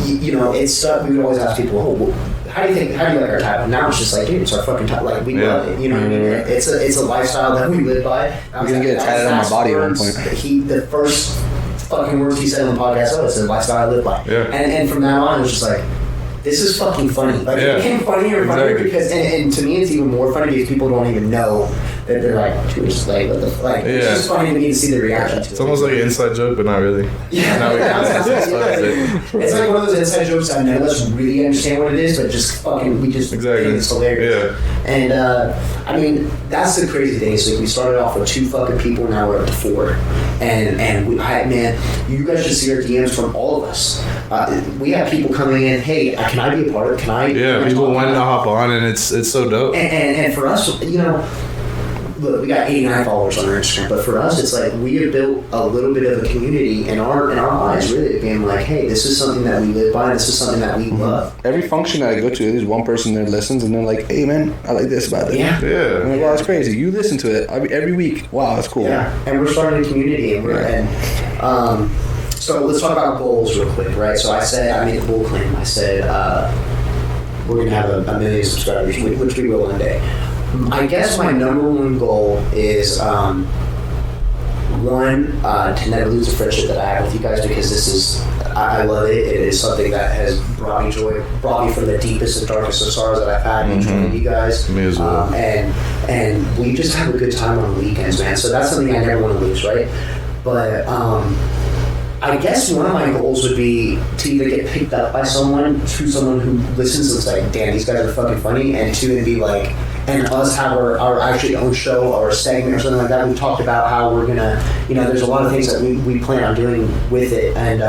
Speaker 4: it's we would always ask people, how do you like our title? Now it's just like, dude, it's our fucking title. Like, we love it. You know what I mean? It's a lifestyle that we live by.
Speaker 6: We're gonna get it tatted on my body at one point.
Speaker 4: The first fucking words he said on the podcast, it's a lifestyle I live by.
Speaker 3: Yeah.
Speaker 4: And from now on, it was just like, this is fucking funny. Like, it became funnier and funnier because, and to me, it's even more funny because people don't even know that they're like, dude, it's like, what the like, it's just funny to me to see the reaction to it.
Speaker 3: It's almost like an inside joke, but not really.
Speaker 4: Yeah,
Speaker 3: Now we can
Speaker 4: it's like one of those inside jokes that none of us really understand what it is, but just fucking, we just think it's hilarious.
Speaker 3: Yeah.
Speaker 4: And I mean, that's the crazy thing. Is like we started off with 2 fucking people, now we're up to 4. And you guys should see our DMs from all of us. We have people coming in, hey, can I be a part of it? Can I?
Speaker 3: Yeah, people wanting to hop on, and it's so dope.
Speaker 4: And for us, look, we got 89 followers on our Instagram, but for us, it's like we have built a little bit of a community in our eyes, really, being like, hey, this is something that we live by, this is something that we love.
Speaker 6: Every function that I go to, there's one person there listens, and they're like, hey, man, I like this about it.
Speaker 4: Yeah.
Speaker 6: I'm like, wow, that's crazy. You listen to it every week. Wow, that's cool.
Speaker 4: Yeah, and we're starting a community, so let's talk about goals real quick, right? So I made a bold claim. I said, we're going to have a million subscribers, which we will one day. I guess my number one goal is to never lose the friendship that I have with you guys, because I love it. It is something that has brought me joy, brought me from the deepest and darkest of sorrows that I've had in joining you guys.
Speaker 3: Me as well.
Speaker 4: And we just have a good time on the weekends, man. So that's something I never want to lose, right? But I guess one of my goals would be to either get picked up by someone who listens and is like, damn, these guys are fucking funny, and to be like, and us have our actually own show or a segment or something like that. We talked about how we're gonna, there's a lot of things that we plan on doing with it, and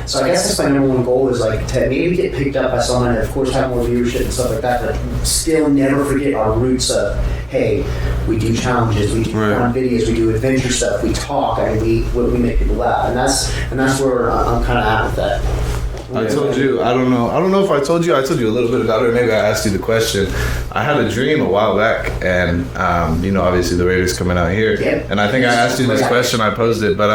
Speaker 4: so I guess that's my number one goal, is like to maybe get picked up by someone, and of course have more viewership and stuff like that, but still never forget our roots of, hey, we do challenges, we do fun videos, we do adventure stuff, we talk, I mean, we make people laugh, and that's where I'm kind of at with that.
Speaker 3: I told you, I don't know if I told you a little bit about it, or maybe I asked you the question. I had a dream a while back, and obviously the Raiders coming out here, and I think I asked you this question, I posed it, but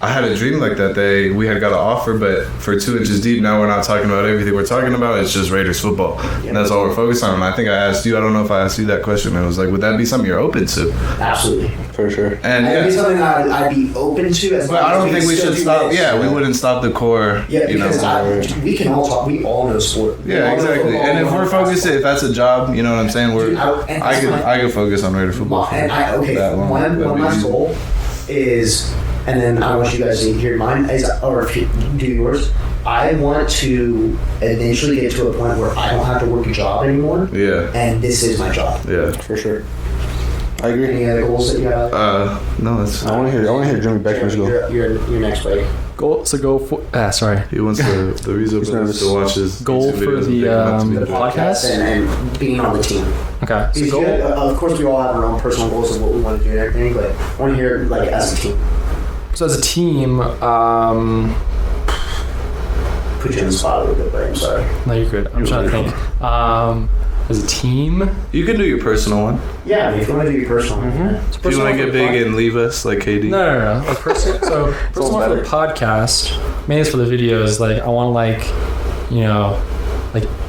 Speaker 3: I had a dream like that. We had got an offer, but for 2 inches deep, now we're not talking about everything we're talking about. It's just Raiders football, and that's all we're focused on. And I think I asked you, I don't know if I asked you that question, and it was like, would that be something you're open to?
Speaker 4: Absolutely,
Speaker 6: for sure.
Speaker 4: And it'd be something that I'd be open to.
Speaker 3: But I don't think we should stop. Yeah, we wouldn't stop the core.
Speaker 4: Yeah, because we can all talk. We all know sport.
Speaker 3: Yeah, exactly. And if we're focused, if that's a job, you know what I'm saying. I could focus on Raider football.
Speaker 4: One last goal is and then I want you guys to hear mine, or if you do yours. I want to eventually get to a point where I don't have to work a job anymore,
Speaker 3: Yeah.
Speaker 4: and this is my job.
Speaker 3: Yeah.
Speaker 6: For sure. I agree.
Speaker 4: Any other goals that you have?
Speaker 3: No, it's.
Speaker 6: I want to hear Jimmy Beckman's go.
Speaker 4: Your next break.
Speaker 5: Goal for sorry.
Speaker 3: He wants the Rizzo brothers to watch his
Speaker 5: Goal
Speaker 3: YouTube
Speaker 5: for
Speaker 3: videos
Speaker 5: the,
Speaker 3: and pick him up to be
Speaker 5: podcast?
Speaker 4: and being on the team.
Speaker 5: Okay. So
Speaker 4: Because
Speaker 5: goal.
Speaker 4: of course, we all have our own personal goals and what we want to do and everything, but I want to hear like as a team.
Speaker 5: So as a team,
Speaker 4: Put you in the spot a little bit, but I'm sorry.
Speaker 5: no, you're good. I'm trying to think. As a team,
Speaker 3: You can do your personal one.
Speaker 4: Yeah, I mean, if you want to do your personal,
Speaker 3: If you want to get big and leave us like KD.
Speaker 5: no. Like personal. So personal one for the podcast, mainly it's for the videos. Like I want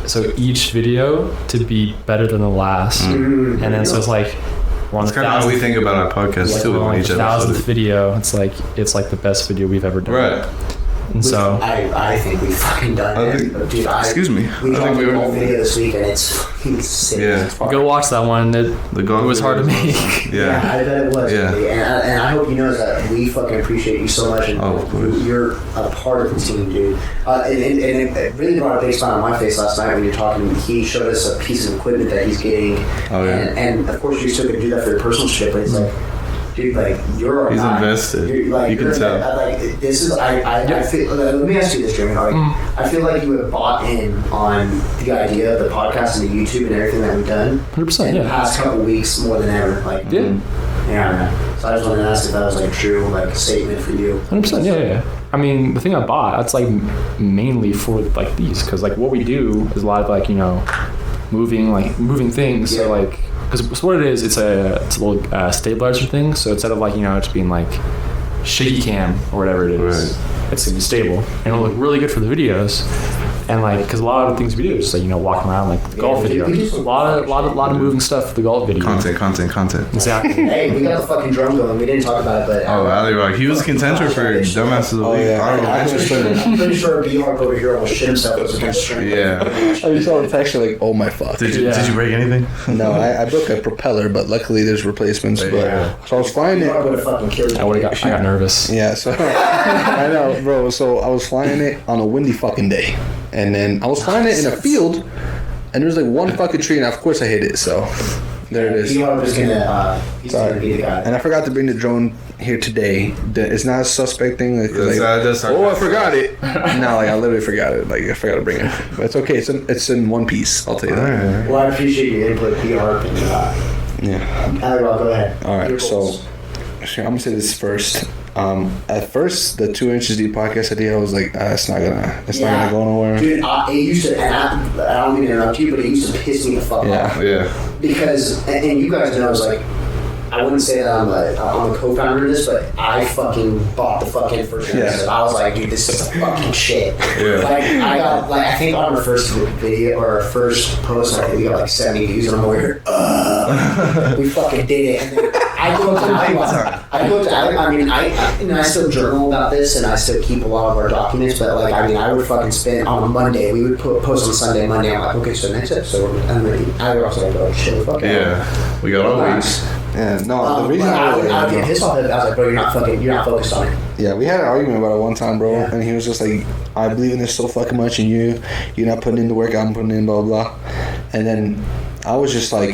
Speaker 5: so each video to be better than the last, and then so it's like we're on
Speaker 3: That's
Speaker 5: the
Speaker 3: kind of how we
Speaker 5: 1000th.
Speaker 3: think about our podcast too.
Speaker 5: We're on
Speaker 3: Each
Speaker 5: like the 1000th
Speaker 3: episode.
Speaker 5: video. It's like the best video we've ever done.
Speaker 3: Right.
Speaker 5: And so
Speaker 4: I think we fucking done
Speaker 3: I
Speaker 4: it.
Speaker 3: think-
Speaker 4: Dude,
Speaker 3: Excuse me.
Speaker 4: We
Speaker 3: I
Speaker 4: dropped
Speaker 3: think
Speaker 4: a
Speaker 3: we
Speaker 4: whole
Speaker 3: were.
Speaker 4: video this week and it's fucking sick.
Speaker 3: Yeah.
Speaker 5: go watch that one. It
Speaker 3: The golf
Speaker 5: was hard to
Speaker 3: videos.
Speaker 5: make.
Speaker 3: Yeah.
Speaker 4: I bet it was.
Speaker 3: Yeah.
Speaker 4: Really. And I hope you know that we fucking appreciate you so much, and
Speaker 3: Oh, of course.
Speaker 4: you're a part of the team, dude. And it really brought a big smile on my face last night when you're talking. He showed us a piece of equipment that he's getting,
Speaker 3: Oh, yeah.
Speaker 4: and of course you're still gonna do that for your personal shit, but it's like. Dude, like you're
Speaker 3: He's
Speaker 4: not,
Speaker 3: invested.
Speaker 4: You're, like,
Speaker 3: You can
Speaker 4: you're,
Speaker 3: tell.
Speaker 4: Like this is I feel. Let me ask you this, Jeremy. Like, I feel like you have bought in on the idea of the podcast and the YouTube and everything that we've done
Speaker 5: 100%,
Speaker 4: in the
Speaker 5: yeah.
Speaker 4: past couple weeks more than ever. Like,
Speaker 5: Yeah.
Speaker 4: yeah, man. So I just wanted to ask if that was like a true like statement for you.
Speaker 5: 100%. Yeah. I mean, the thing I bought, that's like mainly for like these, because like what we do is a lot of like moving things.
Speaker 4: Yeah.
Speaker 5: So like, because what it is, it's a little stabilizer thing. So instead of like just being like shaky cam or whatever it is, it's gonna be stable and it'll look really good for the videos. And like, because a lot of the things we do is just like walking around like the golf
Speaker 4: we do
Speaker 5: video.
Speaker 4: some
Speaker 5: A lot of moving stuff for the golf video.
Speaker 3: Content.
Speaker 5: Exactly.
Speaker 4: Hey, we got the fucking drum going. We didn't talk about it, but
Speaker 3: Oh, Ali Rock. He was a contender for Dumbasses of the
Speaker 6: Oh,
Speaker 3: Week.
Speaker 6: yeah.
Speaker 3: Honorable
Speaker 6: I
Speaker 3: mention.
Speaker 4: I'm pretty sure B-Harp over here almost shit himself. It was against strength.
Speaker 3: Yeah.
Speaker 6: I just saw the text like, oh my fuck.
Speaker 3: Did you break anything?
Speaker 6: No, I broke a propeller, but luckily there's replacements.
Speaker 3: Yeah.
Speaker 6: But so I was flying
Speaker 4: B-Harp would
Speaker 6: it.
Speaker 4: have fucking killed you.
Speaker 5: I got nervous.
Speaker 6: Yeah, so I know, bro. So I was flying it on a windy fucking day, and then I was flying it in a field, and there's like one fucking tree, and of course I hit it. So there it is.
Speaker 4: B-Harp is gonna, he's
Speaker 6: Sorry.
Speaker 4: gonna be the guy.
Speaker 6: And I forgot to bring the drone here today. It's not a suspect thing. Like,
Speaker 3: That's
Speaker 6: oh, I forgot it. No, like I literally forgot it. Like I forgot to bring it, but it's okay. It's in one piece. I'll tell you that.
Speaker 4: Well, I appreciate your input, B-Harp, and
Speaker 6: Yeah.
Speaker 4: Ali Rock, go ahead.
Speaker 6: All right,
Speaker 4: Your
Speaker 6: so
Speaker 4: goals.
Speaker 6: I'm gonna say this first. At first, the 2 inches deep podcast idea, I was like, it's not gonna go nowhere.
Speaker 4: Dude, it used to, and I don't mean to interrupt you, but it used to piss me the fuck off.
Speaker 6: Yeah.
Speaker 4: Because, and you guys know, it's like, I wouldn't say that I'm a co-founder of this, but I fucking bought the fucking first episode. I was like, dude, this is fucking shit.
Speaker 3: Yeah.
Speaker 4: Like, I got, like, I think on our first video, or our first post, I think we got like 70 views, and I'm over here, we fucking did it. And then I go up to Ali, I mean, I still journal about this, and I still keep a lot of our documents, but like, I mean, I would fucking spend, on a Monday, we would post on Sunday, Monday, I'm like, okay, so next episode, and then I would also like, oh shit, fuck
Speaker 3: Yeah. We got all weeks.
Speaker 6: Yeah, no, the reason
Speaker 4: I would
Speaker 6: I
Speaker 4: get pissed off at it. I was like, bro, you're not focused on it.
Speaker 6: yeah, we had an argument about it one time, bro,
Speaker 4: Yeah.
Speaker 6: and he was just like, I believe in this so fucking much, and you're not putting in the work I'm putting in, blah blah. And then I was just like,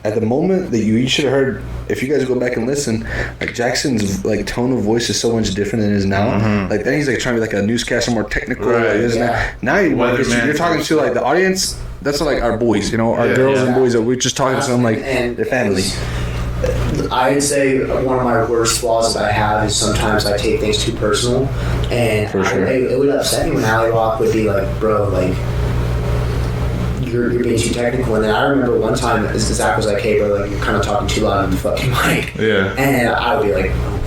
Speaker 6: at the moment that you should have heard, if you guys go back and listen, like Jackson's like tone of voice is so much different than it is now. Like then he's like trying to be like a newscaster, more technical.
Speaker 3: Right,
Speaker 6: like, this and
Speaker 4: yeah.
Speaker 6: that. Now you're talking to like the audience. That's like our boys, our
Speaker 3: Yeah.
Speaker 6: girls
Speaker 4: Yeah.
Speaker 6: and boys that we're just talking to them like
Speaker 4: And
Speaker 6: their family.
Speaker 4: I'd say one of my worst flaws that I have is sometimes I take things too personal, and
Speaker 6: For sure.
Speaker 4: it would upset me when Ali Rock would be like, bro, like, you're being too technical. And then I remember one time Zach was like, hey, bro, like, you're kind of talking too loud in the fucking mic.
Speaker 3: Yeah.
Speaker 4: And I would be like, oh,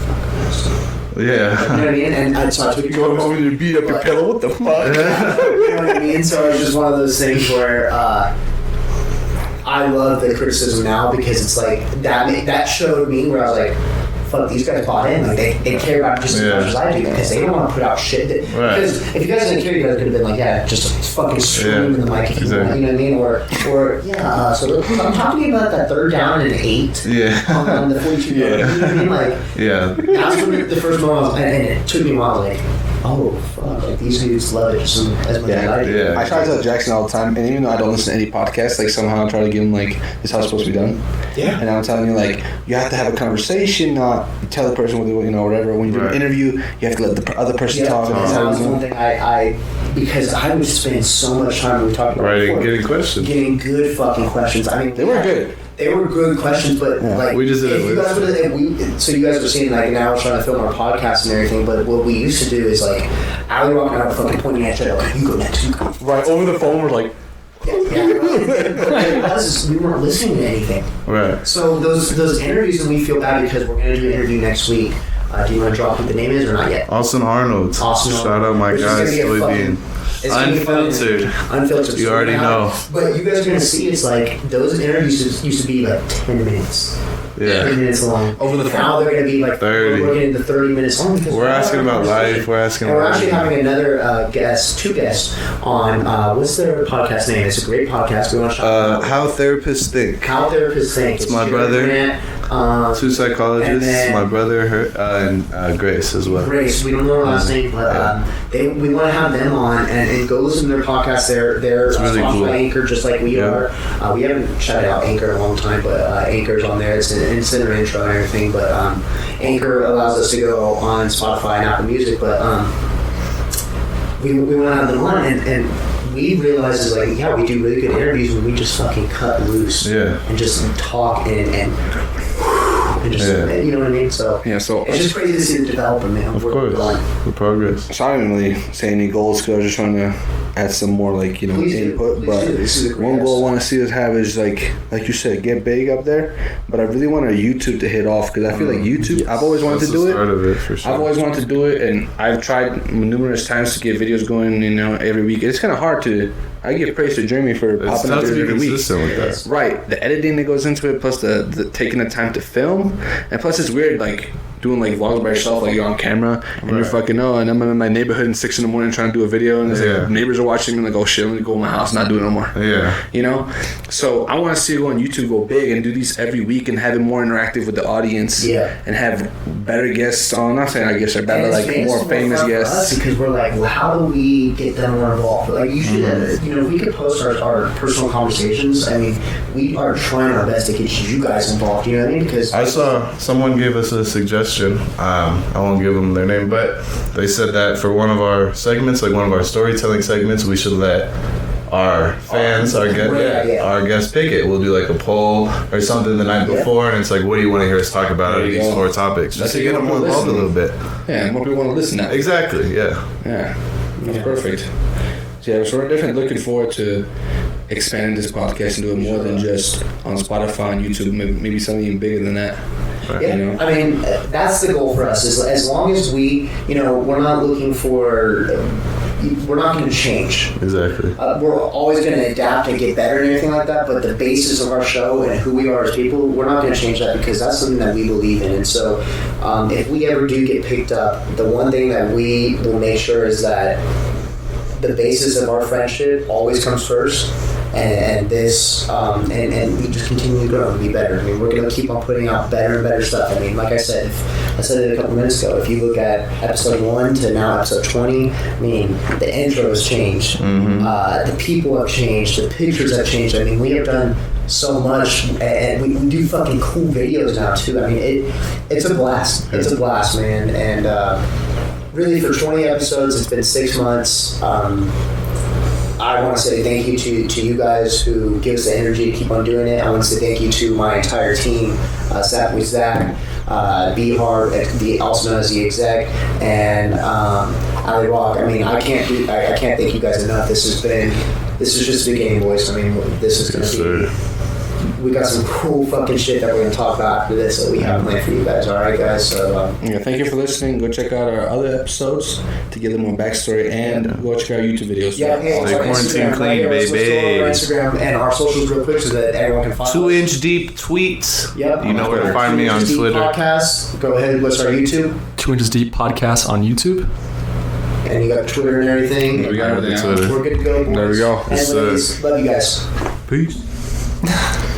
Speaker 4: fuck. You know
Speaker 3: Yeah.
Speaker 4: what I mean? And so I took it
Speaker 6: Going home and you beat up your pillow. What the fuck?
Speaker 4: you know what I mean? So it's just one of those things where I love the criticism now because it's like that showed me where I was like, fuck, these guys bought in. Like they care about it just as much as I do because they don't want to put out shit. Because if you guys didn't care, you guys could have been like, yeah, just fucking scream in the mic if you want. You know what I mean? Or yeah. So I'm talking about that 3rd down and 8. On the 42. You know what I mean? Like that's when the first moment, and it took me a while. Like, oh fuck, like these dudes love it just as much as I do.
Speaker 6: I try to tell Jackson all the time, and even though I don't listen to any podcasts, like somehow I try to give him like this is how it's supposed to be done.
Speaker 4: Yeah.
Speaker 6: And I'm telling you, like, you have to have a conversation, not tell the person what they, you know, whatever. When you do an interview, you have to let the other person talk.
Speaker 4: That's one thing I because I would spend so much time when we talked about
Speaker 3: getting questions,
Speaker 4: getting good fucking questions. I mean,
Speaker 6: they were good.
Speaker 4: They were good questions, but like
Speaker 3: we just did it.
Speaker 4: So you guys were seeing like now we're trying to film our podcast and everything. But what we used to do is like Ali Rock and I were fucking pointing at each other like, you go next, you go.
Speaker 6: Right over the phone, we're like.
Speaker 4: We weren't listening to anything.
Speaker 3: Right.
Speaker 4: So those interviews, and we feel bad because we're gonna do an interview next week. Do you want to drop what the name is or not yet?
Speaker 3: Austin Arnold. Shout out my guy, Silly Bean. Unfiltered.
Speaker 4: Unfiltered.
Speaker 3: You already know.
Speaker 4: But you guys are gonna see it's like those interviews used to be like 10 minutes.
Speaker 3: Yeah.
Speaker 4: 30 minutes long.
Speaker 2: Over the phone.
Speaker 4: Now they're going to be like
Speaker 3: 30.
Speaker 4: We're getting to 30 minutes long.
Speaker 3: We're asking about life. We're asking
Speaker 4: and
Speaker 3: about
Speaker 4: we're actually having another two guests on, what's their podcast name? It's a great podcast. We want to shout out.
Speaker 3: How Therapists Think.
Speaker 4: How Therapists Think.
Speaker 3: It's my brother. Two psychologists, my brother, and Grace as well.
Speaker 4: Grace, we don't know her last name, but we want to have them on and go listen to their podcast. They're
Speaker 3: really
Speaker 4: sponsored
Speaker 3: cool.
Speaker 4: by Anchor, just like we are. We haven't shouted out Anchor in a long time, but Anchor's on there. It's in our intro and everything, but Anchor allows us to go on Spotify and Apple Music, but we want to have them on, and we realize is like, we do really good interviews when we just fucking cut loose and just talk and just, you know what I mean? So it's just crazy to see the development, man.
Speaker 3: Of course, the progress.
Speaker 6: So I didn't really say any goals because I was just trying to add some more, like, you know, input. But one goal I want to see us have is like you said, get big up there. But I really want our YouTube to hit off because I feel like YouTube. I've always wanted to do it.
Speaker 3: Start of it for sure.
Speaker 2: I've always wanted to do it, and I've tried numerous times to get videos going, you know, every week. It's kind of hard to. I give praise to Jeremy for popping up there every week.
Speaker 3: With that.
Speaker 2: Right, the editing that goes into it, plus the taking the time to film, and plus it's weird, like doing like vlogs by yourself, like you're on camera and you're fucking and I'm in my neighborhood at 6 a.m. trying to do a video, and it's like neighbors are watching me, like, oh shit, let me go in my house, not do it no more. You know, so I want to see it go on YouTube, go big, and do these every week, and have it more interactive with the audience. And have better guests on. Not saying I guess they're better, like more famous guests.
Speaker 4: Because we're like, well, how do we get them more involved? Like, you should, you know, if we could post our personal conversations. I mean, we are trying our best to get you guys involved. You know what I mean? Because
Speaker 3: I saw someone gave us a suggestion. I won't give them their name, but they said that for one of our segments, like one of our storytelling segments, we should let our fans, our guests pick it. We'll do like a poll or something the night before, and it's like, what do you want to hear us talk about out of these 4 topics? Just to get them involved a little bit.
Speaker 2: Yeah, more people want to listen now.
Speaker 3: Exactly,
Speaker 2: Yeah, that's perfect. So we're definitely looking forward to expanding this podcast and doing more than just on Spotify and YouTube, maybe something even bigger than that.
Speaker 4: Yeah, you know? I mean, that's the goal for us. Is as long as we, you know, we're not looking for, we're not going to change.
Speaker 3: Exactly.
Speaker 4: We're always going to adapt and get better and everything like that. But the basis of our show and who we are as people, we're not going to change that because that's something that we believe in. And so, if we ever do get picked up, the one thing that we will make sure is that the basis of our friendship always comes first. And this, and we just continue to grow and be better. I mean, we're going to keep on putting out better and better stuff. I mean, like I said, I said it a couple minutes ago, if you look at episode 1 to now episode 20, I mean, the intro has changed. The people have changed. The pictures have changed. I mean, we have done so much, and we do fucking cool videos now, too. I mean, it's a blast. It's a blast, man. And really, for 20 episodes, it's been 6 months. I want to say thank you to you guys who give us the energy to keep on doing it. I want to say thank you to my entire team, Zach, B-Hard, also known as the exec, and Ali Rock. I mean, I can't thank you guys enough. This is just the beginning, boys. I mean, this is going to be we got some cool fucking shit that we're gonna talk about after this that we have planned for you guys. All right, guys. So
Speaker 2: Yeah, thank you for listening. Go check out our other episodes to get a little more backstory, and go check out our YouTube videos.
Speaker 4: yeah, okay.
Speaker 3: Stay
Speaker 4: so
Speaker 3: quarantine
Speaker 4: Instagram,
Speaker 3: clean,
Speaker 4: right here, let's go
Speaker 3: baby.
Speaker 4: to our Instagram and our socials real quick so that everyone can follow.
Speaker 3: 2
Speaker 4: us.
Speaker 3: inch deep tweets.
Speaker 4: Yep.
Speaker 3: You know where to find me on
Speaker 4: Deep
Speaker 3: Twitter.
Speaker 4: Podcast. Go ahead. What's our YouTube?
Speaker 5: 2 Inches Deep podcast on YouTube.
Speaker 4: And you got Twitter and everything.
Speaker 2: We got everything.
Speaker 3: Twitter.
Speaker 4: We're good to go.
Speaker 2: There we go.
Speaker 4: And
Speaker 3: Yes,
Speaker 4: ladies, love you guys.
Speaker 3: Peace.